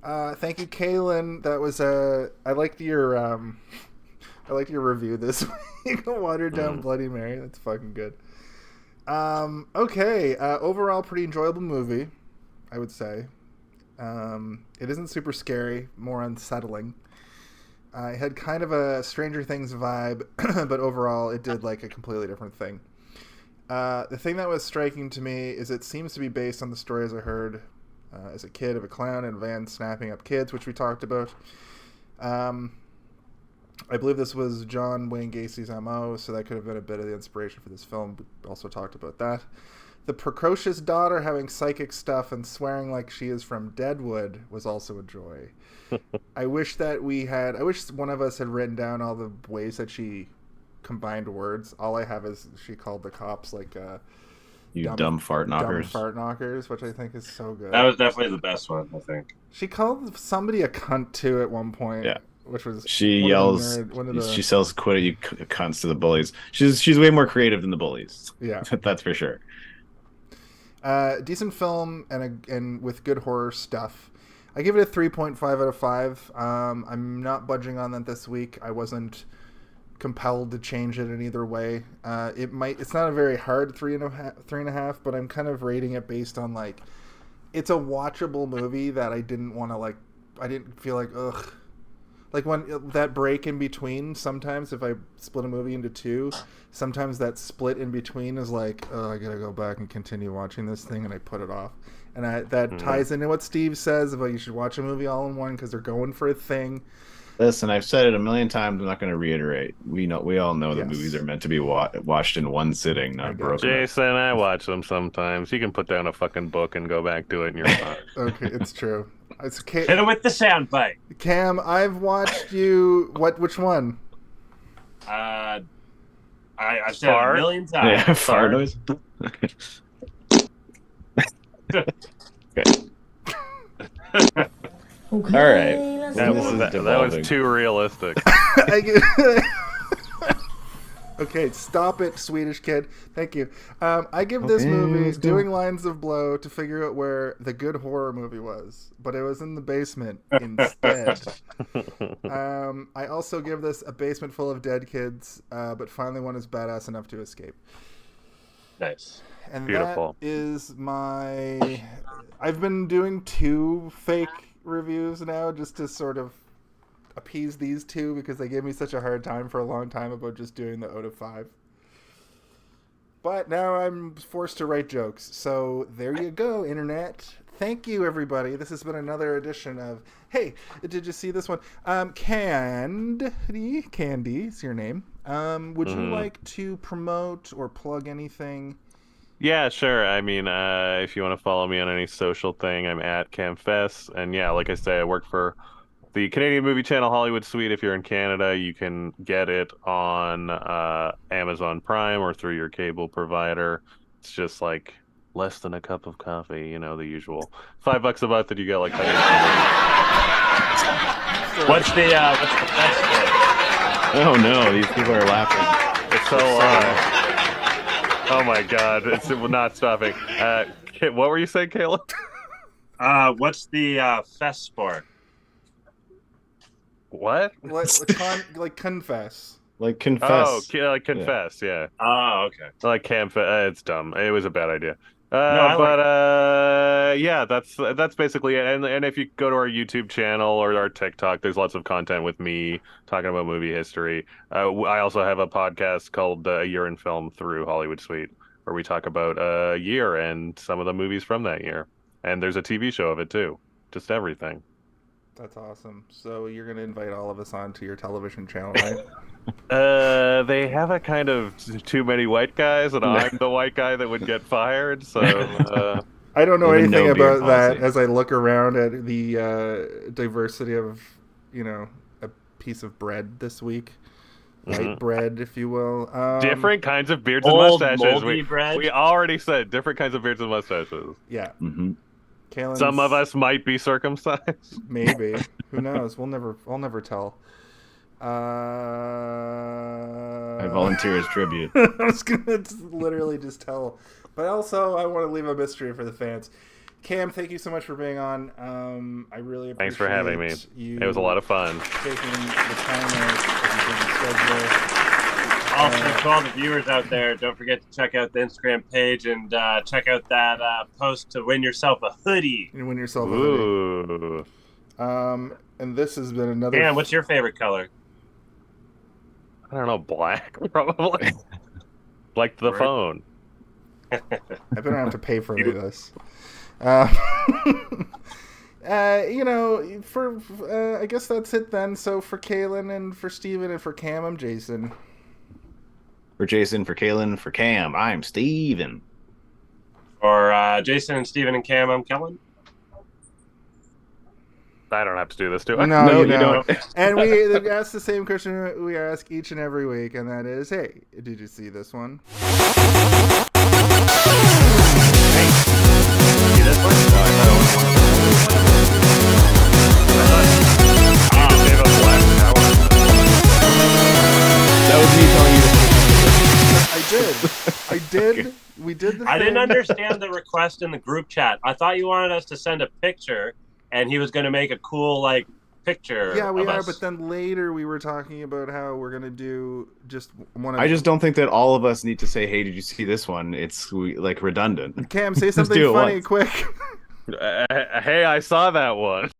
A: Thank you, Kaylin. That was I liked your review this week. Watered down Bloody Mary. That's fucking good. Okay. Overall, pretty enjoyable movie, I would say. It isn't super scary, more unsettling. I had kind of a Stranger Things vibe, but overall it did like a completely different thing. The thing that was striking to me is it seems to be based on the stories I heard as a kid of a clown and a van snapping up kids, which we talked about. I believe this was John Wayne Gacy's MO, so that could have been a bit of the inspiration for this film. We also talked about that. The precocious daughter having psychic stuff and swearing like she is from Deadwood was also a joy. I wish one of us had written down all the ways that she combined words. All I have is she called the cops like
B: dumb fart knockers.
A: Dumb fart knockers, which I think is so good.
E: That was definitely the best one, I think.
A: She called somebody a cunt too at one point.
B: Yeah.
A: Which was
B: she yells. She sells quit you cunts to the bullies. She's way more creative than the bullies.
A: Yeah,
B: that's for sure.
A: Decent film and with good horror stuff. I give it a 3.5 out of 5. I'm not budging on that this week. I wasn't compelled to change it in either way. It's not a very hard 3.5, but I'm kind of rating it based on like it's a watchable movie that I didn't want to I didn't feel like ugh. Like when that break in between, sometimes if I split a movie into two, sometimes that split in between is like, oh, I gotta go back and continue watching this thing, and I put it off. And that ties into what Steve says about you should watch a movie all in one because they're going for a thing.
B: Listen, I've said it a million times. I'm not going to reiterate. We all know that movies are meant to be watched in one sitting, not broken.
D: Jason, I watch them sometimes. You can put down a fucking book and go back to it, and you're fine.
A: Okay, it's true. It's
E: Hit him with the sound bite.
A: Cam, I've watched you. Which one?
E: I've said it a million times.
B: Yeah, fart noise. Okay. All right.
D: That was too realistic.
A: Okay, stop it, Swedish kid. Thank you. I give this movie Doing Lines of Blow to figure out where the good horror movie was, but it was in the basement instead. I also give this a basement full of dead kids, but finally one is badass enough to escape.
E: Nice.
A: And
D: Beautiful.
A: that is my... I've been doing 2 fake reviews now just to sort of appease these 2 because they gave me such a hard time for a long time about just doing the out of 5. But now I'm forced to write jokes. So there you go, internet. Thank you, everybody. This has been another edition of Hey, did you see this one? Candy is your name. Would you like to promote or plug anything?
D: Yeah, sure. I mean, if you want to follow me on any social thing, I'm at CamFest. And yeah, like I say, I work for the Canadian movie channel Hollywood Suite. If you're in Canada, you can get it on Amazon Prime or through your cable provider. It's just like less than a cup of coffee, you know, the usual. $5 a month, and you get like.
E: What's the best?
B: Oh no, these people are laughing.
D: It's so oh my god, it's not stopping. What were you saying, Caleb?
E: What's the fest for?
D: What?
A: Like confess.
B: Like confess.
D: Oh, like confess, yeah.
E: Oh, okay.
D: Like CamFest. It's dumb. It was a bad idea. Yeah, that's basically it. And if you go to our YouTube channel or our TikTok, there's lots of content with me talking about movie history. I also have a podcast called A Year in Film through Hollywood Suite, where we talk about a year and some of the movies from that year. And there's a TV show of it too. Just everything.
A: That's awesome. So you're going to invite all of us onto your television channel, right?
D: They have a kind of too many white guys, and I'm the white guy that would get fired. So
A: I don't know anything about
B: policy.
A: that as I look around at the diversity of, a piece of bread this week. White bread, if you will.
D: Different kinds of beards and
E: Old,
D: mustaches.
E: moldy bread.
D: We already said different kinds of beards and mustaches.
A: Yeah.
B: Mm-hmm.
A: Kalen's,
D: Some of us might be circumcised.
A: maybe. Who knows? I'll never tell.
B: I volunteer as tribute.
A: I was gonna literally just tell, but also I want to leave a mystery for the fans. Cam, thank you so much for being on. I really appreciate.
D: Thanks for having me. It was a lot of fun.
A: Taking the time out of your busy schedule.
E: Also, to all the viewers out there, don't forget to check out the Instagram page and check out that post to win yourself a hoodie.
A: You win yourself a hoodie.
D: Ooh.
A: And this has been another.
E: Dan, what's your favorite color?
D: I don't know, black probably. Like the phone.
A: I better have to pay for any of this. I guess that's it then. So for Kaylin and for Steven and for Cam, I'm Jason.
B: For Jason, for Kaylin, for Cam, I'm Steven.
E: For Jason and Steven and Cam, I'm Kellen.
D: I don't have to do this, do I?
A: No, you
B: don't.
A: And we ask the same question we ask each and every week, and that is, hey, did you see this one?
D: See this one?
B: That was me telling you to
A: I did. We did the
E: I
A: thing.
E: didn't understand the request in the group chat. I thought you wanted us to send a picture, and he was going to make a cool, picture.
A: Yeah, we
E: of
A: are,
E: us.
A: but then later we were talking about how we're going to do just one of
B: I just don't think that all of us need to say, hey, did you see this one? It's redundant.
A: Cam, say
B: Just
A: something
B: do it
A: funny
B: once.
A: quick.
D: Hey, I saw that one.